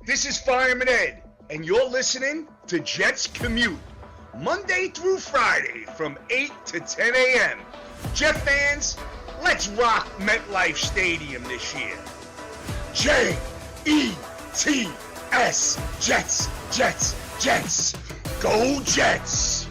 This is Fireman Ed, and you're listening to Jets Commute, Monday through Friday from 8 to 10 a.m. Jet fans, let's rock MetLife Stadium this year. J-E-T-S, Jets, Jets, Jets. Go Jets!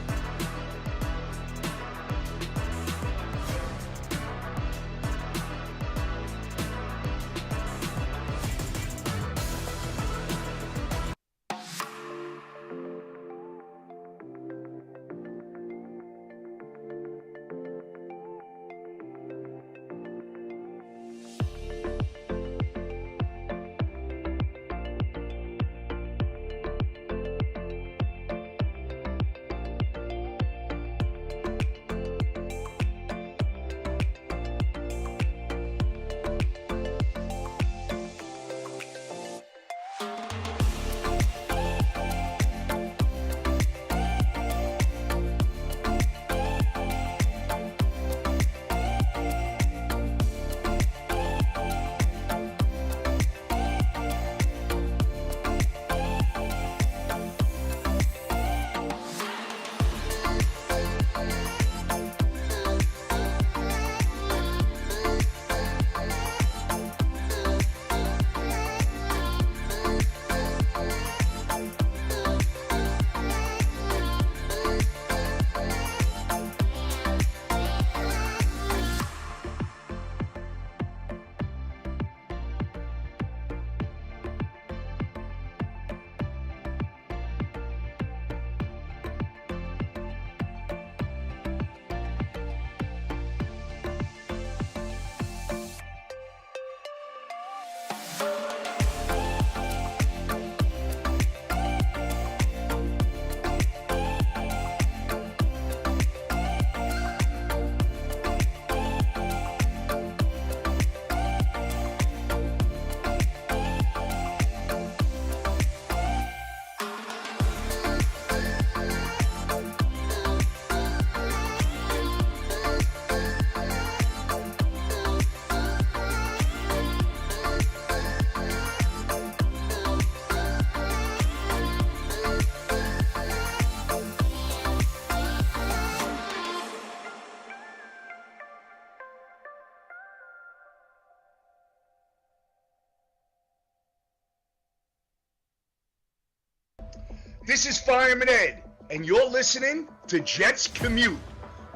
This is Fireman Ed, and you're listening to Jets Commute,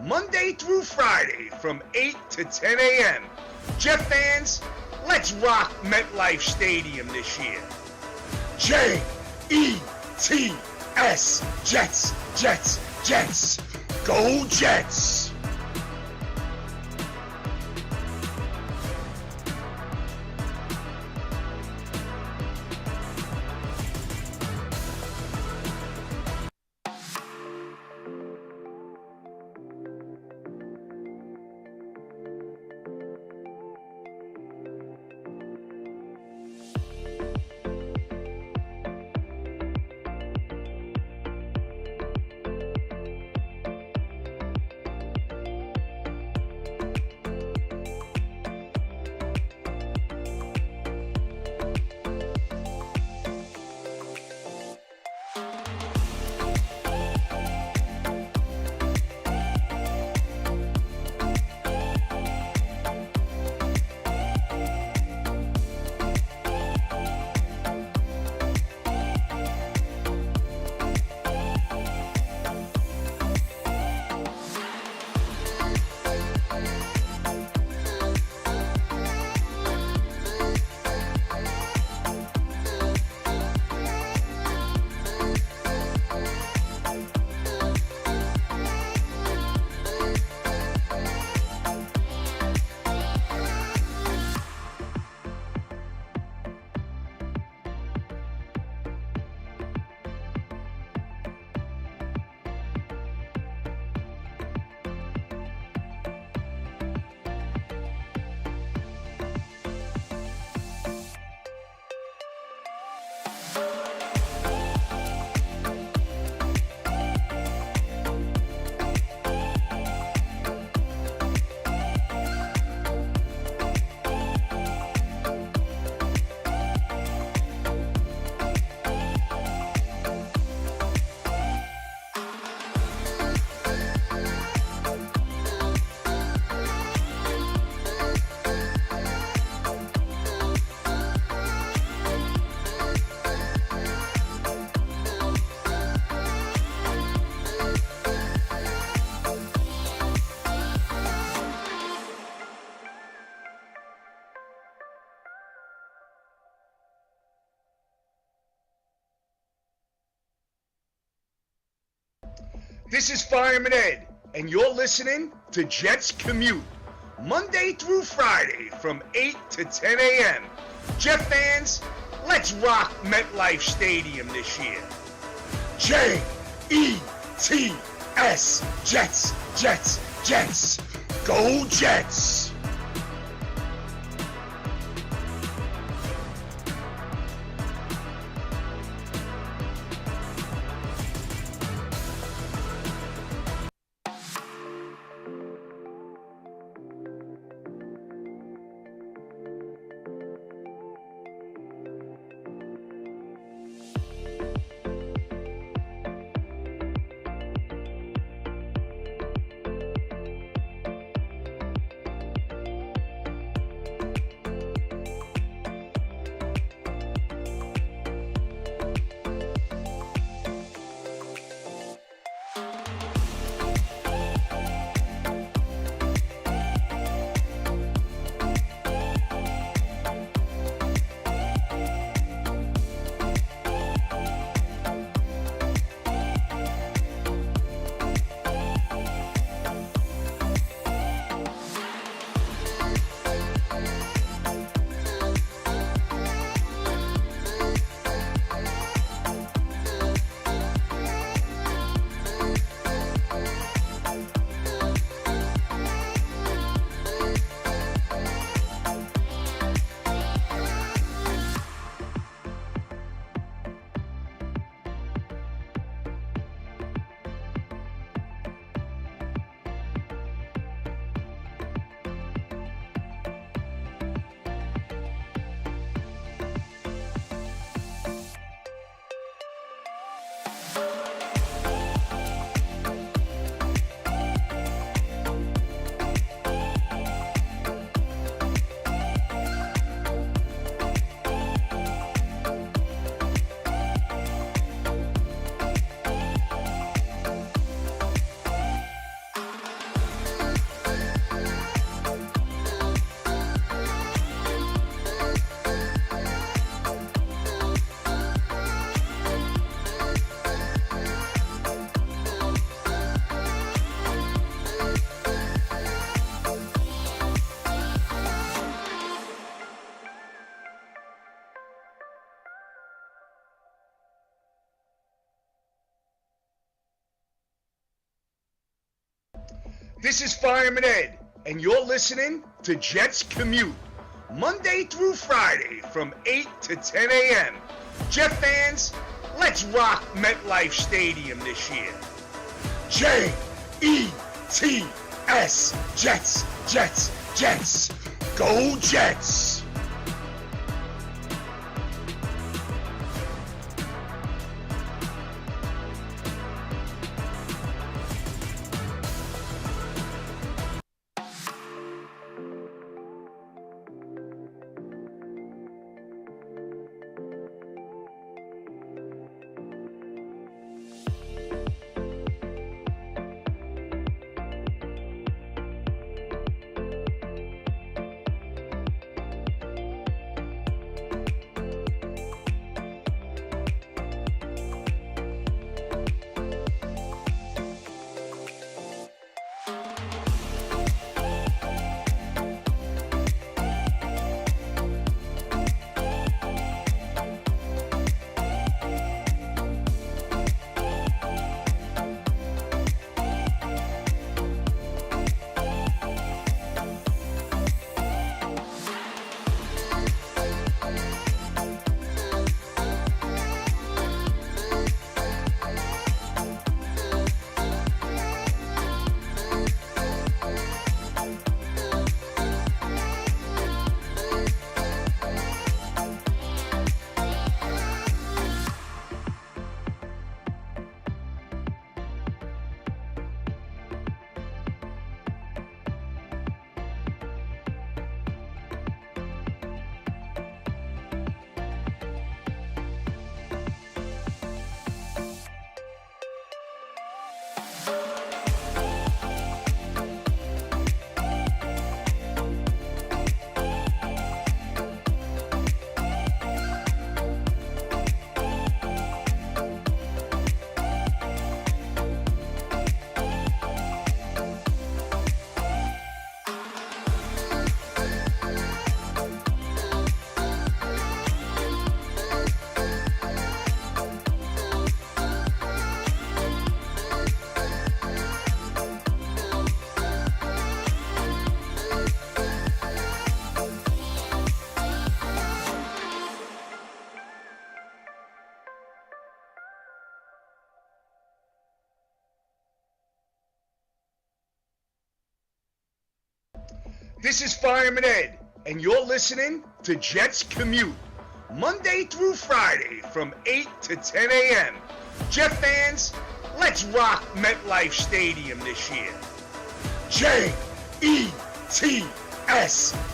Monday through Friday from 8 to 10 a.m. Jet fans, let's rock MetLife Stadium this year. J-E-T-S, Jets, Jets, Jets. Go Jets! This is Fireman Ed, and you're listening to Jets Commute, Monday through Friday from 8 to 10 a.m. Jet fans, let's rock MetLife Stadium this year. J-E-T-S, Jets, Jets, Jets. Go Jets! This is Fireman Ed, and you're listening to Jets Commute, Monday through Friday from 8 to 10 a.m. Jet fans, let's rock MetLife Stadium this year. J-E-T-S, Jets, Jets, Jets. Go Jets! This is Fireman Ed, and you're listening to Jets Commute, Monday through Friday from 8 to 10 a.m. Jet fans, let's rock MetLife Stadium this year. J-E-T-S,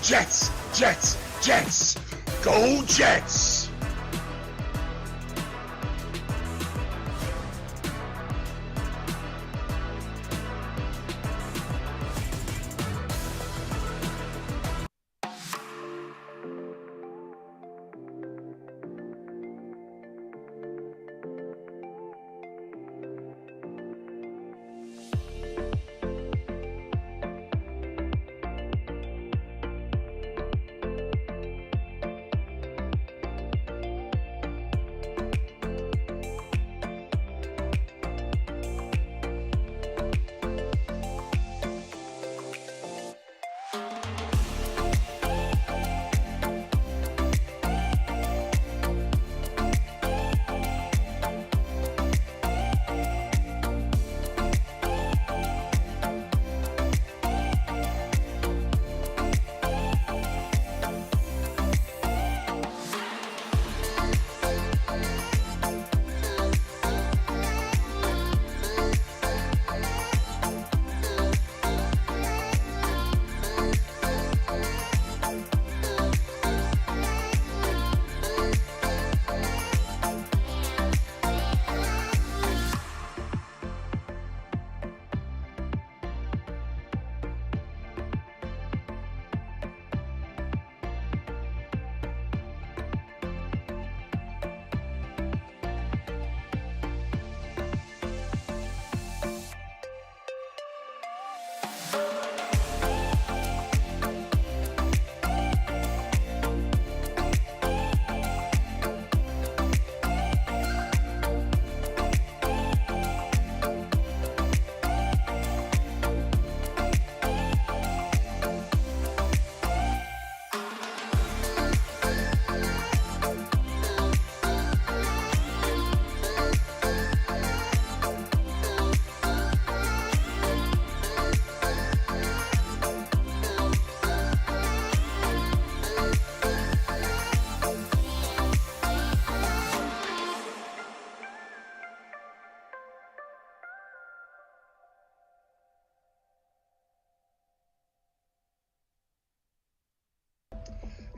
Jets, Jets, Jets. Go Jets!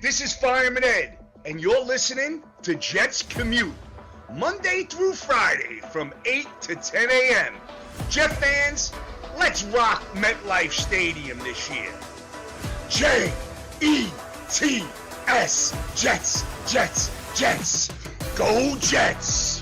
This is Fireman Ed, and you're listening to Jets Commute, Monday through Friday from 8 to 10 a.m. Jet fans, let's rock MetLife Stadium this year. J-E-T-S, Jets, Jets, Jets. Go Jets!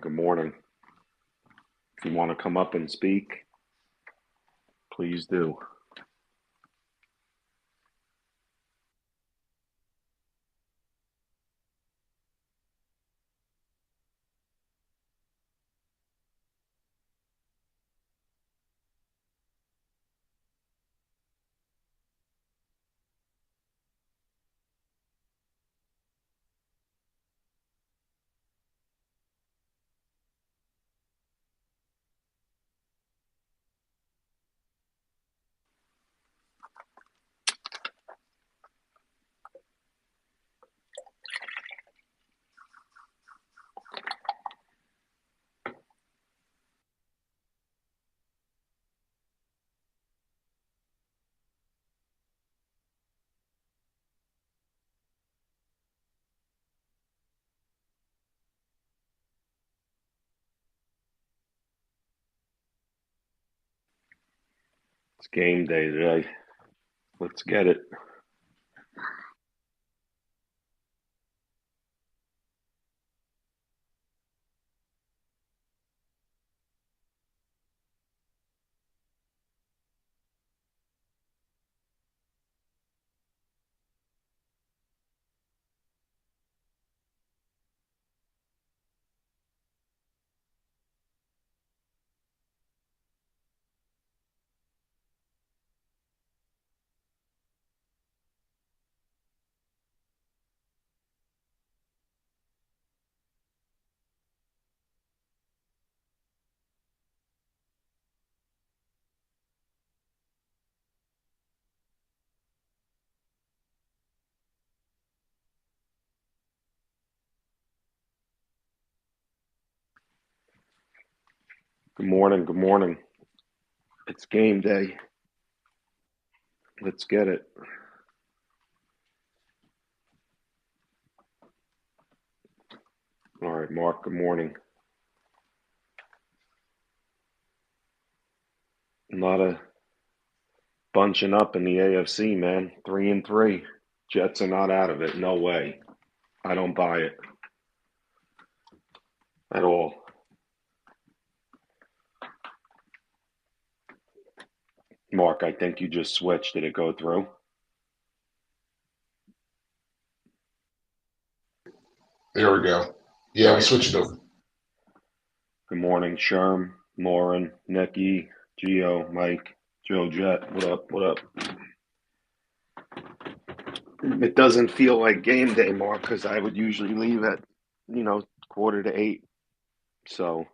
Good morning. If you want to come up and speak, please do. It's game day today. Let's get it. Good morning. Good morning. It's game day. Let's get it. All right, Mark. Good morning. A lot of bunching up in the AFC, man. 3-3. Jets are not out of it. No way. I don't buy it at all. Mark, I think you just switched. Did it go through? There we go. Yeah, All we right. switched over. Good morning, Sherm, Lauren, Nikki, Gio, Mike, Joe Jet. What up? What up? It doesn't feel like game day, Mark, because I would usually leave at, 7:45. So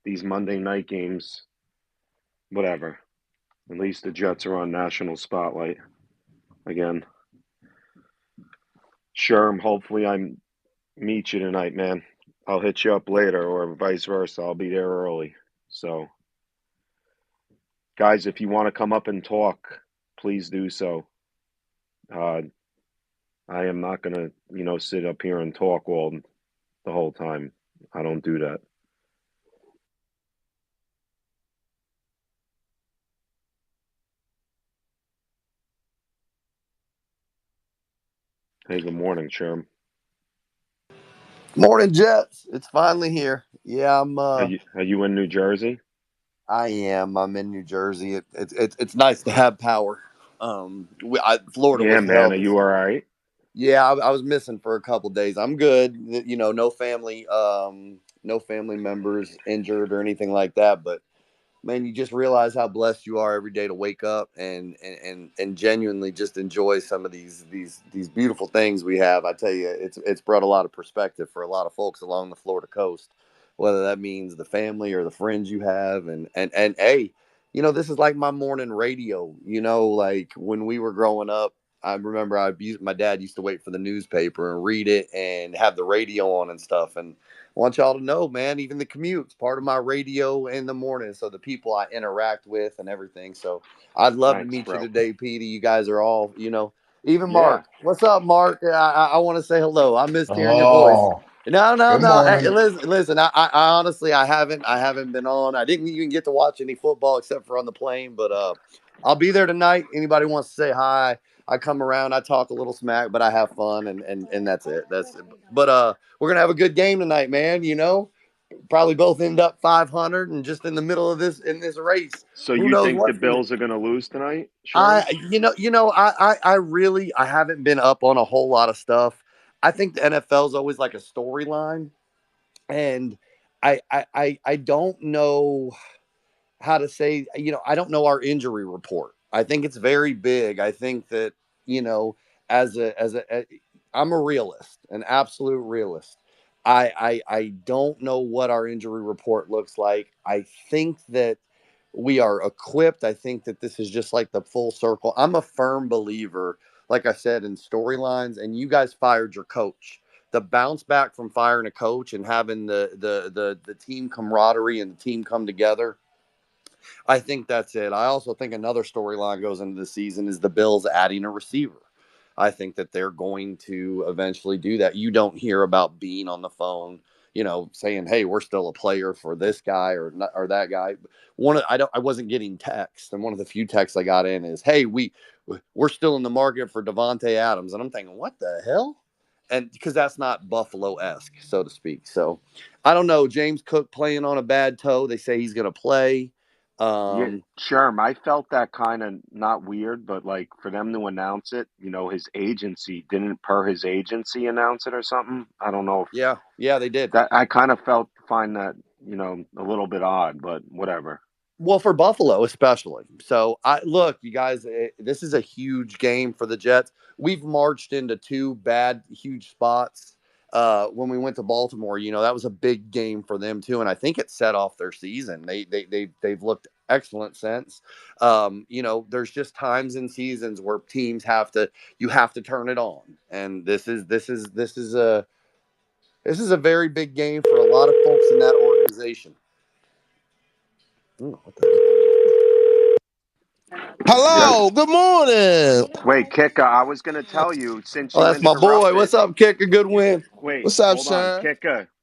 these Monday night games, whatever. At least the Jets are on national spotlight again. Sherm, hopefully I meet you tonight, man. I'll hit you up later, or vice versa. I'll be there early. So, guys, if you want to come up and talk, please do so. I am not going to, sit up here and talk the whole time. I don't do that. Hey, good morning, Sherm. Morning, Jets. It's finally here. Yeah, Are you in New Jersey? I am. I'm in New Jersey. It's nice to have power. Florida Yeah, was man. hell Are this you all year. right? Yeah, I was missing for a couple days. I'm good. No family, no family members injured or anything like that. But man, you just realize how blessed you are every day to wake up and genuinely just enjoy some of these beautiful things we have. I tell you, it's brought a lot of perspective for a lot of folks along the Florida coast, whether that means the family or the friends you have, and hey, this is like my morning radio. Like when we were growing up. I remember my dad used to wait for the newspaper and read it and have the radio on and stuff. And I want y'all to know, man, even the commute's part of my radio in the morning. So the people I interact with and everything. So I'd love to Thanks, meet you bro. today, Petey. You guys are all, even Yeah. Mark. What's up, Mark? I want to say hello. I missed hearing your voice. Oh, No, no, good no. Hey, morning. listen. I honestly, I haven't been on. I didn't even get to watch any football except for on the plane. But I'll be there tonight. Anybody wants to say hi? I come around. I talk a little smack, but I have fun, and that's it. That's it. But we're gonna have a good game tonight, man. Probably both end up 500 and just in the middle of this race. So Who you knows think the what's gonna? Bills are going to lose tonight, Sherm? I really I haven't been up on a whole lot of stuff. I think the NFL is always like a storyline, and I don't know how to say, I don't know our injury report. I think it's very big. I think that, you know, I'm a realist, an absolute realist. I don't know what our injury report looks like. I think that we are equipped. I think that this is just like the full circle. I'm a firm believer, like I said, in storylines, and you guys fired your coach. The bounce back from firing a coach and having the team camaraderie and the team come together, I think that's it. I also think another storyline goes into the season is the Bills adding a receiver. I think that they're going to eventually do that. You don't hear about Bean on the phone. saying, "Hey, we're still a player for this guy or not, or that guy." I wasn't getting text, and one of the few texts I got in is, "Hey, we're still in the market for Devontae Adams," and I'm thinking, "What the hell?" And because that's not Buffalo-esque, so to speak. So I don't know. James Cook playing on a bad toe. They say he's going to play. Yeah, Um, Sherm, I felt that kind of not weird, but like for them to announce it, his agency didn't per his agency announce it or something. I don't know if yeah, they did. that I kind of find that, a little bit odd, but whatever. Well, for Buffalo especially. So I look, you guys, this is a huge game for the Jets. We've marched into two bad, huge spots. When we went to Baltimore, that was a big game for them too, and I think it set off their season. They've looked excellent since. There's just times in seasons where teams you have to turn it on, and this is a very big game for a lot of folks in that organization. Ooh, what the Yeah. Hello, good morning. Wait, Kika, I was going to tell you since Oh, you that's my boy. interrupted. What's up, Kick? A good win. Wait, What's up, hold on. Sean?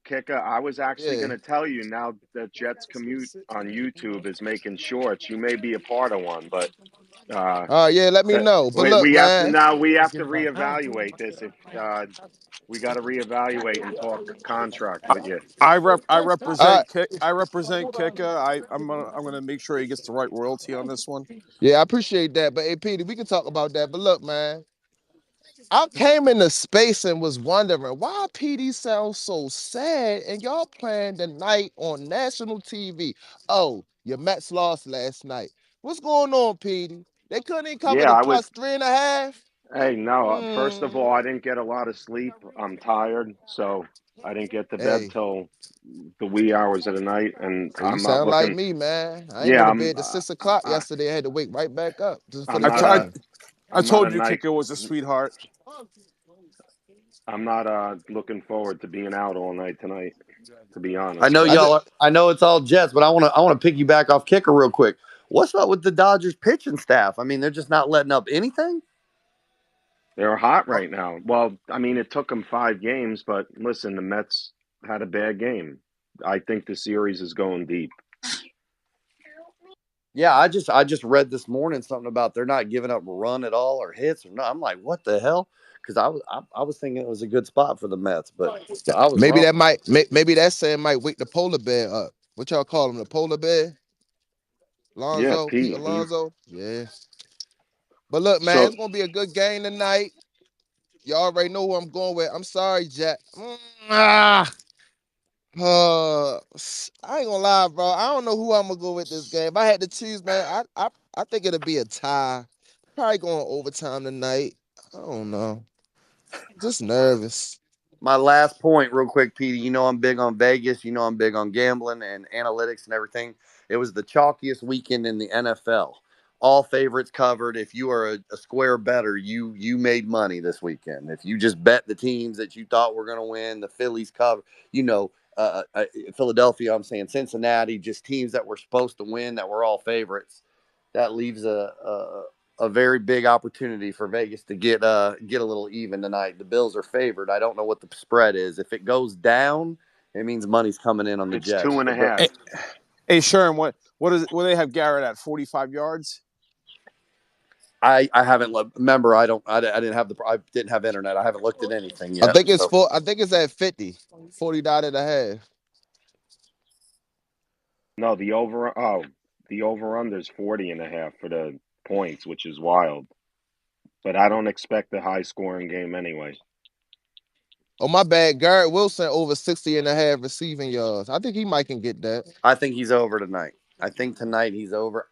Kika, I was actually Yeah. going to tell you now that Jets Commute on YouTube is making shorts. You may be a part of one, but uh Yeah, let me that know. But wait, look, we man. have to reevaluate this if we got to reevaluate and talk contract with you. I Uh represent Kick. I represent Kika. I'm gonna make sure he gets the right royalty on this one. yeah, I appreciate that. But hey, Petey, we can talk about that. But look, man. I came into space and was wondering why PD sounds so sad and y'all playing tonight on national TV. Oh, your Mets lost last night. What's going on, PD? They couldn't even cover Yeah, the I was. plus 3.5. Hey, no. First of Mm, all, I didn't get a lot of sleep. I'm tired, so I didn't get to bed hey, till the wee hours of the night, and you I'm not sound like looking. me, man. I ain't go Yeah, to bed at 6 o'clock I, yesterday. I had to wake right back up just for I'm the I not t- I, a. game. I I'm not a told you night. Kika was a sweetheart. I'm not looking forward to being out all night tonight. To be I honest, know I but just, y'all. I know it's all Jets, but I want to piggyback off Kicker real quick. What's up with the Dodgers pitching staff? I mean, they're just not letting up anything. they're hot right now. Well, I mean, it took them 5 games, but listen, the Mets had a bad game. I think the series is going deep. Yeah, I just read this morning something about they're not giving up a run at all or hits or not. I'm like, what the hell? Because I was thinking it was a good spot for the Mets, but I was maybe wrong. maybe that saying might wake the polar bear up. What y'all call him, the polar bear? Yeah, Pete Pete. Alonso? Yeah. But look, man, So it's gonna be a good game tonight. Y'all already know who I'm going with. I'm sorry, Jack. I ain't gonna lie, bro. I don't know who I'm gonna go with this game. If I had to choose, man, I think it'll be a tie. Probably going overtime tonight. I don't know. Just nervous. My last point, real quick, Petey. I'm big on Vegas. I'm big on gambling and analytics and everything. It was the chalkiest weekend in the NFL. All favorites covered. If you are a square better, you made money this weekend. If you just bet the teams that you thought were going to win, the Phillies cover. Philadelphia. I'm saying Cincinnati, just teams that were supposed to win that were all favorites. That leaves a very big opportunity for Vegas to get a little even tonight. The Bills are favored. I don't know what the spread is. If it goes down, it means money's coming in on the it's Jets. two and a half. Hey, hey Sharon, what is it? What do they have Garrett at? 45 yards. I haven't remember. I didn't have internet. I haven't looked at anything yet. So I think it's at 50. 40.5. No, the over under is 40.5 for the points, which is wild. But I don't expect a high scoring game anyway. Oh, my bad. Garrett Wilson over 60.5 receiving yards. I think he might can get that. I think he's over tonight. I think tonight he's over.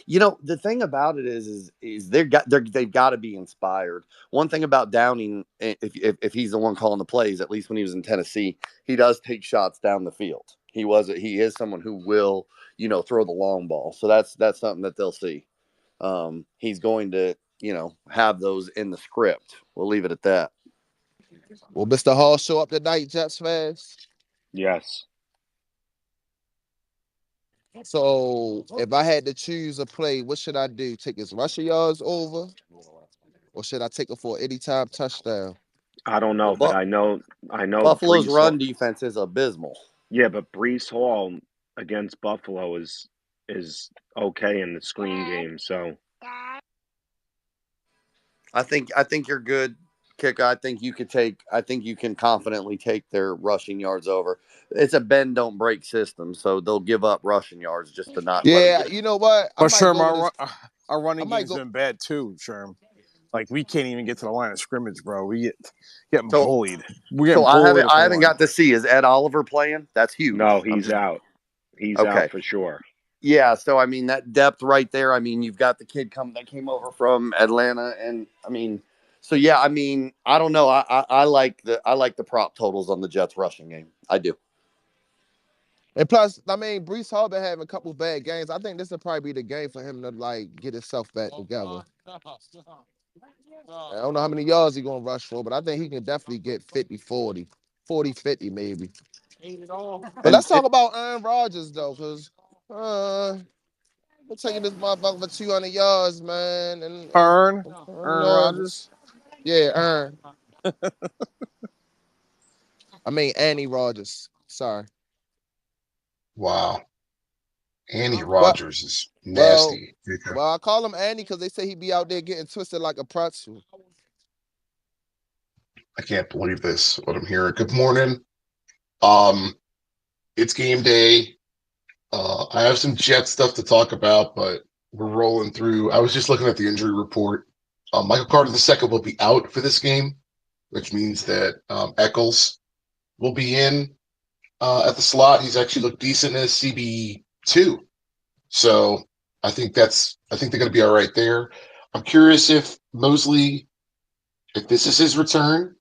The thing about it is they've got to be inspired. One thing about Downing, if he's the one calling the plays, at least when he was in Tennessee, he does take shots down the field. He is someone who will throw the long ball. So that's something that they'll see. He's going to have those in the script. We'll leave it at that. Will Mr. Hall show up tonight, Jets fans? Yes. So if I had to choose a play, what should I do? Take his rushing yards over, or should I take it for an anytime touchdown? I don't Well, know, but I know Buffalo's Brees Hall. run defense is abysmal. Yeah, but Brees Hall against Buffalo is okay in the screen game. So I think you're good, Kicker. I think you can confidently take their rushing yards over. It's a bend don't break system, so they'll give up rushing yards just to not let them Yeah, get. you know what? I But might Sherm, go with this. our I running might game's go. been bad too, Sherm. Like we can't even get to the line of scrimmage, bro. We getting So bullied. We're so getting bullied at the I haven't line. got to see, is Ed Oliver playing? That's no, huge. I'm he's just out. He's okay. out for sure. Yeah, so I mean that depth right there. I mean, you've got the kid that came over from Atlanta, and I mean, so yeah, I mean, I don't know. I like the prop totals on the Jets rushing game. I do. And plus, I mean, Brees Hall been having a couple bad games. I think this will probably be the game for him to like get himself back together. I don't know how many yards he's gonna rush for, but I think he can definitely get 50, 40, 40, 50 maybe. But let's talk about Aaron Rodgers though, because we're taking this motherfucker for 200 yards, man. And Aaron you know, Rodgers. yeah, Aaron. I mean, Annie Rodgers. Sorry. Wow. Andy Well, Rogers is well, nasty. Okay. well, I call him Annie because they say he be out there getting twisted like a pretzel. I can't believe this, what I'm hearing. Good morning. Um, it's game day. I have some Jet stuff to talk about, but we're rolling through. I was just looking at the injury report. Michael Carter II will be out for this game, which means that Eccles will be in at the slot. He's actually looked decent as CB2. So I think they're going to be all right there. I'm curious if Mosley, if this is his return,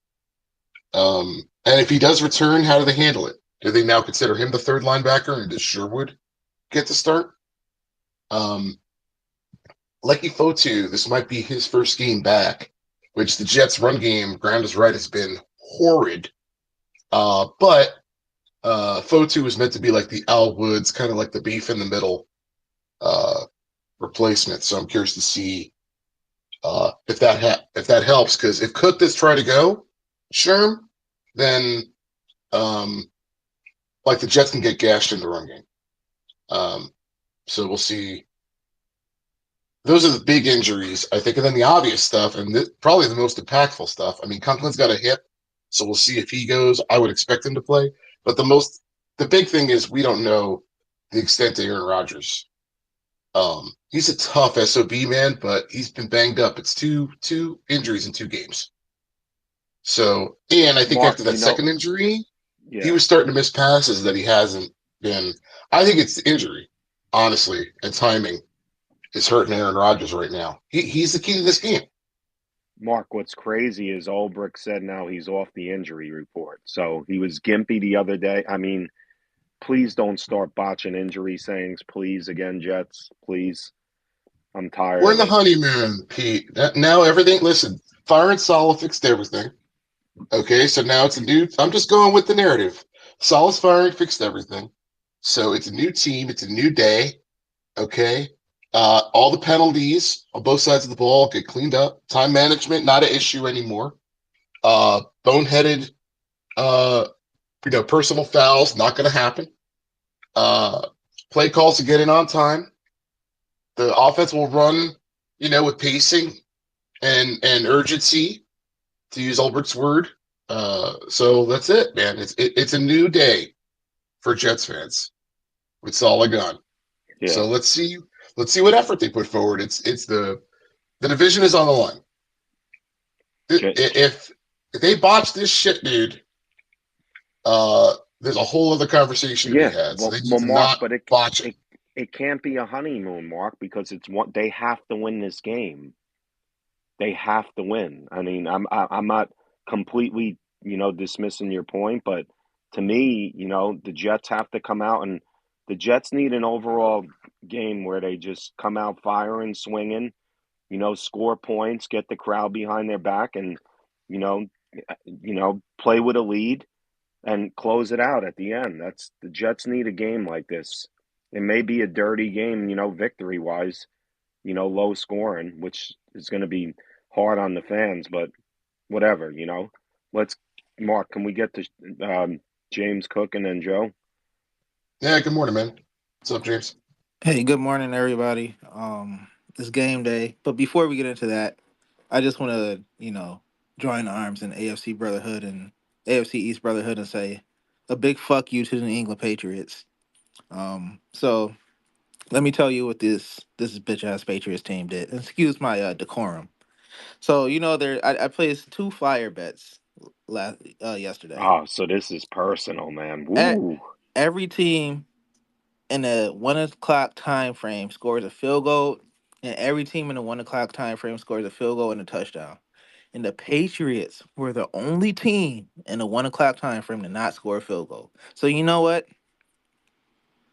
and if he does return, how do they handle it? Do they now consider him the third linebacker, and does Sherwood get to start? Um, Lecky Fotu, this might be his first game back, which the Jets' run game, ground is right, has been horrid. But Fotu was meant to be like the Al Woods, kind of like the beef in the middle uh, replacement. So I'm curious to see if that helps, because if Cook does try to go Sherm, then like the Jets can get gashed in the run game. So we'll see. Those are the big injuries, I think, and then the obvious stuff, and probably the most impactful stuff. I mean, Conklin's got a hip, so we'll see if he goes. I would expect him to play, but the big thing is we don't know the extent of Aaron Rodgers. He's a tough SOB man, but he's been banged up. It's two injuries in 2 games. So, and I think Mark, after that second injury, he yeah, was starting to miss passes that he hasn't been. I think it's the injury, honestly, and timing is hurting Aaron Rodgers right now. He's the key to this game. Mark, what's crazy is Ulbrich said now he's off the injury report. So he was gimpy the other day. I mean, please don't start botching injury sayings, please, again, Jets, please. I'm tired We're in of the it. honeymoon, Pete. Now everything. Listen, Fire and Sala fixed everything. Okay, so now it's a new. I'm just going with the narrative. Sala's firing fixed everything. So it's a new team. It's a new day. Okay. All the penalties on both sides of the ball get cleaned up. Time management, not an issue anymore. Boneheaded, personal fouls, not going to happen. Play calls to get in on time. The offense will run, with pacing and urgency, to use Ulbricht's word. So that's it, man. It's a new day for Jets fans with Salah gone. Yeah. So let's see what effort they put forward. It's the division is on the line. J- If they botch this shit, dude, there's a whole other conversation to be yeah. had. So they need Well, to Mark, not but botch it. it can't be a honeymoon, Mark, because it's what they have to win this game. They have to win. I mean, I'm not completely, dismissing your point, but to me, the Jets have to come out, and the Jets need an overall game where they just come out firing, swinging, score points, get the crowd behind their back, and you know, play with a lead and close it out at the end. That's the Jets need a game like this. It may be a dirty game, victory wise, low scoring, which is going to be hard on the fans, but whatever. Mark, can we get to James Cook and then Joe? Yeah, good morning, man. What's up, James? Hey, good morning, everybody. It's game day, but before we get into that, I just want to, join arms in AFC Brotherhood and AFC East Brotherhood and say a big fuck you to the New England Patriots. So let me tell you what this bitch ass Patriots team did. Excuse my decorum. So I placed two flyer bets yesterday. Oh, so this is personal, man. At Woo. every team in the 1 o'clock time frame scores a field goal, and every team in the 1 o'clock time frame scores a field goal and a touchdown. And the Patriots were the only team in the 1 o'clock time frame to not score a field goal. So you know what?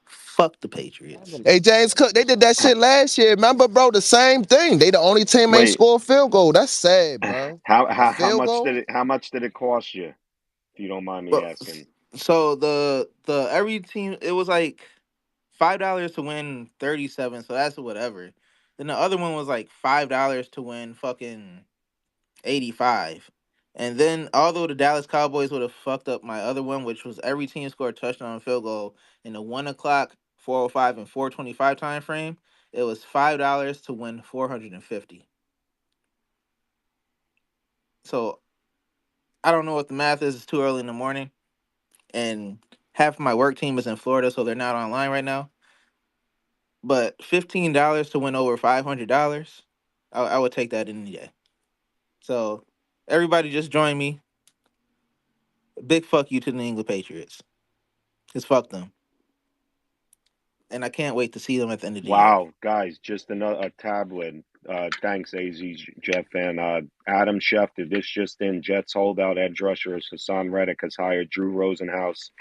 Fuck the Patriots. Hey, James Cook, they did that shit last year. Remember, bro, the same thing. They the only team ain't Wait, score a field goal. That's sad, bro. how A how how field much goal? did it cost you? If you don't mind me But asking. so the every team it was like $5 to win 37, so that's whatever. Then the other one was like $5 to win fucking 85. And then, although the Dallas Cowboys would have fucked up my other one, which was every team scored a touchdown and field goal in the 1 o'clock, 4:05, and 4:25 time frame, it was $5 to win 450. So I don't know what the math is. It's too early in the morning, and half of my work team is in Florida, so they're not online right now. But $15 to win over $500, I would take that any day. So everybody, just join me. Big fuck you to the New England Patriots. Just fuck them. And I can't wait to see them at the end of the year. Wow, guys, just another tablet. Thanks, AZ Jet fan. Adam Schefter, this just in. Jets holdout edge rushers Hassan Reddick has hired Drew Rosenhaus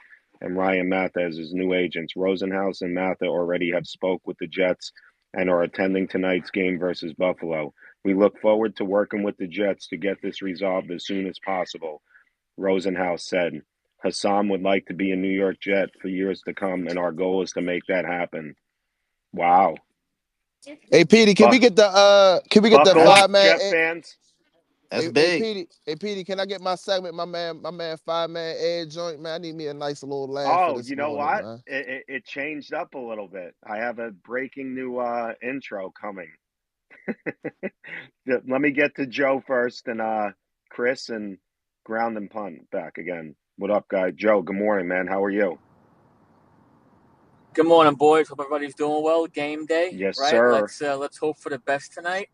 and Ryan Matha as his new agents. Rosenhaus and Matha already have spoke with the Jets and are attending tonight's game versus Buffalo. We look forward to working with the Jets to get this resolved as soon as possible, Rosenhaus said. Hassan would like to be a New York Jet for years to come, and our goal is to make that happen. Wow. Hey, Petey, Buck, can we get the buckle up, 5-man? Jet fans. That's big. Hey, Petey, can I get my segment, my man 5-man Ed joint, man? I need me a nice little laugh for Oh, this you know morning, what? man. It changed up a little bit. I have a breaking new intro coming. Let me get to Joe first and Chris and Ground and Punt back again. What up, guy? Joe, good morning, man. How are you? Good morning, boys. Hope everybody's doing well. Game day, Yes, right? sir. Let's hope for the best tonight.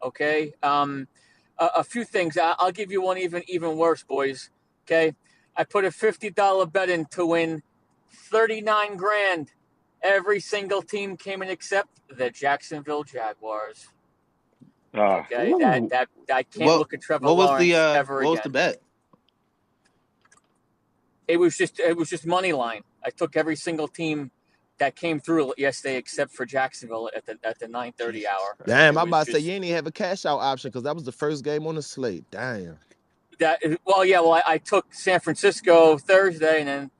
Okay. A few things. I'll give you one even worse, boys. Okay. I put a $50 bet in to win 39 grand. Every single team came in except the Jacksonville Jaguars. Okay. Ooh. That I can't What look at Trevor what was Lawrence the ever what was the again. bet? It was just money line. I took every single team that came through yesterday except for Jacksonville at the 9:30 Jesus hour. Christ. Damn, It I'm was about to say you just ain't even have a cash out option because that was the first game on the slate. Damn. that. Well, yeah. Well, I took San Francisco Thursday, and then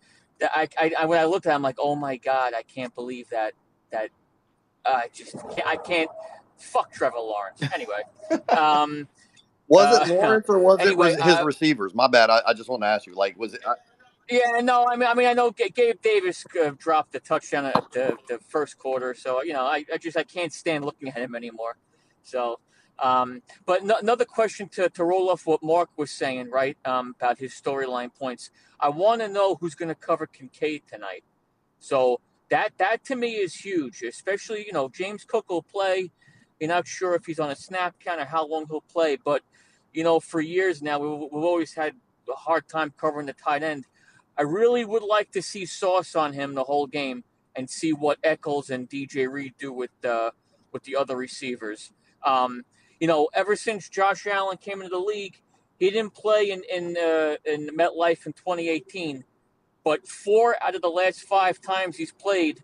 when I looked at it, I'm like, oh my god, I can't believe that I can't. Fuck Trevor Lawrence. Anyway, um, Was it uh, Lawrence or was it anyway, his receivers? My bad. I just want to ask you. Like, was it? yeah, no, I know Gabe Davis dropped the touchdown at the first quarter, so I can't stand looking at him anymore. So, but another question to roll off what Mark was saying, right? About his storyline points. I want to know who's going to cover Kincaid tonight. So that to me is huge, especially James Cook will play. You're not sure if he's on a snap count or how long he'll play, but for years now we've always had a hard time covering the tight end. I really would like to see Sauce on him the whole game and see what Eccles and DJ Reed do with the other receivers. Ever since Josh Allen came into the league, he didn't play in MetLife in 2018, but 4 out of the last 5 times he's played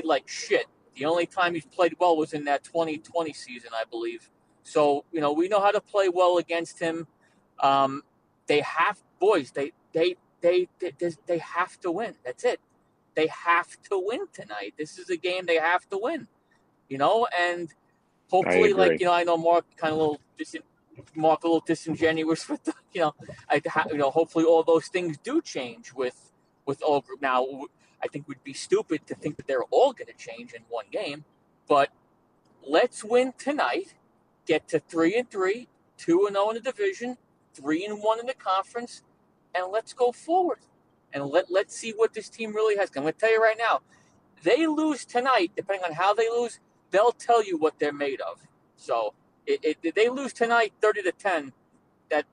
like shit. The only time he's played well was in that 2020 season, I believe. So we know how to play well against him. They have boys. They have to win. That's it. They have to win tonight. This is a game they have to win. And I hopefully, agree. I know Mark kind of a little Mark a little disingenuous with the, hopefully all those things do change with all group. Now, I think we'd be stupid to think that they're all going to change in one game, but let's win tonight, get to 3-3, 2-0 in the division, 3-1 in the conference, and let's go forward. And let's see what this team really has. I'm going to tell you right now, they lose tonight, depending on how they lose, they'll tell you what they're made of. So if they lose tonight 30-10, that,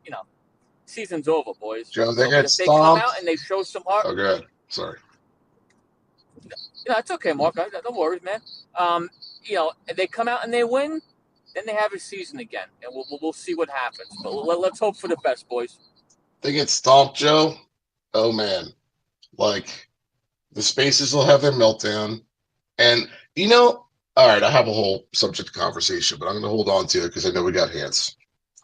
season's over, boys. Joe, they So, but got if they come out stomped. and they show some heart, Oh, good. Sorry. it's okay, Mark. Don't worry, man. If they come out and they win, then they have a season again, and we'll see what happens. But let's hope for the best, boys. They get stomped, Joe. Oh, man. Like, the Spaces will have their meltdown. And, all right, I have a whole subject of conversation, but I'm going to hold on to it because I know we got hands.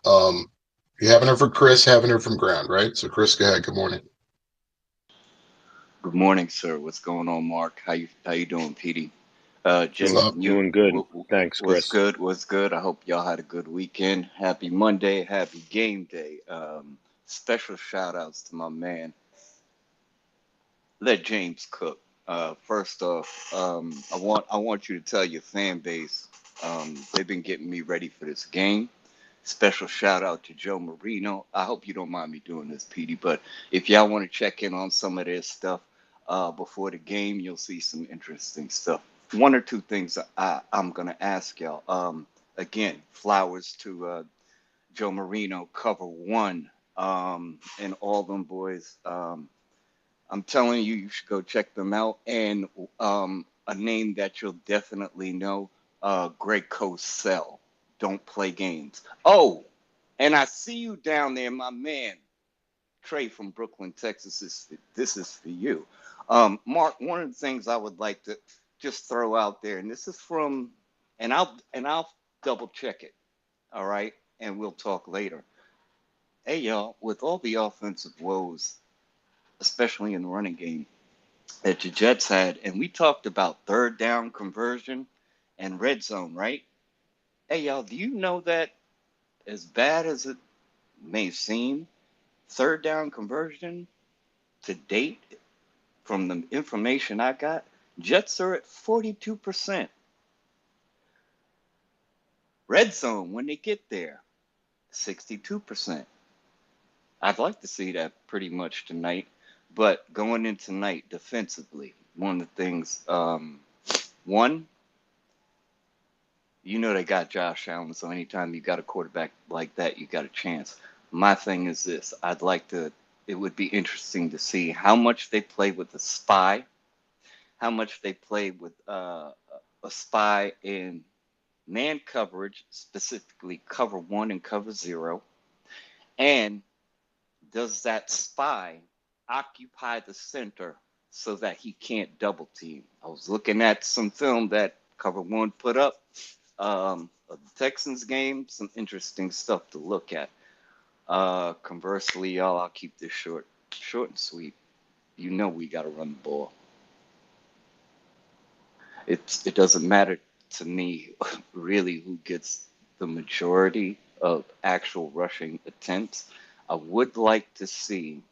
You haven't heard from Chris, haven't heard from Ground, right? So, Chris, go ahead. Good morning. Good morning, sir. What's going on, Mark? How you doing, Petey? Doing good. Thanks, Chris. Was good. I hope y'all had a good weekend. Happy Monday. Happy game day. Special shout outs to my man. Let James cook. First off, I want you to tell your fan base they've been getting me ready for this game. Special shout out to Joe Marino. I hope you don't mind me doing this, Petey, but if y'all want to check in on some of their stuff before the game, you'll see some interesting stuff. One or two things I'm going to ask y'all. Again, flowers to Joe Marino, cover one, and all them boys. I'm telling you, you should go check them out. And a name that you'll definitely know, Greg Cosell. Don't play games. Oh, and I see you down there, my man, Trey from Brooklyn, Texas. This is for you. Mark, one of the things I would like to just throw out there, and this is from, and I'll double check it, all right, and we'll talk later. Hey, y'all, with all the offensive woes, especially in the running game, that the Jets had, and we talked about third down conversion and red zone, right? Hey, y'all, do you know that as bad as it may seem, third down conversion to date, from the information I got, Jets are at 42%. Red zone, when they get there, 62%. I'd like to see that pretty much tonight, but going in tonight defensively, one of the things, one, they got Josh Allen, so anytime you got a quarterback like that, you got a chance. My thing is this. It would be interesting to see how much they play with a spy, how much they play with a spy in man coverage, specifically cover 1 and cover 0, and does that spy occupy the center so that he can't double team? I was looking at some film that cover 1 put up, of the Texans game, some interesting stuff to look at. Conversely, y'all, I'll keep this short and sweet. We got to run the ball. It doesn't matter to me really who gets the majority of actual rushing attempts. I would like to see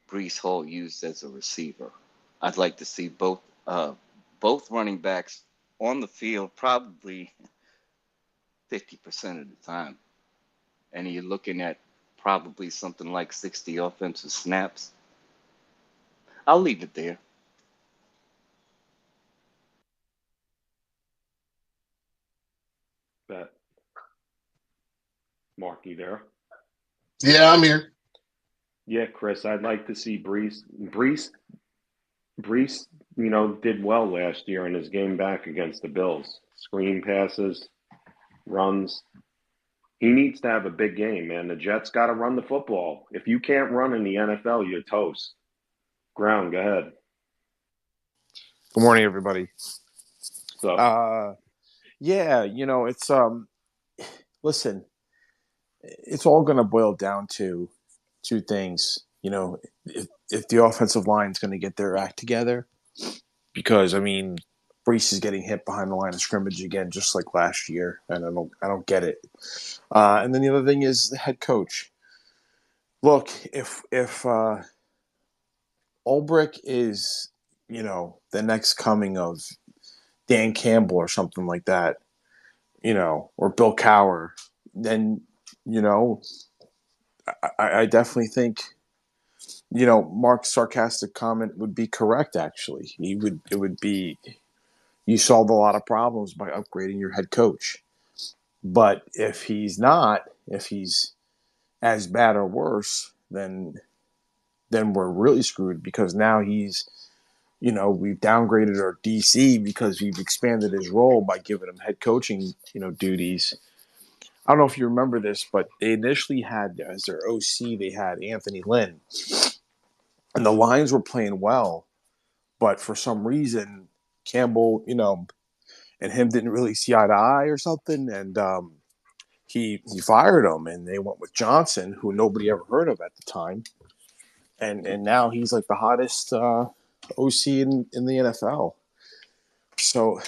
Breece Hall used as a receiver. I'd like to see both running backs on the field probably 50% of the time. And you're looking at probably something like 60 offensive snaps. I'll leave it there. Mark, you there? Yeah, I'm here. Yeah, Chris, I'd like to see Breece, did well last year in his game back against the Bills. Screen passes, runs. He needs to have a big game, man. The Jets got to run the football. If you can't run in the NFL, you're toast. Ground, go ahead. Good morning, everybody. So, It's listen, it's all going to boil down to two things. If the offensive line is going to get their act together, because Brees is getting hit behind the line of scrimmage again, just like last year, and I don't get it. And then the other thing is the head coach. Look, if Ulbrich is, the next coming of Dan Campbell or something like that, or Bill Cowher, then, I definitely think, Mark's sarcastic comment would be correct, actually. It would be, you solved a lot of problems by upgrading your head coach. But if he's as bad or worse, then we're really screwed, because now he's, we've downgraded our DC because we've expanded his role by giving him head coaching, duties. I don't know if you remember this, but they initially had, as their OC, they had Anthony Lynn. And the Lions were playing well, but for some reason, Campbell, and him didn't really see eye to eye or something, and he fired him, and they went with Johnson, who nobody ever heard of at the time, and now he's like the hottest OC in the NFL. So,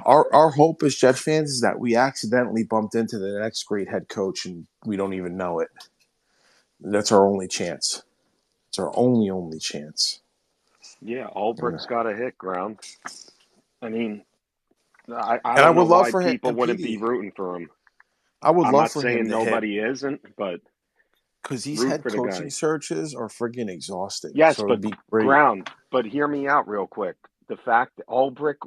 our hope as Jet fans is that we accidentally bumped into the next great head coach and we don't even know it. That's our only chance. It's our only chance. Yeah, Ulbricht's got to hit ground. I mean, I And don't know would love why for him, people and wouldn't PD, be rooting for him. I would I'm love not for saying him to nobody hit, isn't, but because these root head for the coaching guy. searches are friggin' exhausting. Yes, So but it'd be great. ground. But hear me out real quick. The fact that Ulbrich,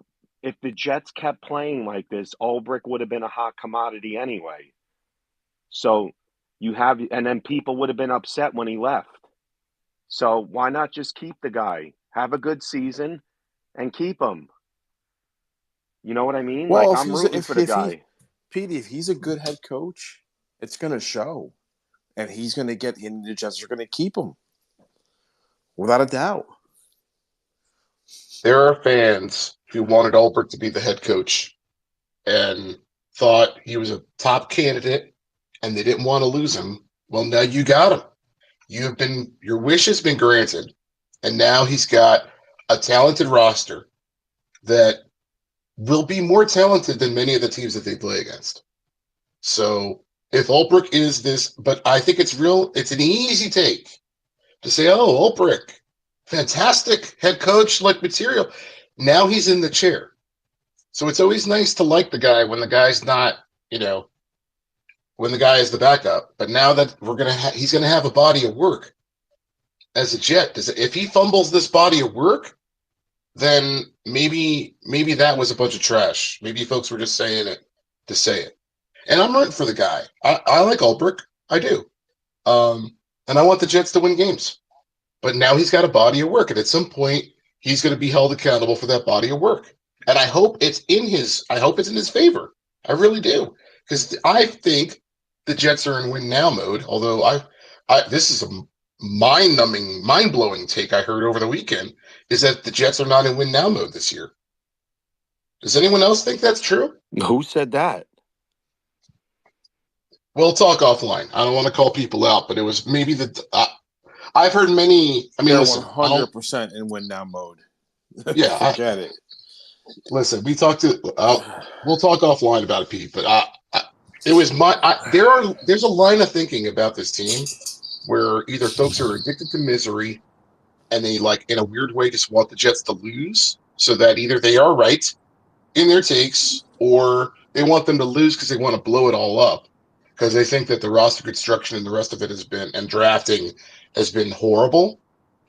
if the Jets kept playing like this, Ulbrich would have been a hot commodity anyway. So and then people would have been upset when he left. So why not just keep the guy, have a good season, and keep him? You know what I mean? Well, Like, I'm rooting for the guy. Petey, if he's a good head coach, it's gonna show, and he's gonna get in. The Jets are gonna keep him, without a doubt. There are fans who wanted Ulbrich to be the head coach and thought he was a top candidate, and they didn't want to lose him. Well, now you got him. Your wish has been granted, and now he's got a talented roster that will be more talented than many of the teams that they play against. So if Ulbrich is this, but I think it's an easy take to say, oh, Ulbrich, fantastic head coach, like material. Now he's in the chair. So it's always nice to like the guy when the guy's not, when the guy is the backup. But now that he's going to have a body of work as a Jet. If he fumbles this body of work, then maybe that was a bunch of trash. Maybe folks were just saying it to say it. And I'm rooting for the guy. I like Ulbrich. I do. And I want the Jets to win games. But now he's got a body of work. And at some point, he's going to be held accountable for that body of work. And I hope it's in his favor. I really do. Because I think the Jets are in win now mode. Although this is a mind-numbing, mind-blowing take I heard over the weekend, is that the Jets are not in win now mode this year. Does anyone else think that's true? Who said that? We'll talk offline. I don't want to call people out, but it was maybe I've heard many. I mean, They're listen, 100% in win now mode. Yeah, forget it. Listen, we'll talk offline about it, Pete. But it was there's a line of thinking about this team where either folks are addicted to misery and they, like, in a weird way, just want the Jets to lose, so that either they are right in their takes or they want them to lose because they want to blow it all up, because they think that the roster construction and the rest of it and drafting has been horrible,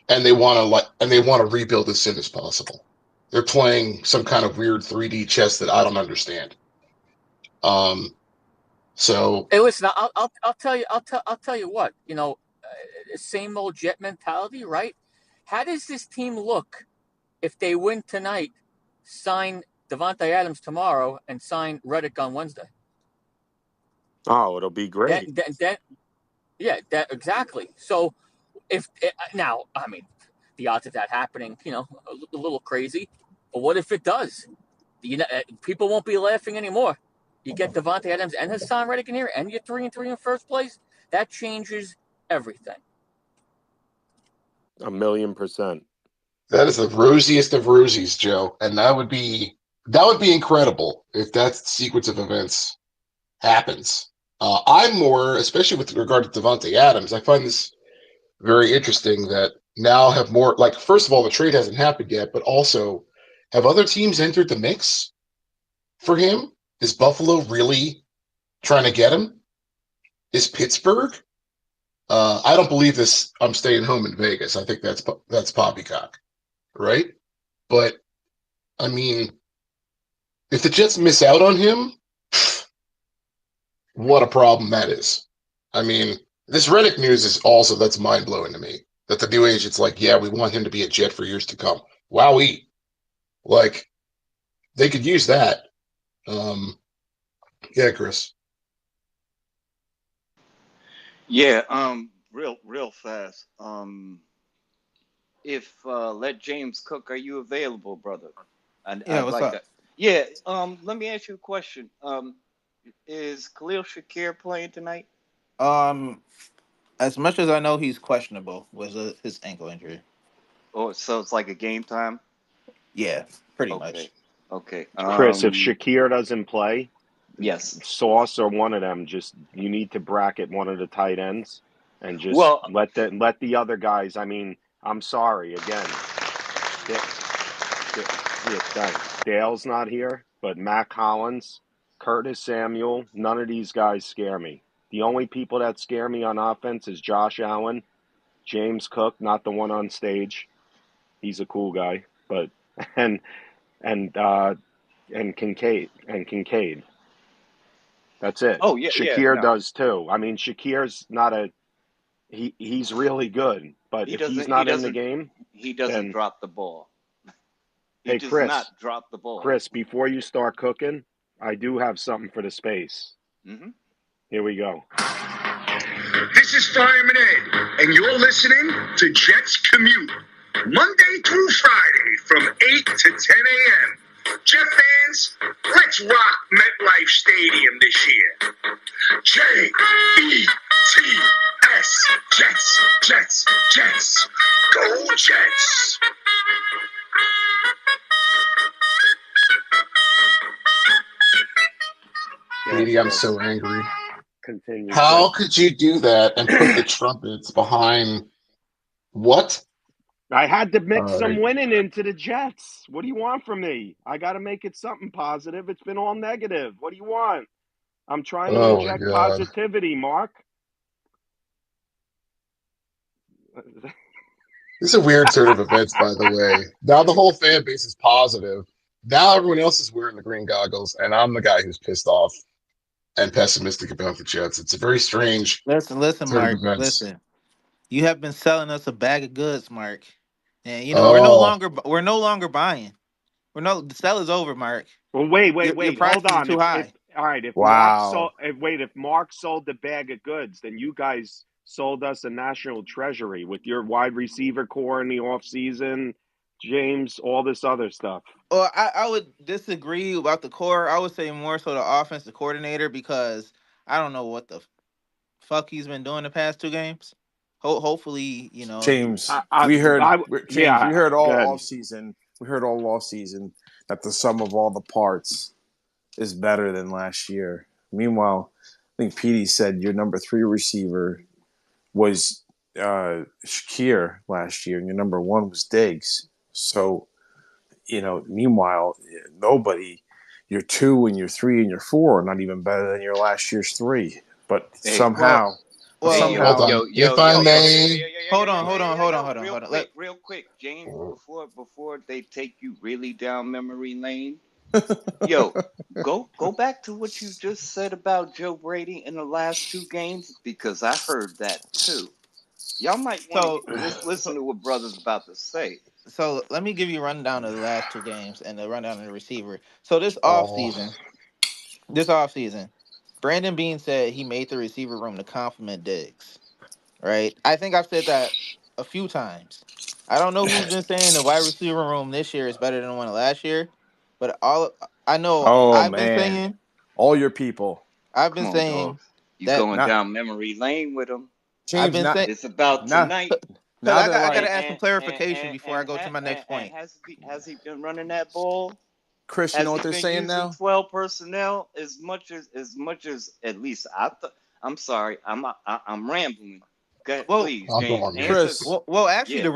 and they want to rebuild as soon as possible. They're playing some kind of weird 3D chess that I don't understand. So Hey, listen, I'll tell you what. Same old Jet mentality, right? How does this team look if they win tonight, sign Devontae Adams tomorrow, and sign Reddick on Wednesday? Oh, it'll be great. That exactly. So now, I mean, the odds of that happening, a little crazy. But what if it does? People won't be laughing anymore. You get Devontae Adams and Hassan Reddick in here, and you're 3-3 in first place. That changes everything. 1,000,000%. That is the rosiest of rosies, Joe, and that would be incredible if that sequence of events happens. I'm more, especially with regard to Devontae Adams, I find this very interesting that now have more, like, first of all, the trade hasn't happened yet, but also have other teams entered the mix for him? Is Buffalo really trying to get him? Is Pittsburgh? I don't believe this. I'm staying home in Vegas. I think that's poppycock, right? But I mean, if the Jets miss out on him, what a problem that is. I mean, this Reddick news is also, that's mind blowing to me. That the new agent's like, yeah, we want him to be a Jet for years to come. Wowee. Like, they could use that. Yeah, Chris. Yeah, real fast. If let James Cook, are you available, brother? Yeah, I'd what's like up? that. Yeah. Let me ask you a question. Is Khalil Shakir playing tonight? Um, as much as I know, he's questionable with his ankle injury. Oh, so it's like a game time. Yeah, pretty Okay. much. Okay. Chris, if Shakir doesn't play, Yes. Sauce or one of them, just you need to bracket one of the tight ends and just Well, let the other guys. I mean, I'm sorry again. Yeah, thanks. Dale's not here, but Matt Collins, Curtis Samuel, none of these guys scare me. The only people that scare me on offense is Josh Allen, James Cook, not the one on stage. He's a cool guy, but and and uh and Kincaid. That's it. oh yeah, yeah. Shakir No, does too. I mean, Shakir's not he's really good, but he if he's doesn't. He not in the doesn't. game, He doesn't then drop the ball. He hey does not Chris, drop the ball. Chris, before you start cooking, I do have something for the space. Hmm. Here we go. This is Fireman Ed, and you're listening to Jets Commute, Monday through Friday from 8 to 10 a.m. Jet fans, let's rock MetLife Stadium this year. J-E-T-S, Jets, Jets, Jets. Go Jets! Katie, I'm so angry. Continue, How Chris. could you do that and put the trumpets behind what? I had to mix All some right. winning into the Jets. What do you want from me? I got to make it something positive. It's been all negative. What do you want? I'm trying to Oh my inject God. positivity, Mark. This is a weird turn of events, by the way. Now the whole fan base is positive. Now everyone else is wearing the green goggles, and I'm the guy who's pissed off and pessimistic about the Jets. It's a very strange Listen, turn of Mark. events. Listen, you have been selling us a bag of goods, Mark, and Oh, we're no longer buying. The sell is over, Mark. Well, Your wait. Hold prices are on. too If high. all right, Wow. if Mark sold the bag of goods, then you guys sold us a national treasury with your wide receiver core in the offseason, James, all this other stuff. Well, I would disagree about the core. I would say more so the offensive coordinator because I don't know what the fuck he's been doing the past 2 games. Hopefully, James, I, James, we yeah, heard all good. off season. We heard all off season that the sum of all the parts is better than last year. Meanwhile, I think Petey said your number 3 receiver was Shakir last year, and your number 1 was Diggs. So, meanwhile, nobody, your 2 and your 3 and your 4 are not even better than your last year's 3. But Hey, well, somehow, hey, well, hold on. If I may. hold on, hold on, hold on, hold on, real hold on. quick, real quick, James, before they take you really down memory lane, yo, go back to what you just said about Joe Brady in the last 2 games because I heard that too. Y'all might want to So, listen so, to what brother's about to say. so let me give you a rundown of the last 2 games and the rundown of the receiver. So Oh, this off season, Brandon Bean said he made the receiver room to compliment Diggs. Right? I think I've said that a few times. I don't know who's been saying the wide receiver room this year is better than the one last year, but all I know oh man, all your people. I've Come been on, saying dogs. You that going Not down memory lane with them. I've James, been saying It's about not tonight. Because Now that I got to like ask some clarification before I go to my next and point. has he been running that ball? Chris, you Has know he what they're been saying using now? 12 personnel as much as at least I thought? I'm sorry, I'm rambling. Go ahead, Well, please, I'll go James, on mute. answer. Chris, well, actually, Yeah, the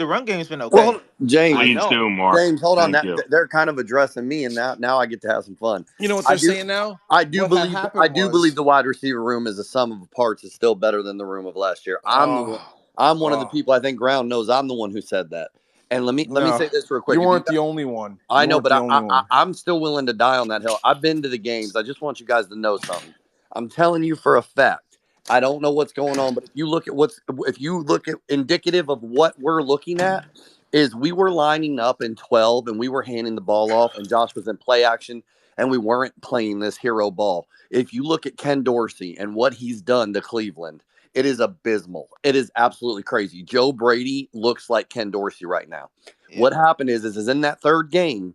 run game's been Well, hold okay. on. James, I Please know. do, Mark. James, hold on. Thank That you. they're kind of addressing me, and now I get to have some fun. you know what I they're do, saying now? I do What had believe, I happened do believe was, the wide receiver room as a sum of parts is still better than the room of last year. oh, I'm one of the oh, people. I think Ground knows I'm the one who said that. And let me no, say this real quick. you If you weren't the only one. I You know, weren't but the only one. I'm still willing to die on that hill. I've been to the games. I just want you guys to know something. I'm telling you for a fact. I don't know what's going on, but if you look at indicative of what we're looking at, is we were lining up in 12 and we were handing the ball off, and Josh was in play action, and we weren't playing this hero ball. If you look at Ken Dorsey and what he's done to Cleveland, it is abysmal. It is absolutely crazy. Joe Brady looks like Ken Dorsey right now. Yeah. What happened is in that third game,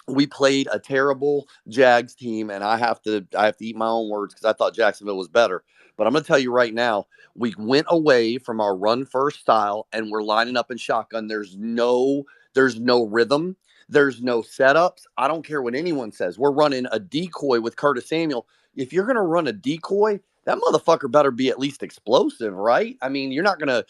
we played a terrible Jags team, and I have to eat my own words because I thought Jacksonville was better. But I'm going to tell you right now, we went away from our run first style, and we're lining up in shotgun. There's no rhythm. There's no setups. I don't care what anyone says. We're running a decoy with Curtis Samuel. If you're going to run a decoy, that motherfucker better be at least explosive, right? I mean, you're not gonna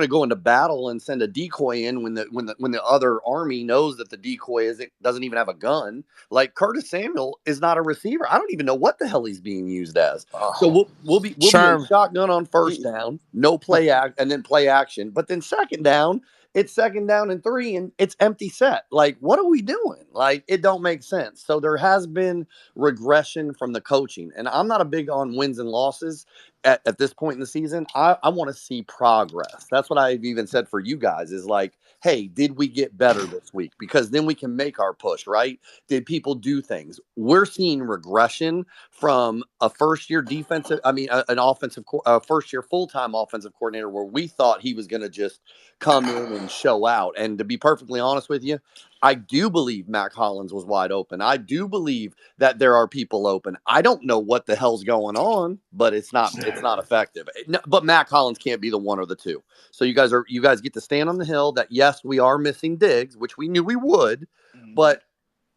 go into battle and send a decoy in when the other army knows that the decoy doesn't even have a gun. Like Curtis Samuel is not a receiver. I don't even know what the hell he's being used as. So Oh, we'll be in Sherm, shotgun on first you, down, no play act, and then play action. But then second down, it's second down and 3, and it's empty set. Like, what are we doing? Like, it don't make sense. So there has been regression from the coaching. And I'm not a big on wins and losses at this point in the season. I want to see progress. That's what I've even said for you guys is like, hey, did we get better this week? Because then we can make our push, right? Did people do things? We're seeing regression from a first year an first year full time offensive coordinator where we thought he was going to just come in and show out. And to be perfectly honest with you, I do believe Mac Hollins was wide open. I do believe that there are people open. I don't know what the hell's going on, but it's not effective. No, but Mac Hollins can't be the one or the two. So you guys get to stand on the hill that yes, we are missing Diggs, which we knew we would, but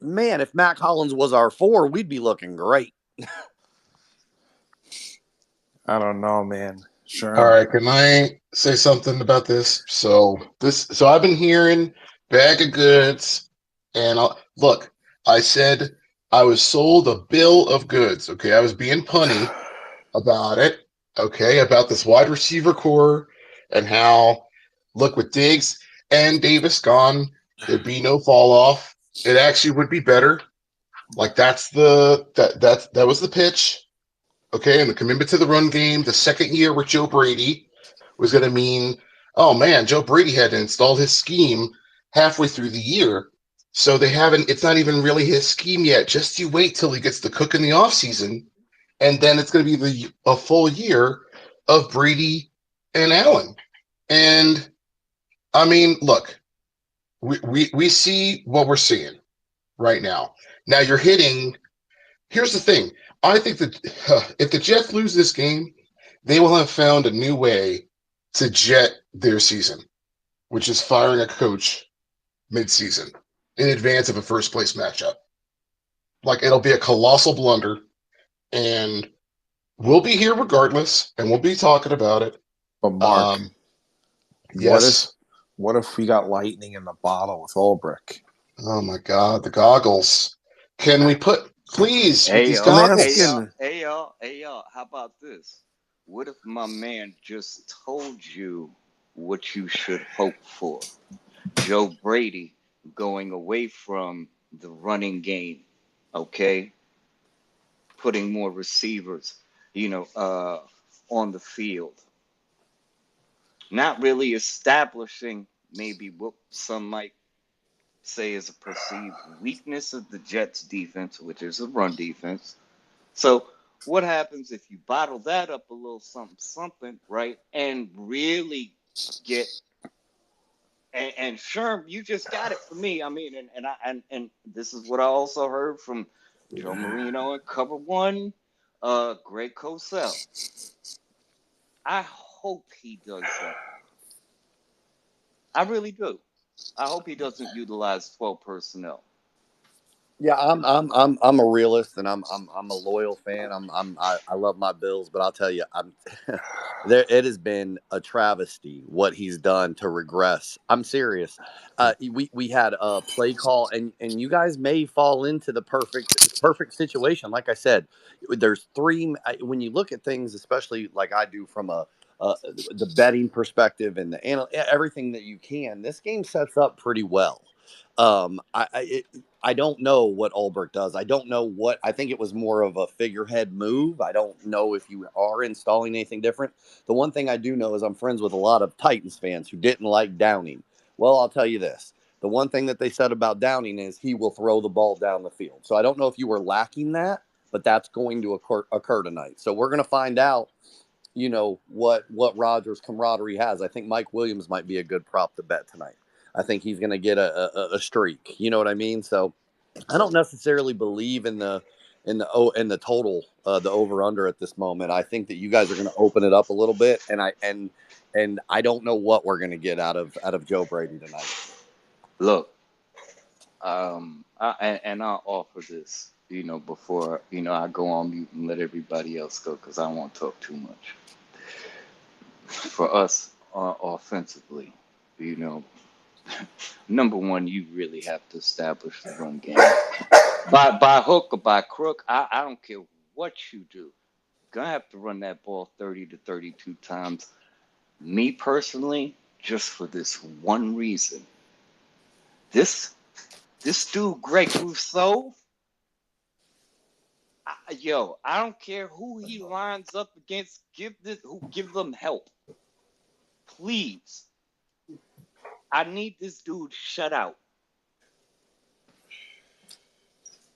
man, if Mac Hollins was our 4, we'd be looking great. I don't know, man. All Sherm, right, can I say something about this? So I've been hearing bag of goods, and look, I said I was sold a bill of goods. Okay, I was being punny about it. Okay, about this wide receiver core and how look with Diggs and Davis gone, there'd be no fall off. It actually would be better. Like that was the pitch. Okay, and the commitment to the run game, the second year with Joe Brady was going to mean, oh man, Joe Brady had to install his scheme halfway through the year. So it's not even really his scheme yet. Just you wait till he gets the cook in the offseason, and then it's going to be a full year of Brady and Allen. And I mean, look, we see what we're seeing right now. Now you're hitting. Here's the thing. I think that if the Jets lose this game, they will have found a new way to jet their season, which is firing a coach mid-season in advance of a first place matchup. Like it'll be a colossal blunder, and we'll be here regardless, and we'll be talking about it. but Mark, what if Yes. what if we got lightning in the bottle with Ulbrich? Oh my God, the goggles. Can we please, with Hey these y'all, I'm hey goggles? y'all, asking. hey y'all, hey y'all. How about this? What if my man just told you what you should hope for? Joe Brady going away from the running game, okay? Putting more receivers, on the field. Not really establishing maybe what some might say is a perceived weakness of the Jets defense, which is a run defense. So what happens if you bottle that up a little something, something, right? And really get and Sherm, you just got it for me. I mean, and this is what I also heard from Joe Marino in Cover One, Greg Cosell. I hope he does that. I really do. I hope he doesn't utilize 12 personnel. Yeah, I'm a realist and I'm a loyal fan. I love my Bills, but I'll tell you, I'm there. It has been a travesty what he's done to regress. I'm serious. We had a play call, and you guys may fall into the perfect situation. Like I said, there's three. When you look at things, especially like I do from the betting perspective and everything that you can, this game sets up pretty well. I don't know what Ulbrich does. I don't know what I think it was more of a figurehead move. I don't know if you are installing anything different. The one thing I do know is I'm friends with a lot of Titans fans who didn't like Downing. Well, I'll tell you this. The one thing that they said about Downing is he will throw the ball down the field. So I don't know if you were lacking that, but that's going to occur tonight. So we're going to find out, what Rodgers' camaraderie has. I think Mike Williams might be a good prop to bet tonight. I think he's going to get a streak. You know what I mean? So I don't necessarily believe in the total, the over under at this moment. I think that you guys are going to open it up a little bit, and I don't know what we're going to get out of Joe Brady tonight. Look, and I'll offer this, before, I go on mute and let everybody else go because I don't want to talk too much. For us, offensively, you know, number one, you really have to establish the run game. By hook or by crook, I don't care what you do. Gonna have to run that ball 30 to 32 times. Me personally, just for this one reason. This this dude, Greg Rousseau, I don't care who he lines up against. Give them help, please. I need this dude shut out.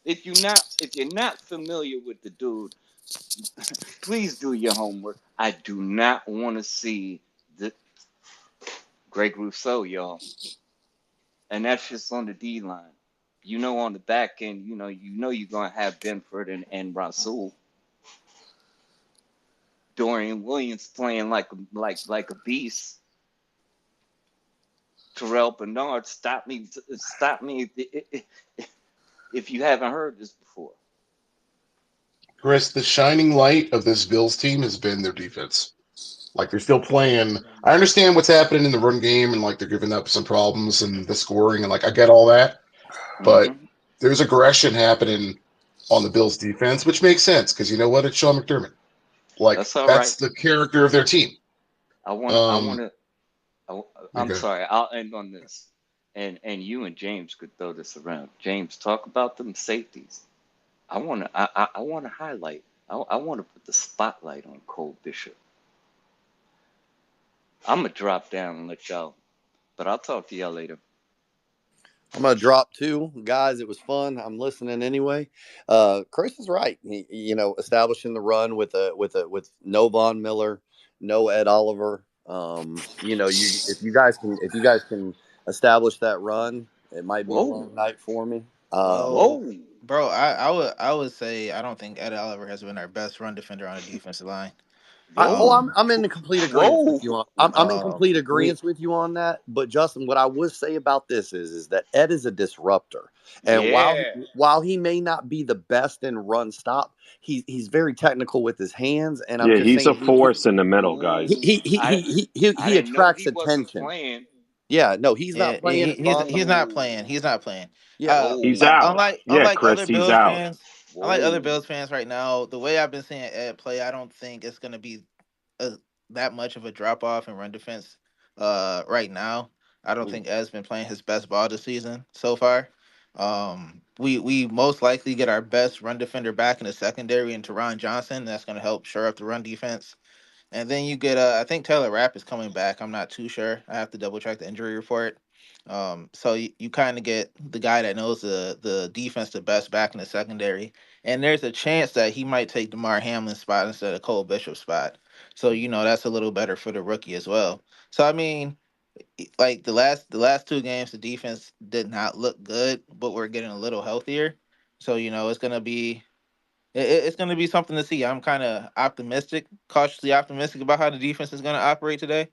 If you're not familiar with the dude, please do your homework. I do not want to see the Greg Rousseau, y'all, and that's just on the D line. On the back end, you're gonna have Benford and Rasul. Dorian Williams playing like a beast. Terrell Bernard, stop me if you haven't heard this before. Chris, the shining light of this Bills team has been their defense. Like they're still playing. I understand what's happening in the run game and like they're giving up some problems and the scoring and like I get all that, but Mm-hmm. there's aggression happening on the Bills defense, which makes sense because you know what? It's Sean McDermott. Like That's all right. that's the character of their team. I want. I want Um, to. I'm okay. sorry. I'll end on this, and you and James could throw this around. James, talk about them safeties. I want to highlight. I want to put the spotlight on Cole Bishop. I'm gonna drop down and let y'all, but I'll talk to y'all later. I'm gonna drop two guys. It was fun. I'm listening anyway. Chris is right. Establishing the run with no Von Miller, no Ed Oliver. If you guys can establish that run, it might be a Whoa, long night for me. Well, whoa, bro, I would say I don't think Ed Oliver has been our best run defender on the defensive line. whoa, I'm in complete agreement with whoa. you on. I'm in complete We agreement with you on that. But Justin, what I would say about this is that Ed is a disruptor, and while Yeah. while he may not be the best in run stop, he's very technical with his hands. And I'm Yeah, just he's a saying force in the middle, he guys. Ooh, he he he he, he, I he didn't know attracts he wasn't attention. playing. Yeah, no, he's Yeah, not playing at Von. he's not Oh, playing. He's not playing. Yeah, He's whoa, out. Unlike Yeah, other Chris, he's Bills out. fans, unlike other whoa. Bills fans right now, the way I've been seeing Ed play, I don't think it's gonna be a, that much of a drop off in run defense. Right now, I don't think Ed's been playing his best ball this season so far. We most likely get our best run defender back in the secondary in Teron Johnson. That's gonna help shore up the run defense. And then you get I think Taylor Rapp is coming back. I'm not too sure. I have to double check the injury report. So you kind of get the guy that knows the defense the best back in the secondary. And there's a chance that he might take DeMar Hamlin's spot instead of Cole Bishop's spot. So that's a little better for the rookie as well. So I mean, like the last two games, the defense did not look good, but we're getting a little healthier. So it's going to be something to see. I'm kind of optimistic, cautiously optimistic about how the defense is going to operate today.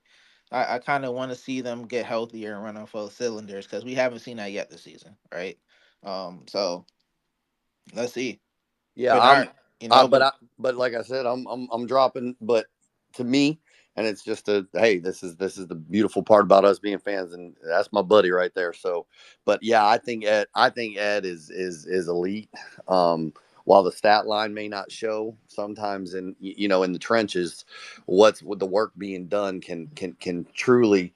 I kind of want to see them get healthier and run on full cylinders because we haven't seen that yet this season, right? So let's see. Yeah, Bernard, you know, but but like I said, I'm dropping. But to me, and it's just a hey, this is the beautiful part about us being fans, and that's my buddy right there. So, but yeah, I think Ed is elite. While the stat line may not show, sometimes in the trenches, what's with the work being done can truly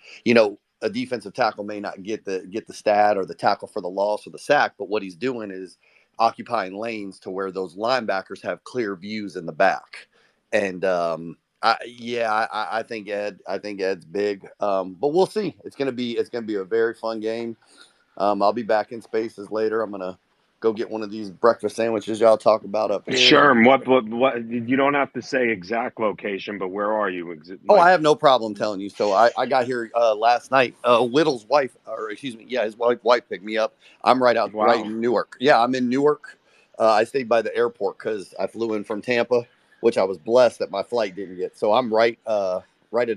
a defensive tackle may not get the stat or the tackle for the loss or the sack, but what he's doing is occupying lanes to where those linebackers have clear views in the back. And I think Ed's big. But we'll see. It's gonna be a very fun game. I'll be back in Spaces later. I'm gonna go get one of these breakfast sandwiches y'all talk about up here. Sure. What? You don't have to say exact location, but where are you? Oh, Like, I have no problem telling you. So I got here last night. Whittle's wife, or excuse me, yeah, his wife picked me up. I'm right wow. in Newark. Yeah, I'm in Newark. I stayed by the airport because I flew in from Tampa, which I was blessed that my flight didn't get. So I'm right at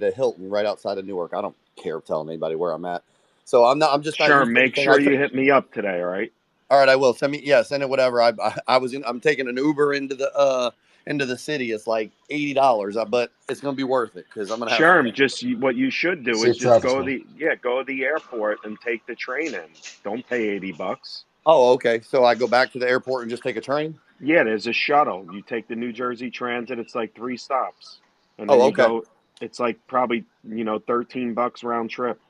a Hilton, right outside of Newark. I don't care telling anybody where I'm at. So I'm not. I'm just not Sure. used to Make anything. sure you hit me up today. All right. All right, I will send it whatever. I'm taking an Uber into the city. It's like $80, but it's gonna be worth it because I'm gonna have some Sure. fun. What you should do is Safe just travels, man. go to the airport and take the train in. Don't pay $80. Oh, okay. So I go back to the airport and just take a train. Yeah, there's a shuttle. You take the New Jersey Transit. It's like 3 stops, and then Oh, you okay. go. It's like probably $13 round trip.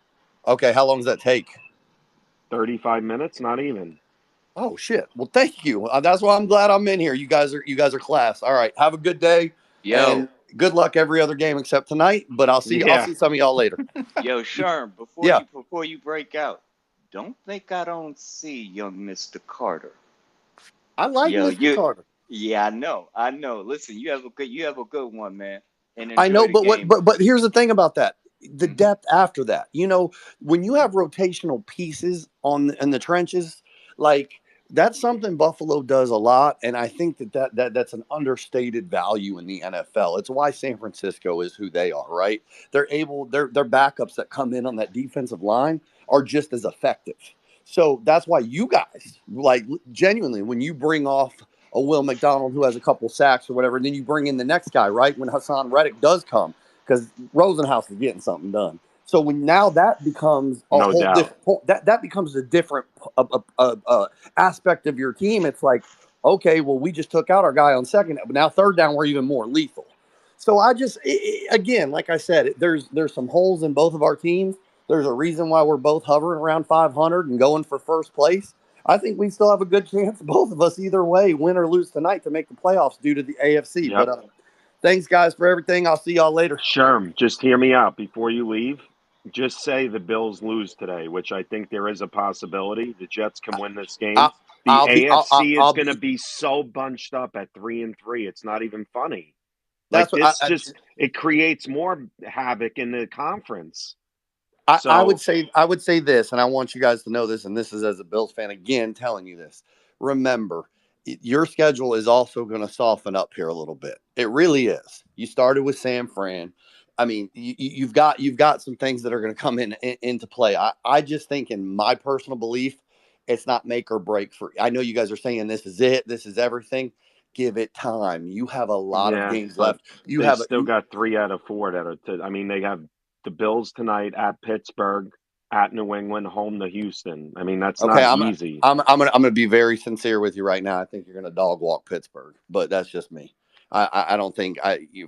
Okay. How long does that take? 35 minutes, not even. Oh shit. Well, thank you. That's why I'm glad I'm in here. You guys are class. All right. Have a good day Yo, and good luck every other game except tonight. But I'll Yeah. see some of y'all later. yo, Sherm, Yeah. before you break out, don't think I don't see young Mister Carter. I like Yo, Mr. you, Carter. yeah, I know. Listen, you have a good one, man, and I enjoy know, the but game. here's the thing about that. The Hmm. depth after that. When you have rotational pieces in the trenches, like that's something Buffalo does a lot, and I think that's an understated value in the NFL. It's why San Francisco is who they are, right? Their backups that come in on that defensive line are just as effective. So that's why you guys like genuinely when you bring off a Will McDonald who has a couple sacks or whatever, and then you bring in the next guy, right? When Hassan Reddick does come, because Rosenhaus is getting something done. So when now that becomes a No whole doubt. different that becomes a different aspect of your team. It's like, okay, well, we just took out our guy on second, but now third down we're even more lethal. So again, like I said, there's some holes in both of our teams. There's a reason why we're both hovering around 500 and going for first place. I think we still have a good chance, both of us, either way, win or lose tonight, to make the playoffs due to the AFC. But Yep. thanks, guys, for everything. I'll see y'all later. Sherm, just hear me out before you leave. Just say the Bills lose today, which I think there is a possibility. The Jets can win this game. I, The AFC is I'll going to be. be so bunched up at 3-3. It's not even funny. That's Like what this, just it creates more havoc in the conference. I would So say. I would say this, and I want you guys to know this. And this is as a Bills fan again telling you this. Remember, your schedule is also going to soften up here a little bit. It really is. You started with San Fran. I mean, you've got some things that are going to come into play. I just think, in my personal belief, it's not make or break for. I know you guys are saying this is it. This is everything. Give it time. You have a lot of yeah, games but left. You they've have still got 3 out of 4 that are. I mean, they have the Bills tonight at Pittsburgh, at New England, home to Houston. I mean, that's Okay, not I'm easy. I'm gonna be very sincere with you right now. I think you're gonna dog walk Pittsburgh, but that's just me. I don't think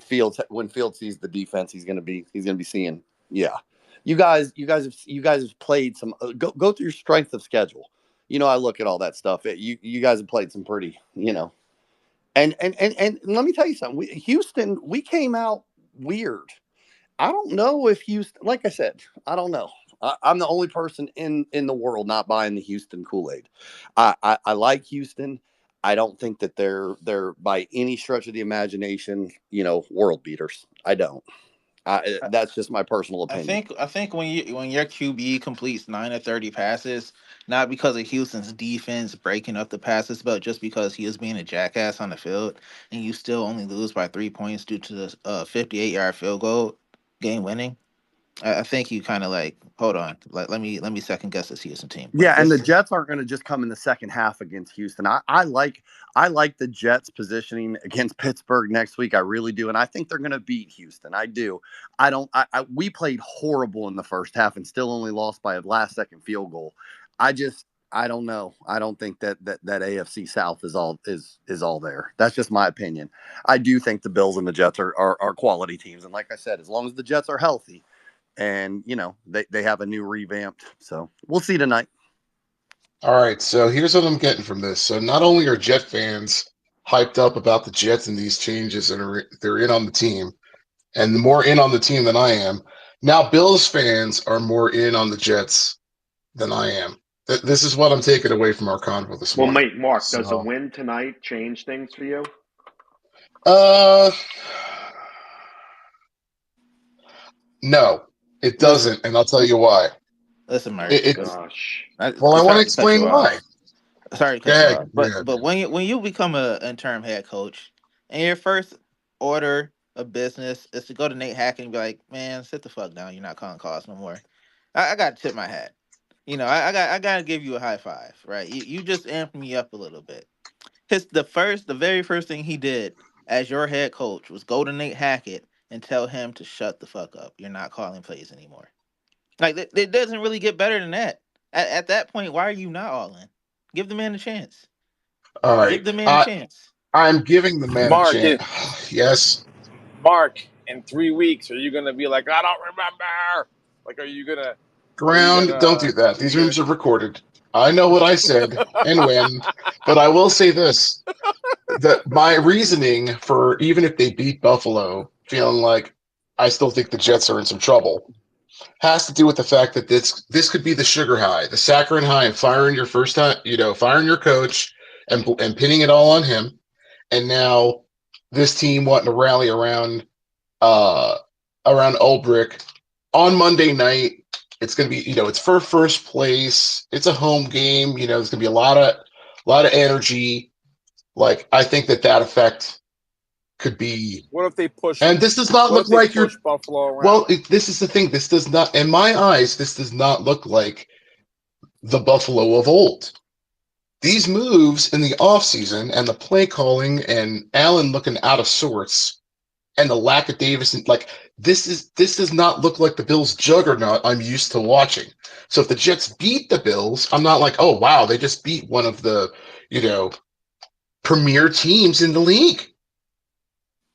Fields, when Fields sees the defense, he's gonna be seeing. Yeah, you guys have played some. Go through your strength of schedule. I look at all that stuff. You guys have played some pretty. And let me tell you something. Houston, we came out weird. I don't know if Houston, like I said, I don't know. I'm the only person in the world not buying the Houston Kool-Aid. I like Houston. I don't think that they're by any stretch of the imagination, world beaters. I don't. That's just my personal opinion. I think when your QB completes 9 of 30 passes, not because of Houston's defense breaking up the passes, but just because he is being a jackass on the field, and you still only lose by 3 points due to the 58-yard field goal game winning. I think you kind of like hold on. Let me second guess this Houston team. But Yeah, and the this Jets aren't going to just come in the second half against Houston. I like the Jets positioning against Pittsburgh next week. I really do, and I think they're going to beat Houston. I do. I don't. We played horrible in the first half and still only lost by a last second field goal. I don't know. I don't think that AFC South is all there. That's just my opinion. I do think the Bills and the Jets are quality teams, and like I said, as long as the Jets are healthy, and they have a new revamped, so we'll see tonight. All right, so here's what I'm getting from this. So not only are Jet fans hyped up about the Jets and these changes, and they're in on the team, and more in on the team than I am. Now Bills fans are more in on the Jets than I am. This is what I'm taking away from our convo this Well, morning. mate, Mark, does a So, win tonight change things for you? No, it listen, doesn't, and I'll tell you why. listen, Mark. Oh, It's gosh. well, I want to Sorry to cut you explain why. off. Sorry to Go cut you ahead, off. go But ahead, but man. when you become a interim head coach and your first order of business is to go to Nate Hackett and be like, man, sit the fuck down. You're not calling calls no more. I got to tip my hat. I gotta give you a high five, right? You just amped me up a little bit. The very first thing he did as your head coach was go to Nate Hackett and tell him to shut the fuck up. You're not calling plays anymore. Like it doesn't really get better than that. At that point, why are you not all in? Give the man a chance. All right, Give the man a chance. I'm giving the man a Mark, chance. Yes, Mark, in 3 weeks, are you gonna be like, I don't remember? Like, Ground, don't do that. are you These gonna? rooms are recorded. I know what I said and when, but I will say this: that my reasoning for even if they beat Buffalo, feeling like I still think the Jets are in some trouble, has to do with the fact that this could be the sugar high, the saccharine high of firing your first time, firing your coach and pinning it all on him, and now this team wanting to rally uh around Ulbrich on Monday night. It's going to be, it's for first place. It's a home game. There's going to be a lot of energy. Like I think that effect could be. What if they push? And this does not What look if they like you're. push Buffalo around? Well, this is the thing. This does not, in my eyes, this does not look like the Buffalo of old. These moves in the offseason and the play calling and Allen looking out of sorts and the lack of Davis, like this does not look like the Bills juggernaut I'm used to watching. So if the Jets beat the Bills, I'm not like, oh wow, they just beat one of the, premier teams in the league.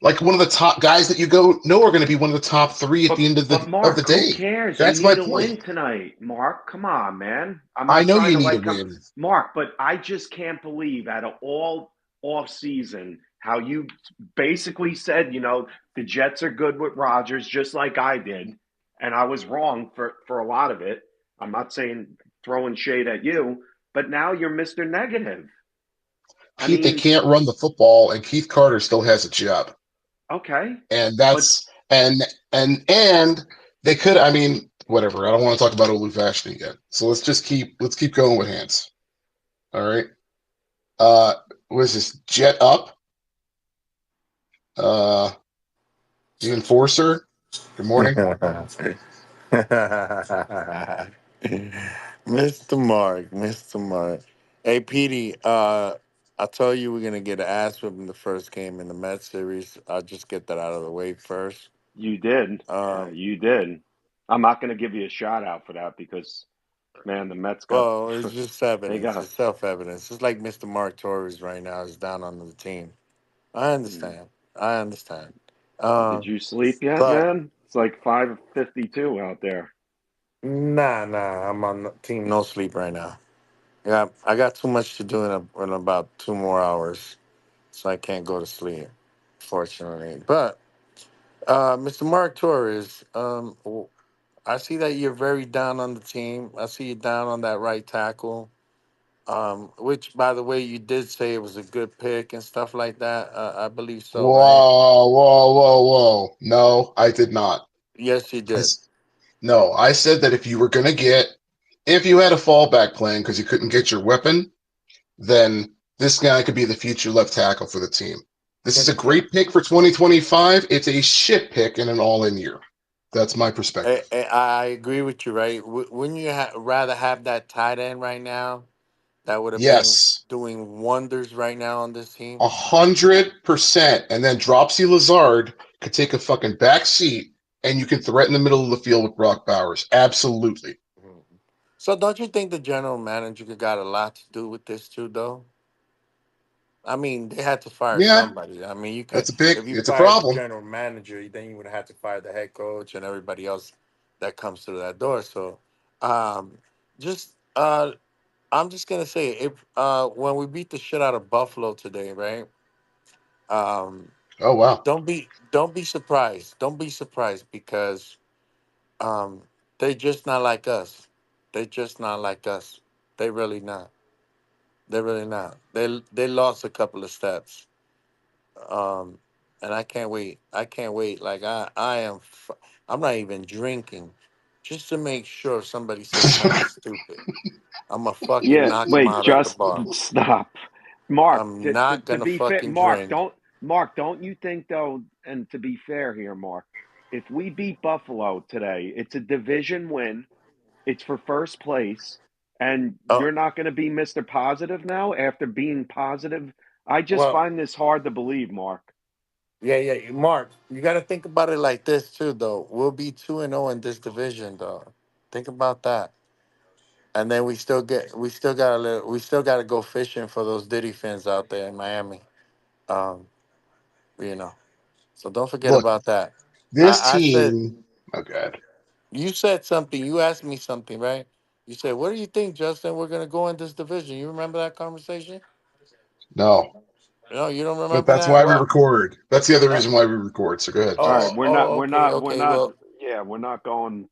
Like one of the top guys that you know are going to be one of the top three at the end of But the Mark, who day. cares? You That's my need a point. win tonight, Mark. Come on, man. I'm I not know trying you to need a like come, win. Mark, but I just can't believe out of all off season how you basically said, the Jets are good with Rodgers, just like I did, and I was wrong for a lot of it. I'm not saying throwing shade at you, but now you're Mr. Negative. I Pete, they mean, can't run the football, and Keith Carter still has a job. okay, And but that's and they could. I mean, whatever. I don't want to talk about Olu Vashti yet. So let's keep going with hands. All right. Was this Jet up? The enforcer. Good morning. Mr. Mark. Hey, Petey, I told you we're going to get an ass whip in the first game in the Mets series. I'll just get that out of the way first. you did. Um, You did. I'm not going to give you a shout out for that because, man, the Mets got well, it's just they evidence. got. It's self-evidence. It's like Mr. Mark Torres right now is down on the team. I understand. I understand. Did you sleep yet, But man? It's like 5:52 out there. nah, I'm on the team no sleep right now. Yeah, I got too much to do in about 2 more hours, so I can't go to sleep, fortunately. But Mr. Mark Torres, I see that you're very down on the team. I see you down on that right tackle, which, by the way, you did say it was a good pick and stuff like that. I believe so, right? Whoa, whoa, whoa, whoa. No, I did not. Yes, you I did. no, I said that if you had a fallback plan because you couldn't get your weapon, then this guy could be the future left tackle for the team. This is Can, a can, great pick for 2025. It's a shit pick in an all-in year. That's my I, perspective. I agree with you, right? Wouldn't you rather have that tight end right now that would have been Yes, doing wonders right now on this team? 100%. And then Dropsy Lazard could take a fucking back seat, and you can threaten the middle of the field with Brock Bowers. Absolutely. Mhm. So don't you think the general manager got a lot to do with this too, though? I mean, they had to fire Yeah, somebody. I mean, you could that's a big. if you It's a fired the problem. general manager, then you would have to fire the head coach and everybody else that comes through that door. So, um, just I'm just gonna say if when we beat the shit out of Buffalo today, right? Um, Oh wow. don't be surprised. Don't be surprised because um, they just not like us. They just not like us. They really not. They really not. They lost a couple of steps. Um, and I can't wait. I can't wait. Like I'm not even drinking, just to make sure if somebody says something stupid, I'm gonna fucking Yeah, knock them wait, out at the just bar. stop. Mark, I'm not to gonna be fair, fucking drink. Mark, don't you think though, and to be fair here, Mark, if we beat Buffalo today, it's a division win. It's for first place, and Oh you're not going to be Mr. Positive now after being positive. I just well, find this hard to believe, Mark. yeah, yeah. Mark, you got to think about it like this too, though. We'll be 2-0 in this division, though. Think about that. And then we still gotta go fishing for those Diddy fans out there in Miami. Um, you know. So don't forget Look, about that. this I said team. Oh god. you said something. You asked me something, right? You said, "What do you think, Justin? We're gonna go in this division." You remember that conversation? No, No, you don't but remember that's that. why we Well, record. That's the other uh, reason why we record. So go ahead. All right, okay, we're okay. not. Well, Yeah, we're not going.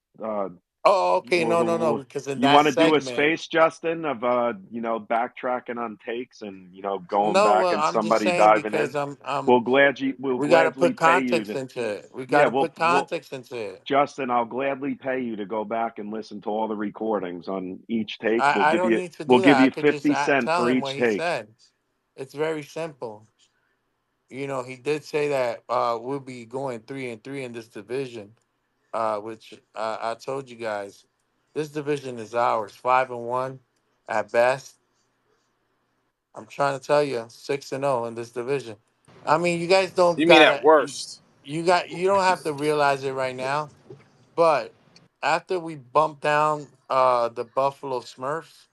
okay. No, no, no. Because in You that want to do a segment, space, Justin, of backtracking on takes and going no. back Well, and I'm just somebody saying diving because in. I'm. We'll We got to gladly put pay you context to. into it. We got Yeah, to put context into it. Justin, I'll gladly pay you to go back and listen to all the recordings on each take. We'll I give don't you need to we'll do give that. I you could just 50 cents tell for him each what he take. said. It's very simple. He did say that we'll be going 3-3 in this division, which I told you guys, this division is ours. 5-1 at best. I'm trying to tell you, 6-0 in this division. I mean, you guys don't You mean at gotta. worst? You don't have to realize it right now, but after we bump down the Buffalo Smurfs,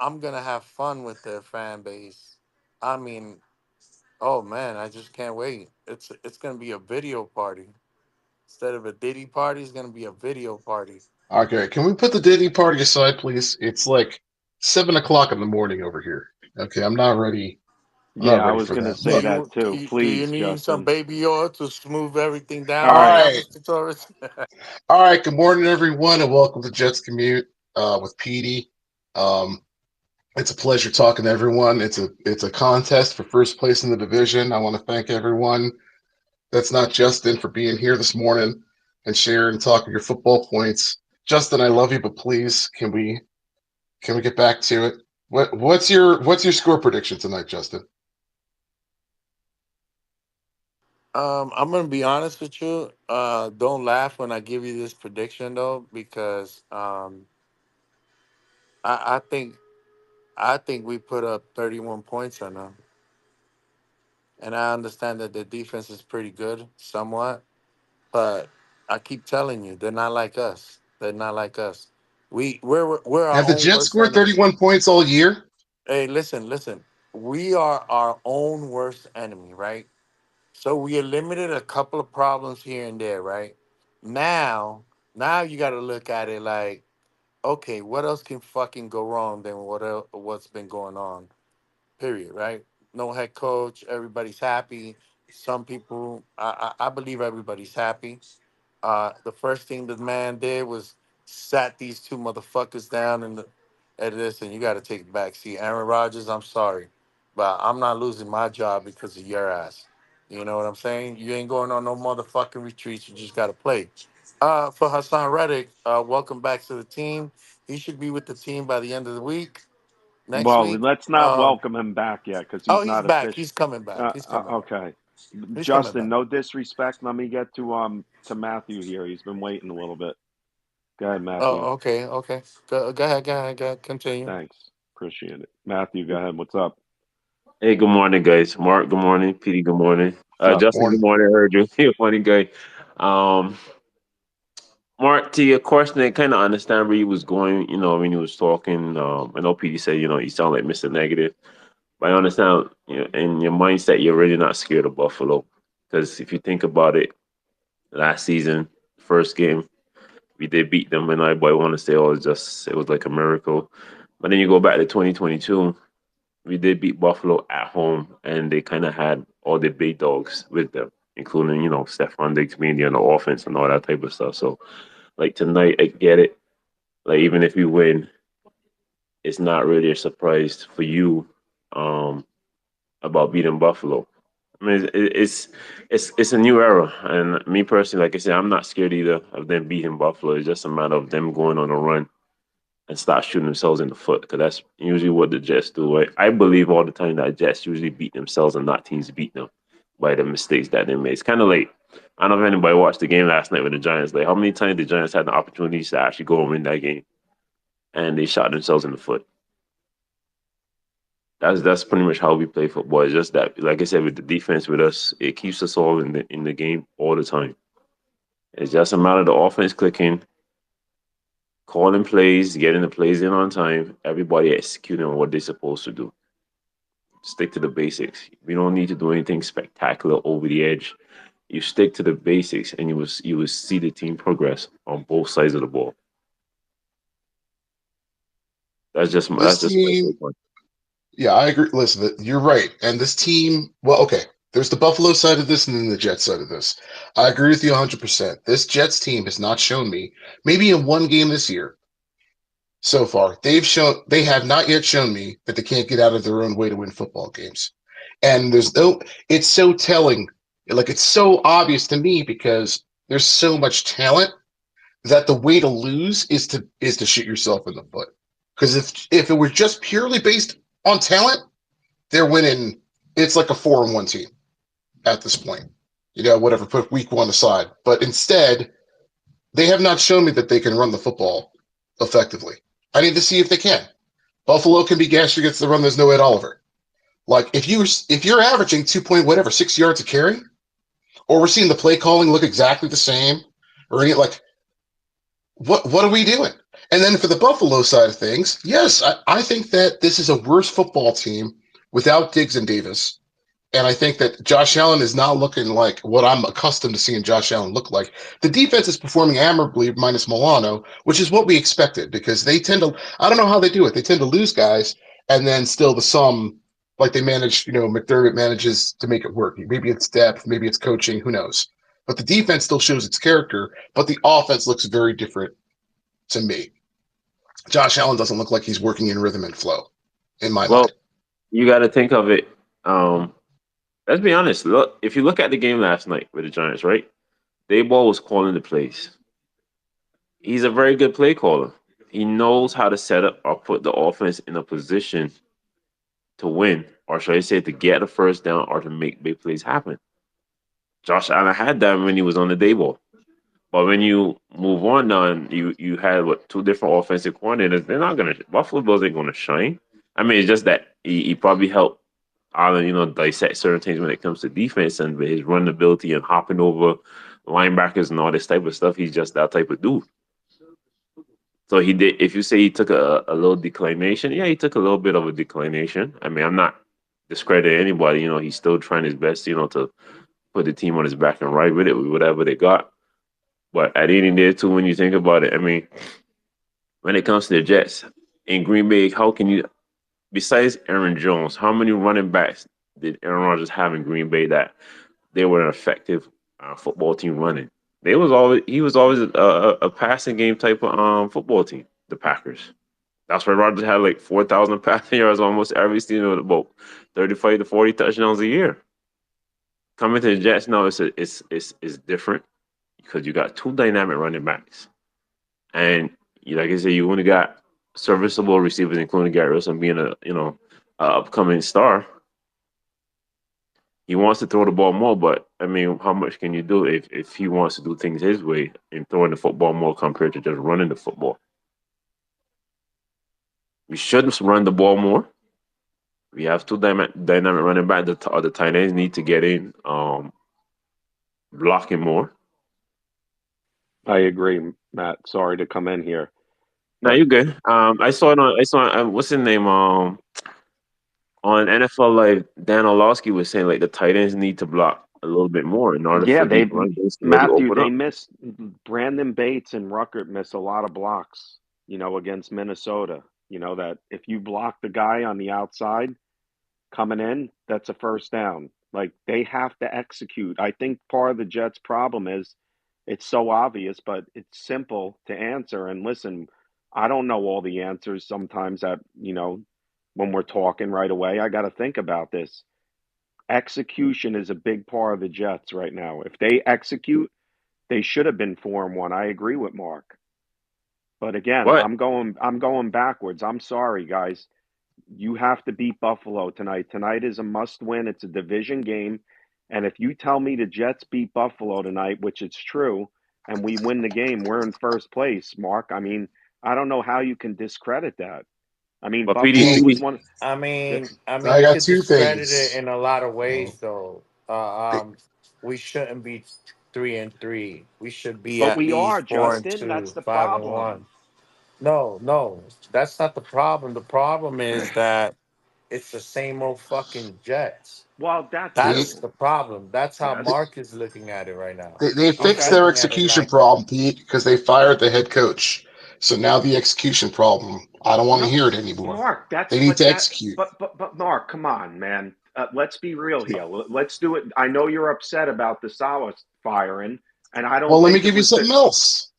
I'm gonna have fun with their fan base. I mean, oh man, I just can't wait. It's gonna be a video party. Instead of a Diddy party, it's gonna be a video party. Okay, can we put the Diddy party aside, please? It's like 7 o'clock in the morning over here. Okay, I'm not ready. I'm not Yeah, I ready was for going to that. Do say But that you too. do you Please, need some Justin. baby oil to smooth everything All all down right. now, right, Mr. Torres? all right. Good morning, everyone, and welcome to Jets Commute with Petey. Um, it's a pleasure talking to everyone. It's a contest for first place in the division. I want to thank everyone that's not Justin for being here this morning and sharing and talking your football points. Justin, I love you, but please, can we get back to it? What's your score prediction tonight, Justin? I'm gonna be honest with you. Don't laugh when I give you this prediction though, because I think we put up 31 points on them, and I understand that the defense is pretty good, somewhat. But I keep telling you, they're not like us. They're not like us. We're our Have the own Jets worst scored enemy. 31 points all year? Hey, listen, listen. We are our own worst enemy, right? So we eliminated a couple of problems here and there, right? Now, now you got to look at it like, okay, what else can fucking go wrong than what's been going on? Period, right? No head coach. Everybody's happy. Some people, I believe everybody's happy. The first thing the man did was sat these two motherfuckers down and listen, you got to take a back seat. Aaron Rodgers, I'm sorry, but I'm not losing my job because of your ass. You know what I'm saying? You ain't going on no motherfucking retreats. You just got to play. For Hassan Reddick, welcome back to the team. He should be with the team by the end of the week. Next Well, week. let's not welcome him back yet because Oh, he's he's not back. official. He's coming back. He's coming back. Okay. He's coming Justin, back. no disrespect. Let me get to Matthew here. He's been waiting a little bit. Go ahead, Matthew. Oh, okay, okay. Go ahead. Continue. Thanks. Appreciate it. Matthew, go ahead. What's up? Hey, good morning, guys. Mark, good morning. PD, good morning. What's up? Justin, good Morning. morning. I heard you. You're a funny guy. Um, Mark, to your question, I kind of understand where he was going. When he was talking, I know PD said, you sound like Mr. Negative. But I understand, in your mindset, you're really not scared of Buffalo. Because if you think about it, last season, first game, we did beat them, and I want to say, it was like a miracle. But then you go back to 2022. We did beat Buffalo at home, and they kind of had all the big dogs with them, including Stephon Diggs being on the offense and all that type of stuff. So like tonight, I get it. Like even if we win, it's not really a surprise for you um, about beating Buffalo. I mean, it's a new era, and me personally, like I said, I'm not scared either of them beating Buffalo. It's just a matter of them going on a run and start shooting themselves in the foot because that's usually what the Jets do. Right? I believe all the time that Jets usually beat themselves and not teams beat them by the mistakes that they made. It's kind of like I don't know if anybody watched the game last night with the Giants. Like how many times the Giants had the opportunities to actually go and win that game and they shot themselves in the foot. That's pretty much how we play football. It's just that, like I said, with the defense with us, it keeps us all in the game all the time. It's just a matter of the offense clicking, calling plays, getting the plays in on time, everybody executing on what they're supposed to do. Stick to the basics. We don't need to do anything spectacular over the edge. You stick to the basics, and you will see the team progress on both sides of the ball. This That's just my team, take on it. yeah, I agree. Listen, you're right. And this team, well, okay, there's the Buffalo side of this and then the Jets side of this. I agree with you 100%. This Jets team has not shown me, maybe in one game this year so far, they have not yet shown me that they can't get out of their own way to win football games. And it's so telling. Like, it's so obvious to me because there's so much talent that the way to lose is to shoot yourself in the foot. Because if it were just purely based on talent, they're winning. It's like a 4-1 team at this point. Whatever, put week one aside. But instead, they have not shown me that they can run the football effectively. I need to see if they can. Buffalo can be gashed against the run. There's no Ed Oliver. Like if you're averaging 6 yards a carry, or we're seeing the play calling look exactly the same, or any like what are we doing? And then for the Buffalo side of things, yes, I think that this is a worse football team without Diggs and Davis. And I think that Josh Allen is not looking like what I'm accustomed to seeing Josh Allen look like. The defense is performing admirably minus Milano, which is what we expected because they tend to, I don't know how they do it. They tend to lose guys and then still the sum, like they manage, McDermott manages to make it work. Maybe it's depth, maybe it's coaching, who knows. But the defense still shows its character, but the offense looks very different to me. Josh Allen doesn't look like he's working in rhythm and flow in my Well, mind. you got to think of it. Um, let's be honest. Look, if you look at the game last night with the Giants, right? Dayball was calling the plays. He's a very good play caller. He knows how to set up or put the offense in a position to win, or should I say, to get a first down or to make big plays happen. Josh Allen had that when he was on the Dayball. But when you move on now, and you had two different offensive coordinators, they're not gonna Buffalo Bills ain't gonna shine. I mean, it's just that he probably helped Allen, dissect certain things when it comes to defense and with his run ability and hopping over linebackers and all this type of stuff. He's just that type of dude. So he did. If you say he took a little declination, yeah, he took a little bit of a declination. I mean, I'm not discrediting anybody. He's still trying his best. To put the team on his back and ride with it with whatever they got. But at the end of the day, too, when you think about it, I mean, when it comes to the Jets in Green Bay, how can you, besides Aaron Jones, how many running backs did Aaron Rodgers have in Green Bay that they were an effective football team running? He was always a passing game type of football team. The Packers. That's why Rodgers had like 4,000 passing yards almost every season with about 35 to 40 touchdowns a year. Coming to the Jets now, it's different because you got two dynamic running backs. And like I said, you only got serviceable receivers, including Garrett Wilson being a upcoming star. He wants to throw the ball more, but I mean, how much can you do if he wants to do things his way and throwing the football more compared to just running the football? We should run the ball more. We have two dynamic running back. The tight ends need to get in, blocking more. I agree, Matt. Sorry to come in here, Now but you good. What's his name? On NFL Live, Dan Orlovsky was saying like the tight ends need to block a little bit more in order yeah, for they these run games to really Matthew, open they up. missed Brandon Bates and Ruckert missed a lot of blocks, against Minnesota. That if you block the guy on the outside coming in, that's a first down. Like they have to execute. I think part of the Jets' problem is it's so obvious, but it's simple to answer. And listen, I don't know all the answers sometimes that, when we're talking right away. I got to think about this. Execution is a big part of the Jets right now. If they execute, they should have been 4-1. I agree with Mark. But again, But I'm going backwards. I'm sorry, guys. You have to beat Buffalo tonight. Tonight is a must win. It's a division game. And if you tell me the Jets beat Buffalo tonight, which it's true, and we win the game, we're in first place, Mark. I mean, I don't know how you can discredit that. I mean, Buffalo The was PDP, one. I mean, I you got could two discredit it things. in a lot of ways, Well, though. the- We shouldn't be 3-3. We should be But at we are, least four and Justin. That's two, the 5-1. problem. No, no, that's not the problem. The problem is that it's the same old fucking Jets. Well, that That's Pete, too. the problem. That's how Yes. Mark is looking at it right now. they I'm fixed not their looking at it execution like that. problem, Pete, because they fired the head coach. So now the execution problem, I don't want to No, hear it anymore. Mark, They that's need but to that execute. but Mark, come on, man. Let's be real here. Let's do it. I know you're upset about the Salah firing, and I Well, don't let me think it give you was the. something else.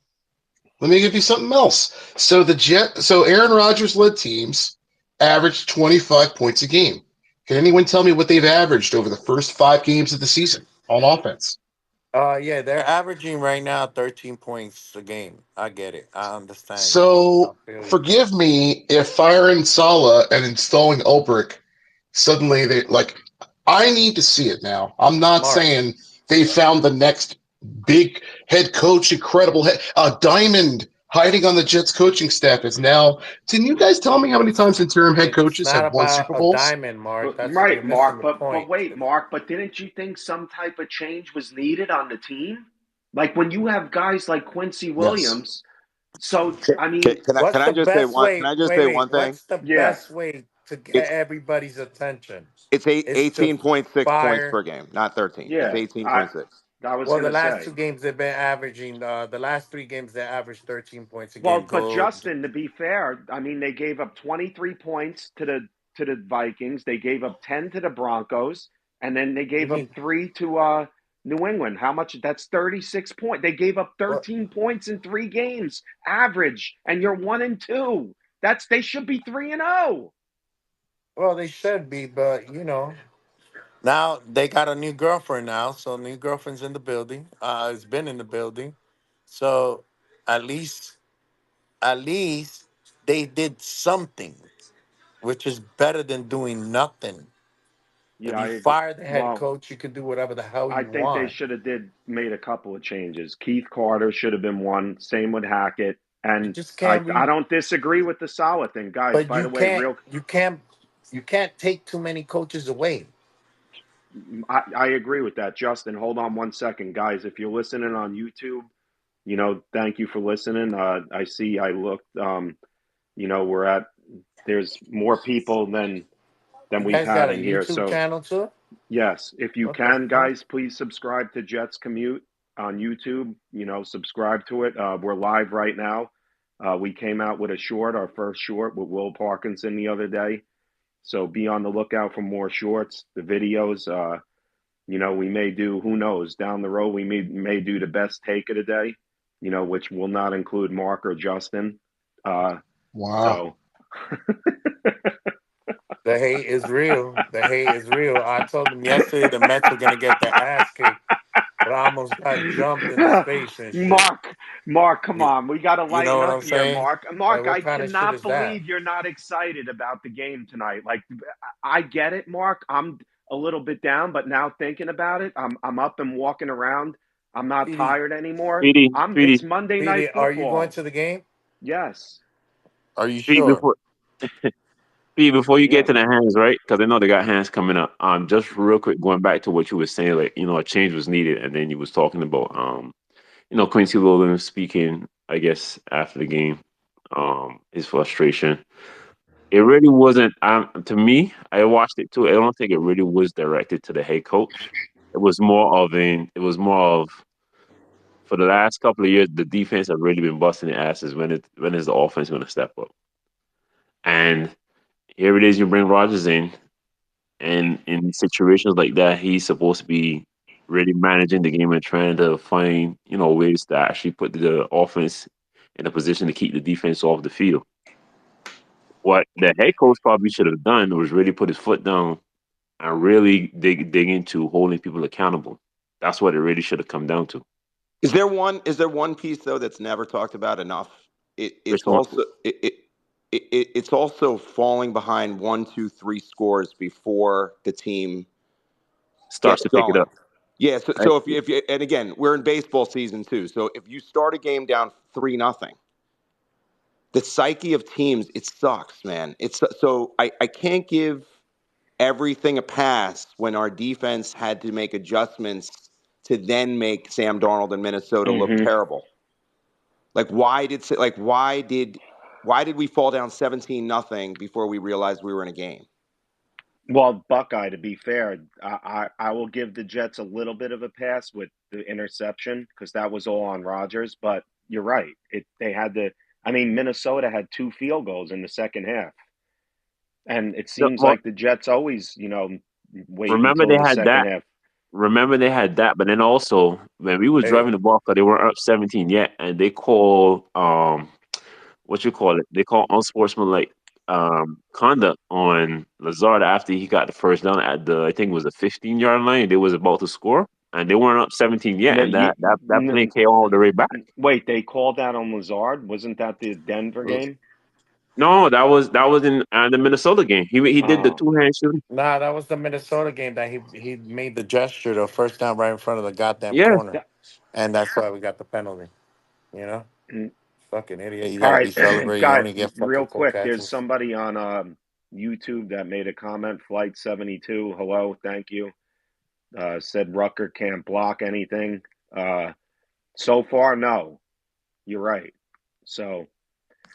So Aaron Rodgers led teams averaged 25 points a game. Can anyone tell me what they've averaged over the first 5 games of the season on offense? Yeah, they're averaging right now 13 points a game. I get it. I understand you. I So feel you. forgive me if firing Salah and installing Ulbrich suddenly they like. I need to see it now. I'm not Mark, saying they found the next big head coach, incredible head, a diamond hiding on the Jets coaching staff is now. Can you guys tell me how many times interim head it's coaches not have won about Super a Bowls? diamond, Mark. But That's you're right, missing Mark. the But point. wait, Mark. But didn't you think some type of change was needed on the team? Like when you have guys like Quincy Yes. Williams. So Can, I mean, can What's I the just say best one? Can way? I just Wait, say wait. one thing? What's the yeah. best way to get It's everybody's attention? it's eight, Is to 18.6 points fire. per game, not 13. It's Yeah. I 18.6. I was Well, the gonna last two say. games they've been averaging. The last three games they averaged 13 points a Well, game. but Go. Justin, to be fair, I mean they gave up 23 points to the Vikings. They gave up 10 to the Broncos, and then they You gave up mean 3 to New England. How much? That's 36 points. They gave up what? 13 points in 3 games, average, and you're 1-2. They should be 3-0. Well, they should be, but now they got a new girlfriend now, so new girlfriend's in the building. It's been in the building, so at least, at least they did something, which is better than doing nothing. Yeah, If you I agree. fire the head Well, coach, you can do whatever the hell I you think they want. should have did made a couple of changes. Keith Carter should have been one. Same with Hackett. You And just I can't I re, don't disagree with the Salah thing, guys. but By the way, you can't take too many coaches away. I agree with that, Justin. Hold on one second, guys. If you're listening on YouTube, thank you for listening. I see. I looked. We're at. There's more people than You we've guys got had a in here. YouTube So channel too? yes, if you What the can, fuck? guys, please subscribe to Jets Commute on YouTube. Subscribe to it. We're live right now. We came out with a short, our first short with Will Parkinson the other day. So be on the lookout for more shorts, the videos. We may do, who knows, down the road, we may do the best take of the day, which will not include Mark or Justin. Uh, Wow. so, The hate is real. The hate is real. I told them yesterday the Mets were gonna get their ass kicked, but I almost got jumped in the face and shit. Mark, come You, on. We got to you know lighten what up I'm here, saying? Mark. Like, Mark, what I kind of shit cannot is that? believe you're not excited about the game tonight. Like, I get it, Mark. I'm a little bit down, but now thinking about it, I'm up and walking around. I'm not PD, tired anymore. PD, It's PD, Monday Night PD, are you going Football. to the game? Yes. Are you PD, sure? before you get Yeah. to the hands, right? Because I know they got hands coming up. Just real quick, going back to what you were saying, like a change was needed, and then you was talking about Quincy Williams speaking, I guess after the game, his frustration. It really wasn't. To me, I watched it too. I don't think it really was directed to the head coach. It was more of for the last couple of years, the defense have really been busting their asses. When is the offense going to step up? And here it is, you bring Rodgers in, and in situations like that, he's supposed to be really managing the game and trying to find ways to actually put the offense in a position to keep the defense off the field. What the head coach probably should have done was really put his foot down and really dig into holding people accountable. That's what it really should have come down to. Is there one piece though that's never talked about enough? It, Which it's one also it, it, it's also falling behind 1, 2, 3 scores before the team starts gets to pick it going. up? Yeah. So, Right? so if you and again, we're in baseball season too. So if you start a game down 3-0, the psyche of teams, it sucks, man. It's so I can't give everything a pass when our defense had to make adjustments to then make Sam Darnold in Minnesota look Mm-hmm. terrible. Like why did we fall down 17-0 before we realized we were in a game? Well, Buckeye, to be fair, I will give the Jets a little bit of a pass with the interception because that was all on Rodgers. But you're right. They had to. I mean, Minnesota had 2 field goals in the second half, and it No, seems well, like the Jets always, wait remember until they the had second that. half. Remember they had that, but then also when we was Hey, driving the ball, 'cause they weren't up 17 yet, and they call what you call it? They call unsportsmanlike conduct on Lazard after he got the first down at I think it was the 15-yard line. They was about to score, and they weren't up 17 yet, No, and that play came all the way back. wait, they called that on Lazard. Wasn't that the Denver game? No, that was in the Minnesota game. He did the Oh, 2-hand shooting. nah, that was the Minnesota game that he made the gesture, the first down right in front of the goddamn Yeah, corner, that, and that's why we got the penalty. You know, mm, fucking idiot. You all got to be right, celebrating. You guys. only get Real fucking four quick, there's catches. somebody on YouTube that made a comment. Flight 72. Hello, thank you. Said Rucker can't block anything. So far, no. You're right. So,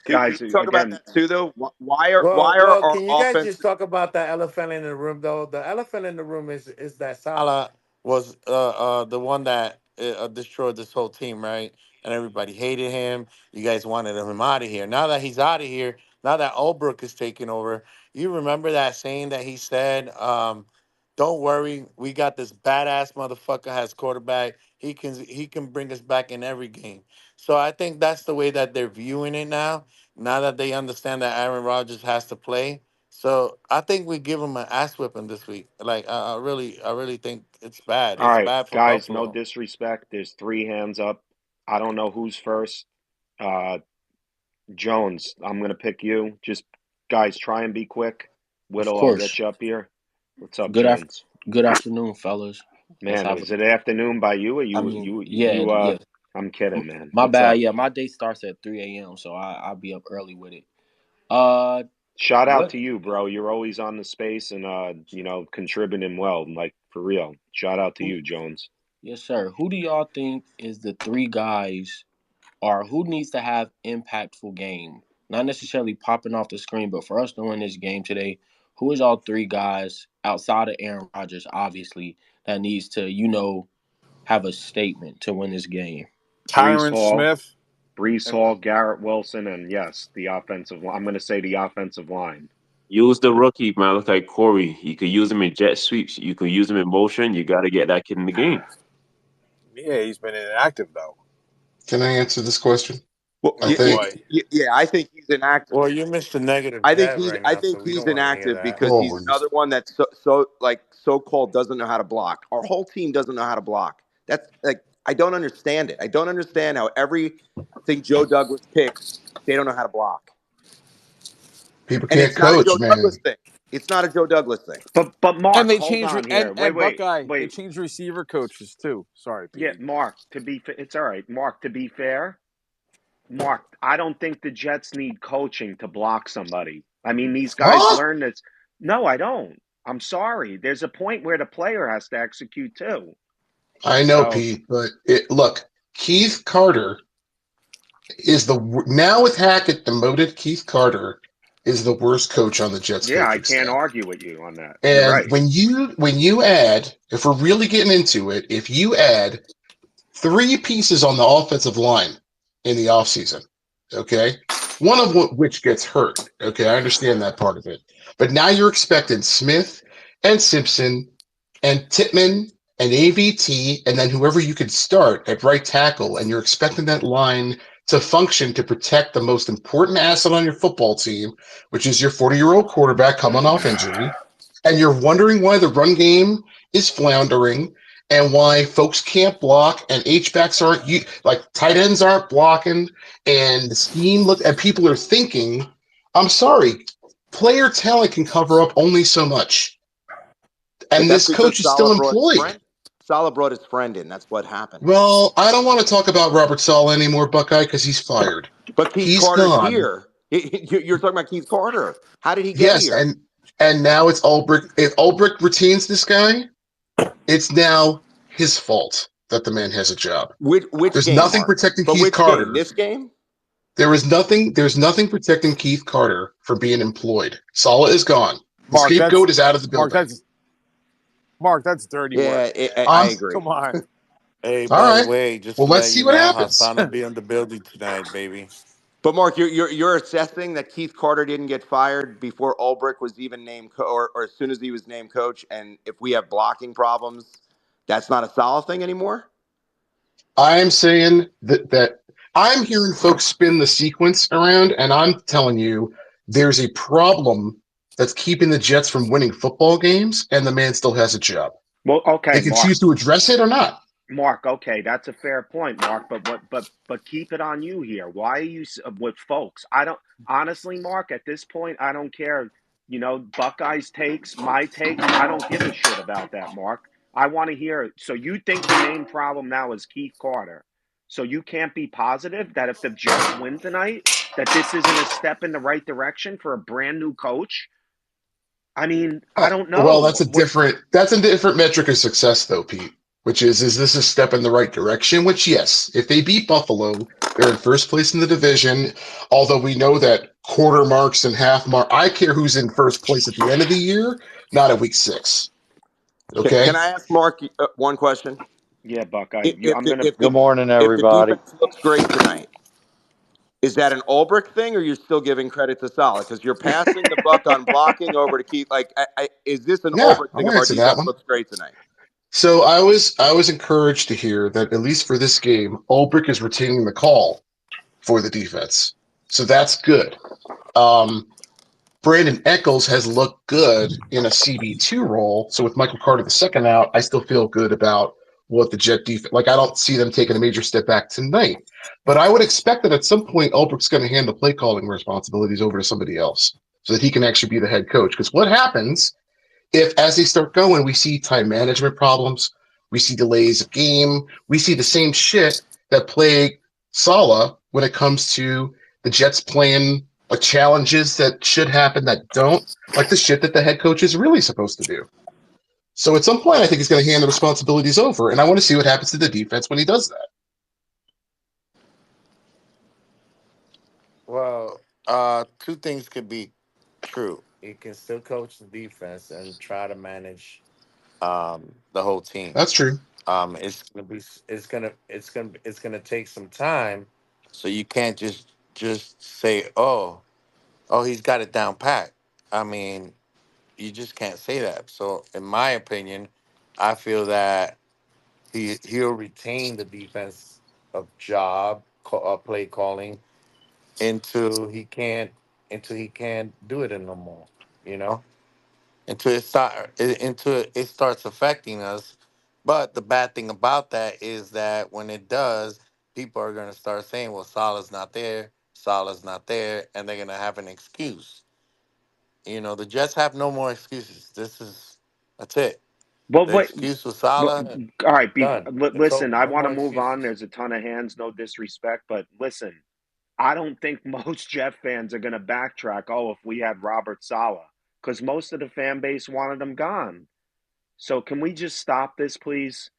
Can guys, we talk about again, that too, though? Why are Well, why are well, our can you guys just offensive talk about the elephant in the room, though? The elephant in the room is that Salah was the one that destroyed this whole team, right? And everybody hated him. You guys wanted him out of here. Now that he's out of here, now that Ulbrook is taking over, you remember that saying that he said, "Don't worry, we got this badass motherfucker as quarterback. He can bring us back in every game." So I think that's the way that they're viewing it now that they understand that Aaron Rodgers has to play. So I think we give him an ass whipping this week. Like I really think it's bad. all It's right, bad for guys, no Buffalo. disrespect. There's 3 hands up. I don't know who's first. Uh, Jones, I'm going to pick you. Just, guys, try and be quick. Of Whittle, I'll get course. you up here. What's up, Good after Jones? good afternoon, fellas. Let's Man, have is it afternoon by you or I you, mean, you, yeah, you, yeah. I'm kidding, man. My What's bad. up? Yeah, my day starts at 3 a.m., so I'll be up early with it. Uh Shout out what to you, bro. You're always on the space and contributing well. Like for real. Shout out to who you, Jones. yes, sir. Who do y'all think is the three guys or who needs to have impactful game? Not necessarily popping off the screen, but for us to win this game today, who is all three guys outside of Aaron Rodgers, obviously, that needs to, have a statement to win this game? Brees Tyron Hall, Smith. Brees And Hall, Garrett Wilson, and yes, the offensive line. I'm going to say the offensive line. use the rookie man. Look like Corey. You could use him in jet sweeps. You could use him in motion. You got to get that kid in the game. yeah, he's been inactive though. Can I answer this question? Well, I Oh think. boy. yeah, I think he's inactive. Well, you're Mr. Negative I think Kev he's right I now, think so we he's don't want to hear inactive that. because he's Oh, another one that's so-called doesn't know how to block. Our whole team doesn't know how to block. That's like I don't understand it. I don't understand how everything Joe Douglas picks, they don't know how to block. people And can't it's not a coach, Joe man. Douglas thing. It's not a Joe Douglas thing. But And Mark, they hold changed on here. and Wait, Buckeye. They wait. changed receiver coaches too. Sorry, Yeah, PD. Mark. It's all right. Mark, to be fair, Mark, I don't think the Jets need coaching to block somebody. I mean, these guys Huh? learn this. No, I don't. I'm sorry. There's a point where the player has to execute too. I know, So Pete, but look, Keith Carter is now with Hackett demoted. Keith Carter is the worst coach on the Jets yeah, I coaching can't staff. argue with you on that. You're And right. when you add, if we're really getting into it, if you add three pieces on the offensive line in the offseason, okay, one of which gets hurt. Okay, I understand that part of it. But now you're expecting Smith and Simpson and Titman and AVT, and then whoever you could start at right tackle, and you're expecting that line to function to protect the most important asset on your football team, which is your 40-year-old quarterback coming off injury, and you're wondering why the run game is floundering and why folks can't block and H-backs aren't like tight ends aren't blocking and the scheme look and people are thinking, I'm sorry, player talent can cover up only so much. But And that's this because coach is still Salah brought his employed. friend. Salah brought his friend in. That's what happened. Well, I don't want to talk about Robert Sala anymore, Buckeye, because he's fired. But Keith He's Carter's gone. here. You're talking about Keith Carter. How did he get Yes, here? and now it's Ulbrich. If Ulbrich retains this guy, it's now his fault that the man has a job. Which There's game, nothing Mark? protecting But Keith which game? Carter. This game? There's nothing protecting Keith Carter from being employed. Sala is gone. The Mark, scapegoat is out of the Mark. building. That's dirty work. Yeah, I Um, agree. Come on. Hey, all by the right. way, just Well, to let's let see you what know, happens. Hassan will be in the building tonight, baby. But Mark, you're assessing that Keith Carter didn't get fired before Ulbrich was even named, or as soon as he was named coach. And if we have blocking problems, that's not a solid thing anymore. I'm saying that I'm hearing folks spin the sequence around, and I'm telling you, there's a problem that's keeping the Jets from winning football games, and the man still has a job. Well, They okay, can Mark. choose to address it or not. Mark, okay, that's a fair point, Mark. But keep it on you here. Why are you with folks? I don't honestly, Mark. At this point, I don't care. Buckeyes takes, my takes. I don't give a shit about that, Mark. I want to hear it. So you think the main problem now is Keith Carter? So you can't be positive that if the Jets win tonight, that this isn't a step in the right direction for a brand new coach? I mean, I don't Well, know. that's a different metric of success, though, Pete. Which is this a step in the right direction? Which, yes, if they beat Buffalo, they're in first place in the division. Although we know that quarter marks and half mark, I care who's in first place at the end of the year, not at week 6. Can Okay. I ask Mark one question? Yeah, Buckeye. If if I'm the, gonna. if Good the morning, if the everybody. defense looks great tonight, is that an Ulbrich thing, or you're still giving credit to Salah? Because you're passing the buck on blocking over to Keith. Like, is this an Yeah, Ulbrich thing I'll if our answer that defense one. looks great tonight? So I was encouraged to hear that at least for this game, Ulbrich is retaining the call for the defense. So that's good. Um, Brandon Eccles has looked good in a CB2 role. So with Michael Carter the second out, I still feel good about what the Jet defense. Like I don't see them taking a major step back tonight, but I would expect that at some point Ulbricht's going to hand the play calling responsibilities over to somebody else so that he can actually be the head coach. Because what happens if, as they start going, we see time management problems, we see delays of game, we see the same shit that plague Sala when it comes to the Jets playing like challenges that should happen that don't, like the shit that the head coach is really supposed to do. So at some point, I think he's going to hand the responsibilities over, and I want to see what happens to the defense when he does that. Well, two things could be true. He can still coach the defense and try to manage the whole team. That's true. It's gonna take some time, so you can't just say, oh, he's got it down pat. I mean, you just can't say that. So, in my opinion, I feel that he'll retain the defense of job, play calling until he can't do it no more. You know, until it starts affecting us. But the bad thing about that is that when it does, people are gonna start saying, "Well, Salah's not there. Salah's not there," and they're gonna have an excuse. The Jets have no more excuses. That's it. Well, The wait. excuse was Well, Salah. all right. Done. It's Listen, over. I No want to more move on. excuses. There's a ton of hands. No disrespect, but listen, I don't think most Jet fans are going to backtrack. Oh, if we had Robert Saleh, because most of the fan base wanted him gone. So can we just stop this, please?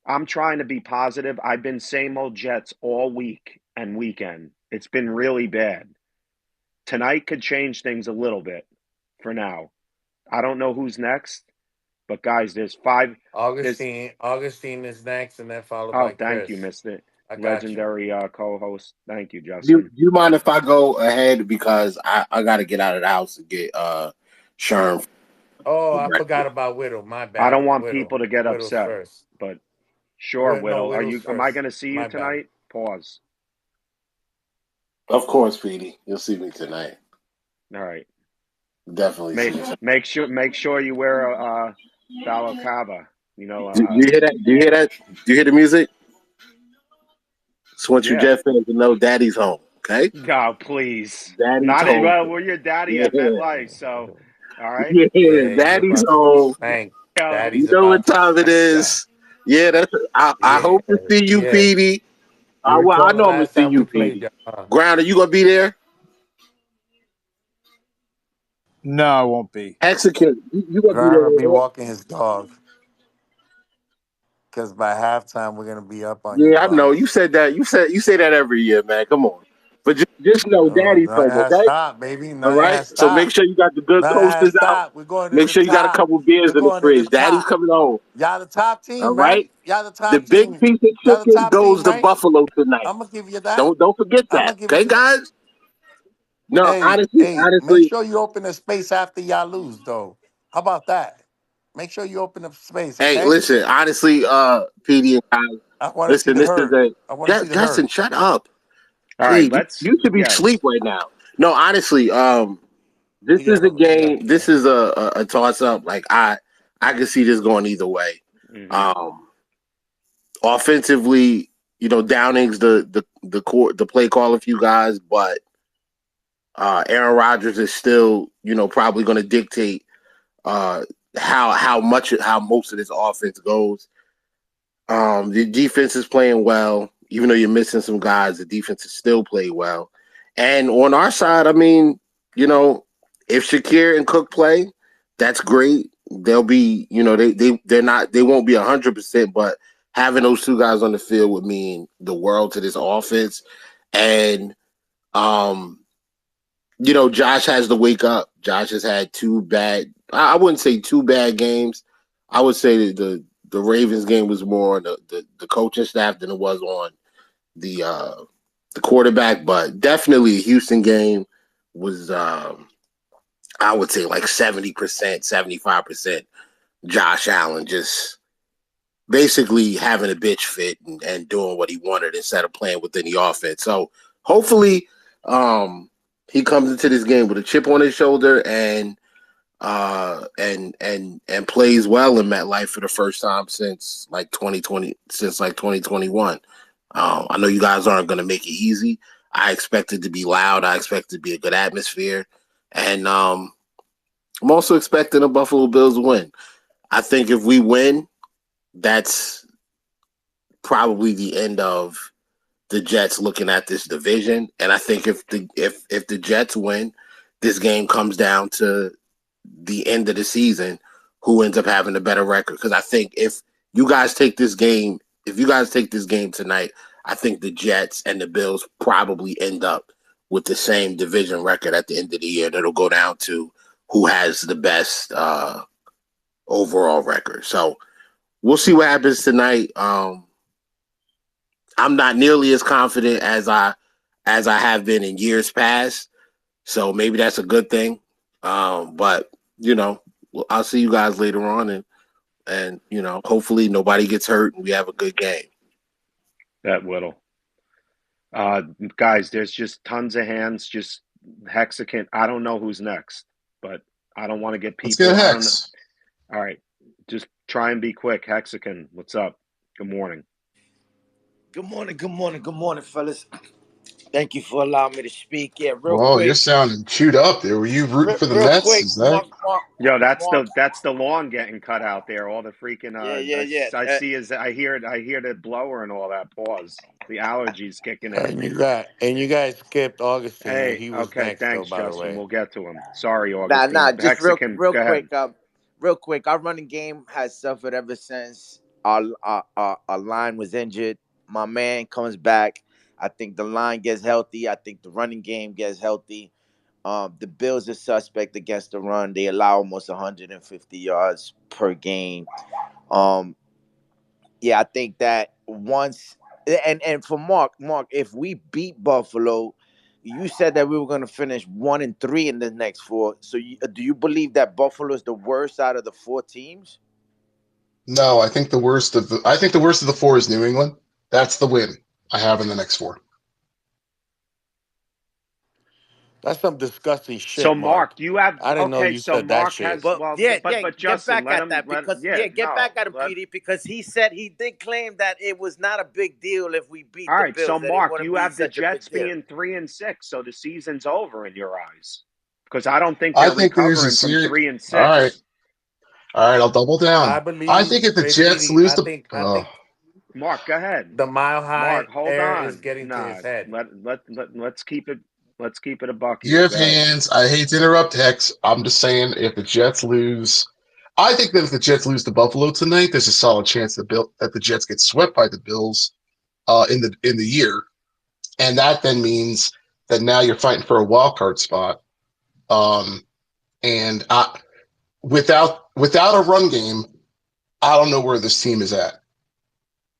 I'm trying to be positive. I've been same old Jets all week and weekend. It's been really bad. Tonight could change things a little bit for now. I don't know who's next, but guys, there's five. There's Augustine is next, and then followed Oh, by thank you, Chris. Mr. I got you. Legendary co-host. Thank you, Do Justin. you mind if I go ahead because I got to get out of the house to get Sherm Oh, for I forgot breakfast. about Whittle. My I bad. don't want Whittle. people to get Whittle's upset, first. but sure, No, Whittle. Are Whittle's you? Am I going first. to see you My bad. tonight? Pause. Of course, Petey. You'll see me tonight. All right. Definitely see you tonight. Make sure you wear a balaclava. You know. Do you hear that? Do you hear that? Do you hear the music? Just want you Yeah. Jet fans to know Daddy's home. Okay, No, please. Daddy's Not home. well. We're your daddy Yeah, at MetLife, so all right. yeah. Yeah, you're Daddy's about to get home. spanked. Yo, You Daddy's know what about to time it spank y'all. is. Yeah, that's. I Yeah, hope to see you, yeah. Petey. You Well, recall I the know I'm gonna last see time we you, played Petey. y'all, huh? Ground, are you gonna be there? No, I won't be. Hexagon, you gonna be Grind there? will be Right? walking his dog. Because by halftime, we're going to be up on you Yeah, I know. You bums. said that. You say that every year, man. Come on. But just know, Daddy's Nothing home, has okay? stopped, baby. All Nothing right. has So make stopped. sure you got the good Nothing has coasters out. stopped. We're going to Make the sure you got a top. couple beers We're in the going to the fridge. Daddy's top. coming home. Y'all the top All team, right. right? Y'all the The top big team. piece of Y'all the chicken top team, goes to right? Buffalo tonight. I'm going to give you that. Don't forget I'm that, going to give it okay, to you. guys? No, Make honestly, sure you open a space after y'all lose, though. How about that? Make sure you open up space, hey, okay? listen, honestly, PD and guys, I want to see listen, the this is hurt. a I want to see the Justin, hurt. shut up. all right. Please, Let's. you should be asleep Yes. right now. No, honestly, this We is got a we got a game. This game. is a toss up. Like I can see this going either way. Mm-hmm. Offensively, Downing's the play caller for you guys, but Aaron Rodgers is still probably going to dictate how most of this offense goes. The defense is playing well, even though you're missing some guys. The defense is still playing well, and on our side, I mean, if Shakir and Cook play, that's great. They'll be, they won't be 100%, but having those two guys on the field would mean the world to this offense. And Josh has to wake up. Josh has had two bad. I wouldn't say two bad games. I would say that the Ravens game was more on the coaching staff than it was on the quarterback. But definitely, the Houston game was. I would say like 70%, 75% Josh Allen just basically having a bitch fit and doing what he wanted instead of playing within the offense. So hopefully he comes into this game with a chip on his shoulder and plays well in MetLife for the first time since like 2021. I know you guys aren't going to make it easy. I expect it to be loud. I expect it to be a good atmosphere. And I'm also expecting the Buffalo Bills to win. I think if we win, that's probably the end of the Jets looking at this division. And I think if the Jets win, this game comes down to the end of the season, who ends up having a better record. Because I think if you guys take this game tonight, I think the Jets and the Bills probably end up with the same division record at the end of the year. And it'll go down to who has the best overall record. So we'll see what happens tonight. I'm not nearly as confident as I have been in years past. So maybe that's a good thing. But I'll see you guys later on, and hopefully nobody gets hurt and we have a good game. That Whittle. Guys, there's just tons of hands. Just hexagon. I don't know who's next, but I don't want to get Let's get people. I don't know. Hex. All right, just try and be quick. Hexagon, what's up? Good morning. Good morning, fellas. Thank you for allowing me to speak. Yeah, real Whoa, you're quick, sounding chewed up there. Were you rooting for the real Mets? quick, Is that? Yo, Mark. that's the lawn getting cut out there. All the freaking Yeah, yeah, yeah. I see is I hear it. I hear the blower and all that. Pause. The allergies kicking in. And you guys skipped Augustine, and Hey, he was okay, next though. thanks, By the Justin. way, We'll get to him. Sorry, Nah. Augustine. Just Mexican, real go ahead. quick. Real quick. Our running game has suffered ever since our line was injured. My man comes back. I think the line gets healthy. I think the running game gets healthy. The Bills are suspect against the run. They allow almost 150 yards per game. Um, yeah, I think that once and for Mark, if we beat Buffalo, you said that we were going to finish 1-3 in the next four. So, do you believe that Buffalo is the worst out of the four teams? No, I think the worst of the four is New England. That's the win I have in the next four. that's some disgusting So, shit, Mark, Mark. you have I didn't know okay. you So, said that Mark shit. has But yeah, yeah, but get Justin, back at that because yeah, yeah, get back no, at him, let. PD, because he said he did claim that it was not a big deal if we All beat the right, so Bills, that it Mark, wouldn't you be have the such a big Jets deal. being 3-6, so the season's over in your eyes. Because I don't think I they're think there's a recovering from serious. three and All right, six. all right. I'll double I down. I believe, think if the hey, Jets PD, lose the, I think Mark, go ahead. the mile high Mark, hold air is on. getting to his Nah, head. let's keep it a buck you here. have Go ahead. hands. I hate to interrupt Hex. I'm just saying if the Jets lose, I think that if the Jets lose to Buffalo tonight, there's a solid chance that the Jets get swept by the Bills in the year, and that then means that now you're fighting for a wild card spot. Um, and without a run game, I don't know where this team is at.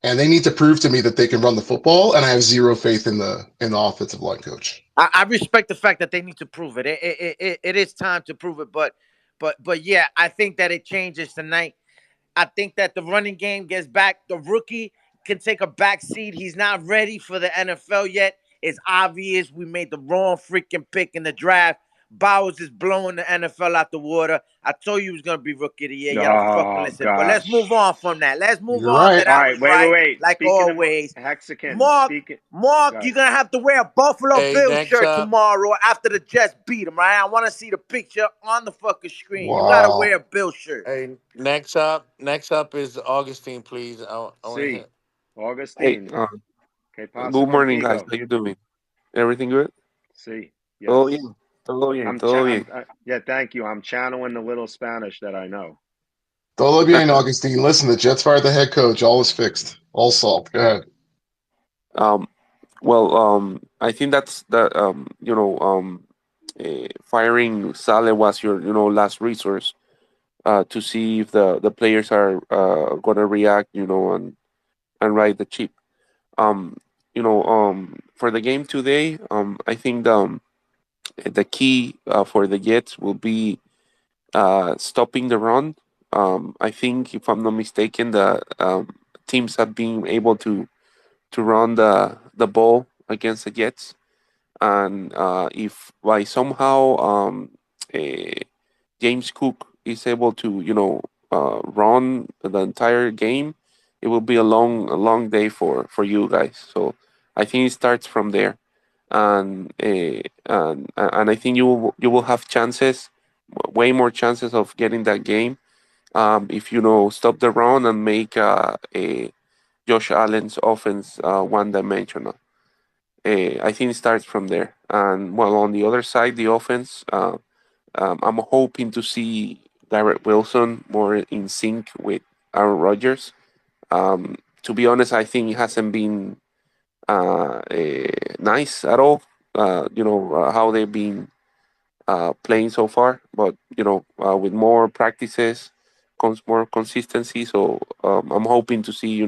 And they need to prove to me that they can run the football, and I have zero faith in the offensive line coach. I respect the fact that they need to prove it. It is time to prove it, but yeah, I think that it changes tonight. I think that the running game gets back. The rookie can take a back seat. He's not ready for the NFL yet. It's obvious we made the wrong freaking pick in the draft. Bowers is blowing the NFL out the water. I told you he was gonna be rookie of the year. Y'all don't fucking Oh listen. But let's gosh. move on from that. Let's move You're on right. that All I right, was right, wait. like Speaking of always. Hexagon, Mark, speaking. Mark, Good. you're gonna have to wear a Buffalo Hey, Bills next shirt up, tomorrow after the Jets beat them, right? I want to see the picture on the fucking screen. You gotta wear Wow. a Bills shirt. hey, next up is Augustine, please. I want to See, hear. Hey, Augustine. Que pasa good morning, guys. contigo? How you doing? Everything good? See, Todo yes. bien. Todo bien. Todo bien. Yeah, thank you. I'm channeling the little Spanish that I know. Todo bien, Augustine. Listen, the Jets fired the head coach. All is fixed. All solved. Go ahead. Um, well, I think that's that. Firing Saleh was your, last resource. To see if the players are gonna react, and ride the chip. Um, for the game today, I think the key for the Jets will be stopping the run. I think, if I'm not mistaken, the teams have been able to run the ball against the Jets, and if by somehow eh, James Cook is able to, run the entire game, it will be a long day for you guys. So I think it starts from there, and I think you will have chances, way more chances of getting that game, if you know stop the run and make a Josh Allen's offense one dimensional. I think it starts from there. And well, on the other side, the offense, I'm hoping to see Garrett Wilson more in sync with Aaron Rodgers. To be honest, I think it hasn't been nice at all. How they've been playing so far, but with more practices comes more consistency. So I'm hoping to see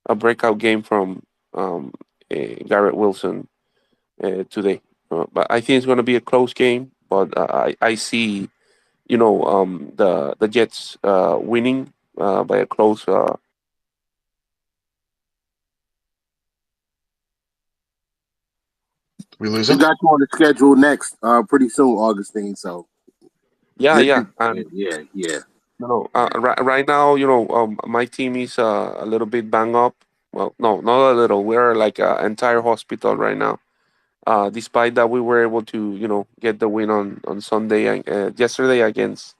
a breakout game from um, Garrett Wilson today. But I think it's going to be a close game. But I see the Jets winning by a close. We lose We him? got you on the schedule next, pretty soon, Augustine. So Yeah, good. yeah, and Yeah. right now, my team is a little bit banged up. Well, no, not a little. We're like an entire hospital right now. Despite that, we were able to get the win on Sunday yesterday against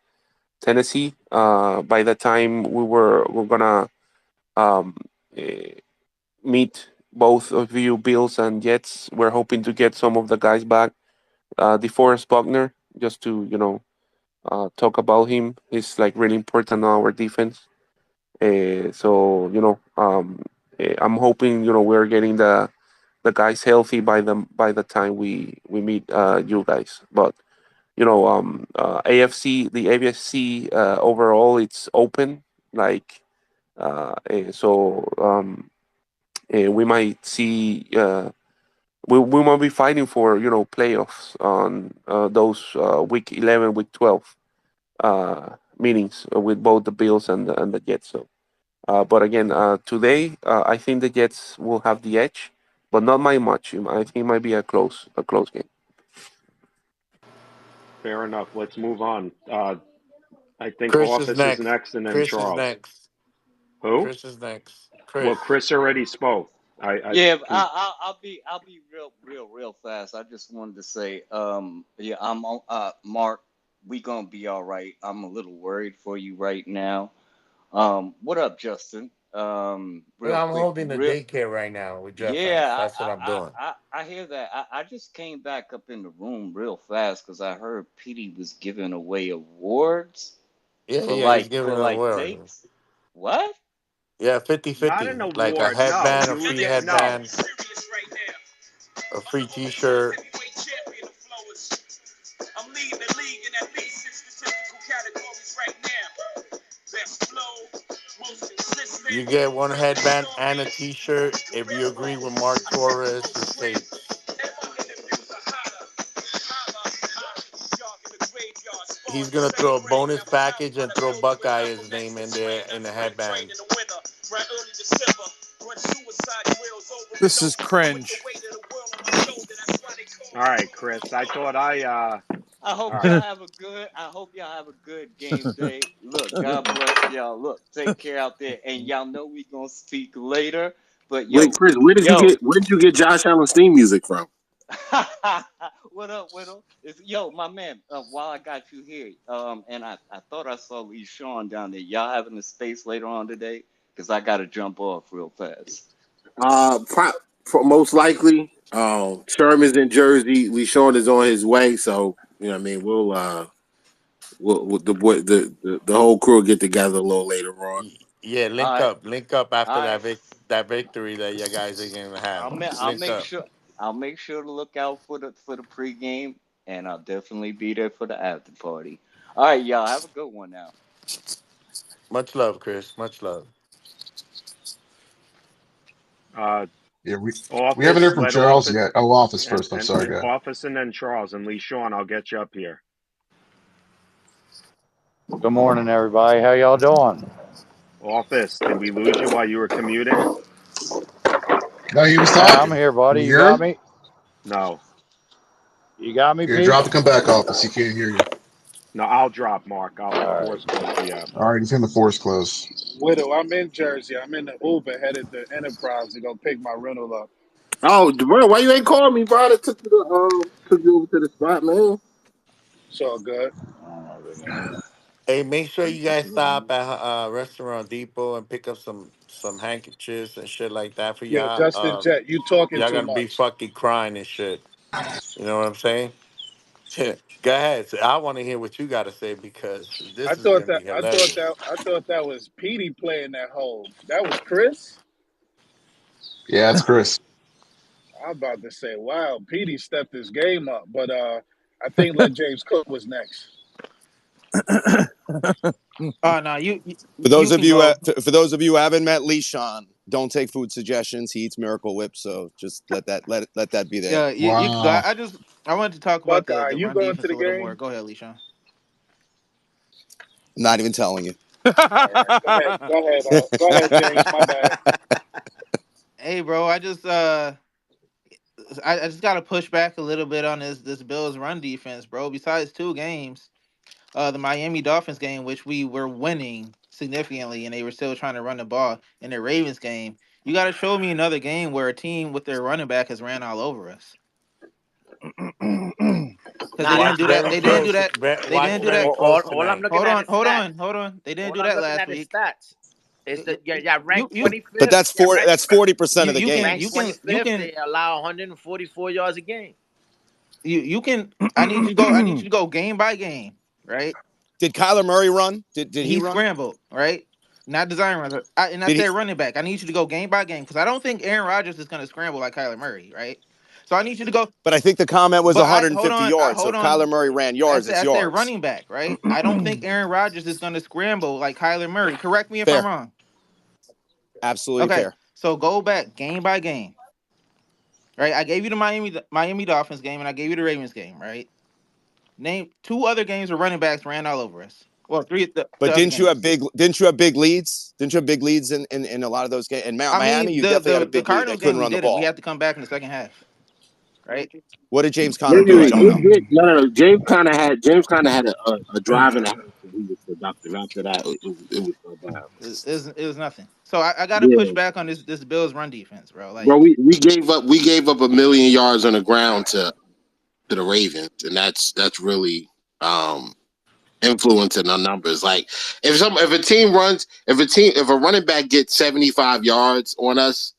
Tennessee. By the time we're gonna um, eh, meet both of you, Bills and Jets, we're hoping to get some of the guys back. DeForest Buckner, just to talk about him. He's like really important on our defense. So I'm hoping we're getting the guys healthy by the time we meet you guys. But the AFC overall it's open. Like we might see. We might be fighting for playoffs on those week 11, week 12 meetings with both the Bills and the Jets. So, but again, today I think the Jets will have the edge, but not by much. I think it might be a close game. Fair enough. Let's move on. I think Chris is Office is next. next, and then Chris is Charles. next. Who? Chris is next. Well, Chris. Chris already spoke. I Yeah, can. I'll be real fast. I just wanted to say, yeah, I'm on, Mark. We gonna be all right. I'm a little worried for you right now. What up, Justin? Well, Real I'm quick, holding the daycare right now with Jeff fans. yeah, That's what I'm doing. I hear that. I just came back up in the room real fast because I heard Petey was giving away awards Yeah, for yeah, he's like giving for it like away. takes. What? Yeah, Not 50-50. an Like a award. No, headband, a you would free get no. headband, a free T-shirt. You get one headband and a T-shirt if you agree with Mark Torres' takes. He's gonna throw a bonus package and throw Buckeye's name in there in the headband. This is cringe. All right, Chris. I thought I all hope right. y'all have a good. I hope y'all have a good game day. Look, God bless y'all. Look, take care out there, and y'all know we gonna speak later. But Wait, yo, Chris, yo, where did you get Josh Allen's theme music from? what up, Widow? Yo, my man. While I got you here, and I thought I saw Lee Sean down there. Y'all having a space later on today? Cause I gotta jump off real fast. Most likely. Sherman's in Jersey. Lee Sean is on his way, so what I mean. We'll the whole crew will get together a little later on. Yeah, All link right, up, link up after all right. that victory that you guys are gonna have. I'll Link make up. sure to look out for the pregame, and I'll definitely be there for the after party. All right, y'all have a good one now. Much love, Chris. Much love. Uh, Yeah, we haven't Office. heard from Let Charles Office yet. Oh, Office and first. I'm sorry, guy. Office, and then Charles and Lee Sean. I'll get you up here. Good morning, everybody. How y'all doing? Office. Did we lose you while you were commuting? No, he was I'm talking. here, Can buddy. you You hear got him? me? No. You got me, Here, Pete? drop to come back, Office. He can't hear you. No, I'll drop Mark. I'll All right. force close the app. All right, he's in the force close. Widow, I'm in Jersey. I'm in the Uber headed to Enterprise to go pick my rental up. Oh, bro, why you ain't calling me, bro? That took you over to the spot, man. It's all good. Hey, make sure you guys stop at Restaurant Depot and pick up some handkerchiefs and shit like that for Yo, y'all. Justin Jet, you talking Y'all too gonna be much. fucking crying and shit. You know what I'm saying? Go ahead. So I want to hear what you got to say because I this is thought gonna that be I thought hilarious. that I thought that was Petey playing that hole. That was Chris. Yeah, it's Chris. I'm about to say, wow, Petey stepped his game up, but I think Let James Cook was next. Oh no, you For you those of can you, go. for those of you who haven't met Lee Sean, don't take food suggestions. He eats Miracle Whip, so just let that be there. Yeah, you can go. Wow. I wanted to talk about Buckeye, the you run going to defense a the little more. game? Go ahead, Lishawn. I'm not even telling you. All right, go ahead, James. My bad. Hey, bro, I just got to push back a little bit on this Bills run defense, bro. Besides two games, the Miami Dolphins game, which we were winning significantly, and they were still trying to run the ball, and the Ravens game, you got to show me another game where a team with their running back has ran all over us. Because Nah, they nah. didn't do that. Very They didn't do close. that. They didn't do that. Very close All I'm tonight. looking at is stats. Hold on. They didn't All do I'm that looking last at is week. stats. It's that yeah, You ranked you But 25th. that's four. That's 40% of the you can Ranked you games. can you 25th. can They allow 144 yards a game. you can. I need you to go. I need you to go game by game. Right. Did Kyler Murray run? Did he He run? scrambled. Right. Not design runner. And I Did he? said running back. I need you to go game by game because I don't think Aaron Rodgers is going to scramble like Kyler Murray. Right. So I need you to go. But I think the comment was But I hold 150 on. yards. So Hold if on. Kyler Murray ran yards, I it's said yards. running back. Right. I don't think Aaron Rodgers is going to scramble like Kyler Murray. Correct me if I'm Fair. wrong. Absolutely Okay. fair. So go back game by game. Right. I gave you the Miami Dolphins game and I gave you the Ravens game. Right. Name two other games where running backs ran all over us. Well, three the But other didn't you have games. big? Didn't you have big leads? Didn't you have big leads in a lot of those games? In I Miami, mean, you definitely had a the big lead. They Cardinals game couldn't we run the didn't. We ball. had to come back in the second half. Right. What did James Wait, Conner wait, do? I wait. don't know. No. James kind of had a drive and a half where he was productive. After that, it was so bad. It was nothing. So I got to push Yeah, back on this Bills run defense, bro. bro. Like We gave up 1,000,000 yards on the ground to the Ravens, and that's really influencing the numbers. Like if a running back gets 75 yards on us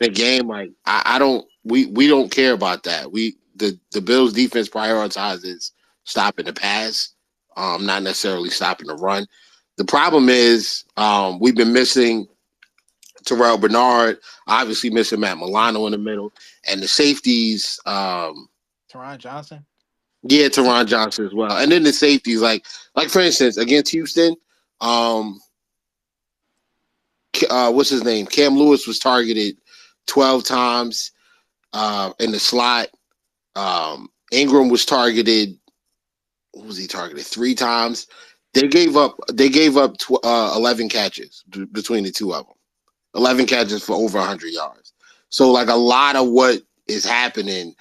in a game, like I don't we don't care about that. The Bills defense prioritizes stopping the pass, not necessarily stopping the run. The problem is we've been missing Terrell Bernard, obviously missing Matt Milano in the middle, and the safeties. Teron Johnson. Yeah, Teron Johnson as well, and then the safeties, like for instance against Houston, what's his name? Cam Lewis was targeted 12 times in the slot. Ingram was targeted. What was he targeted? 3 times. They gave up 11 catches between the two of them. 11 catches for over 100 yards. So like a lot of what is happening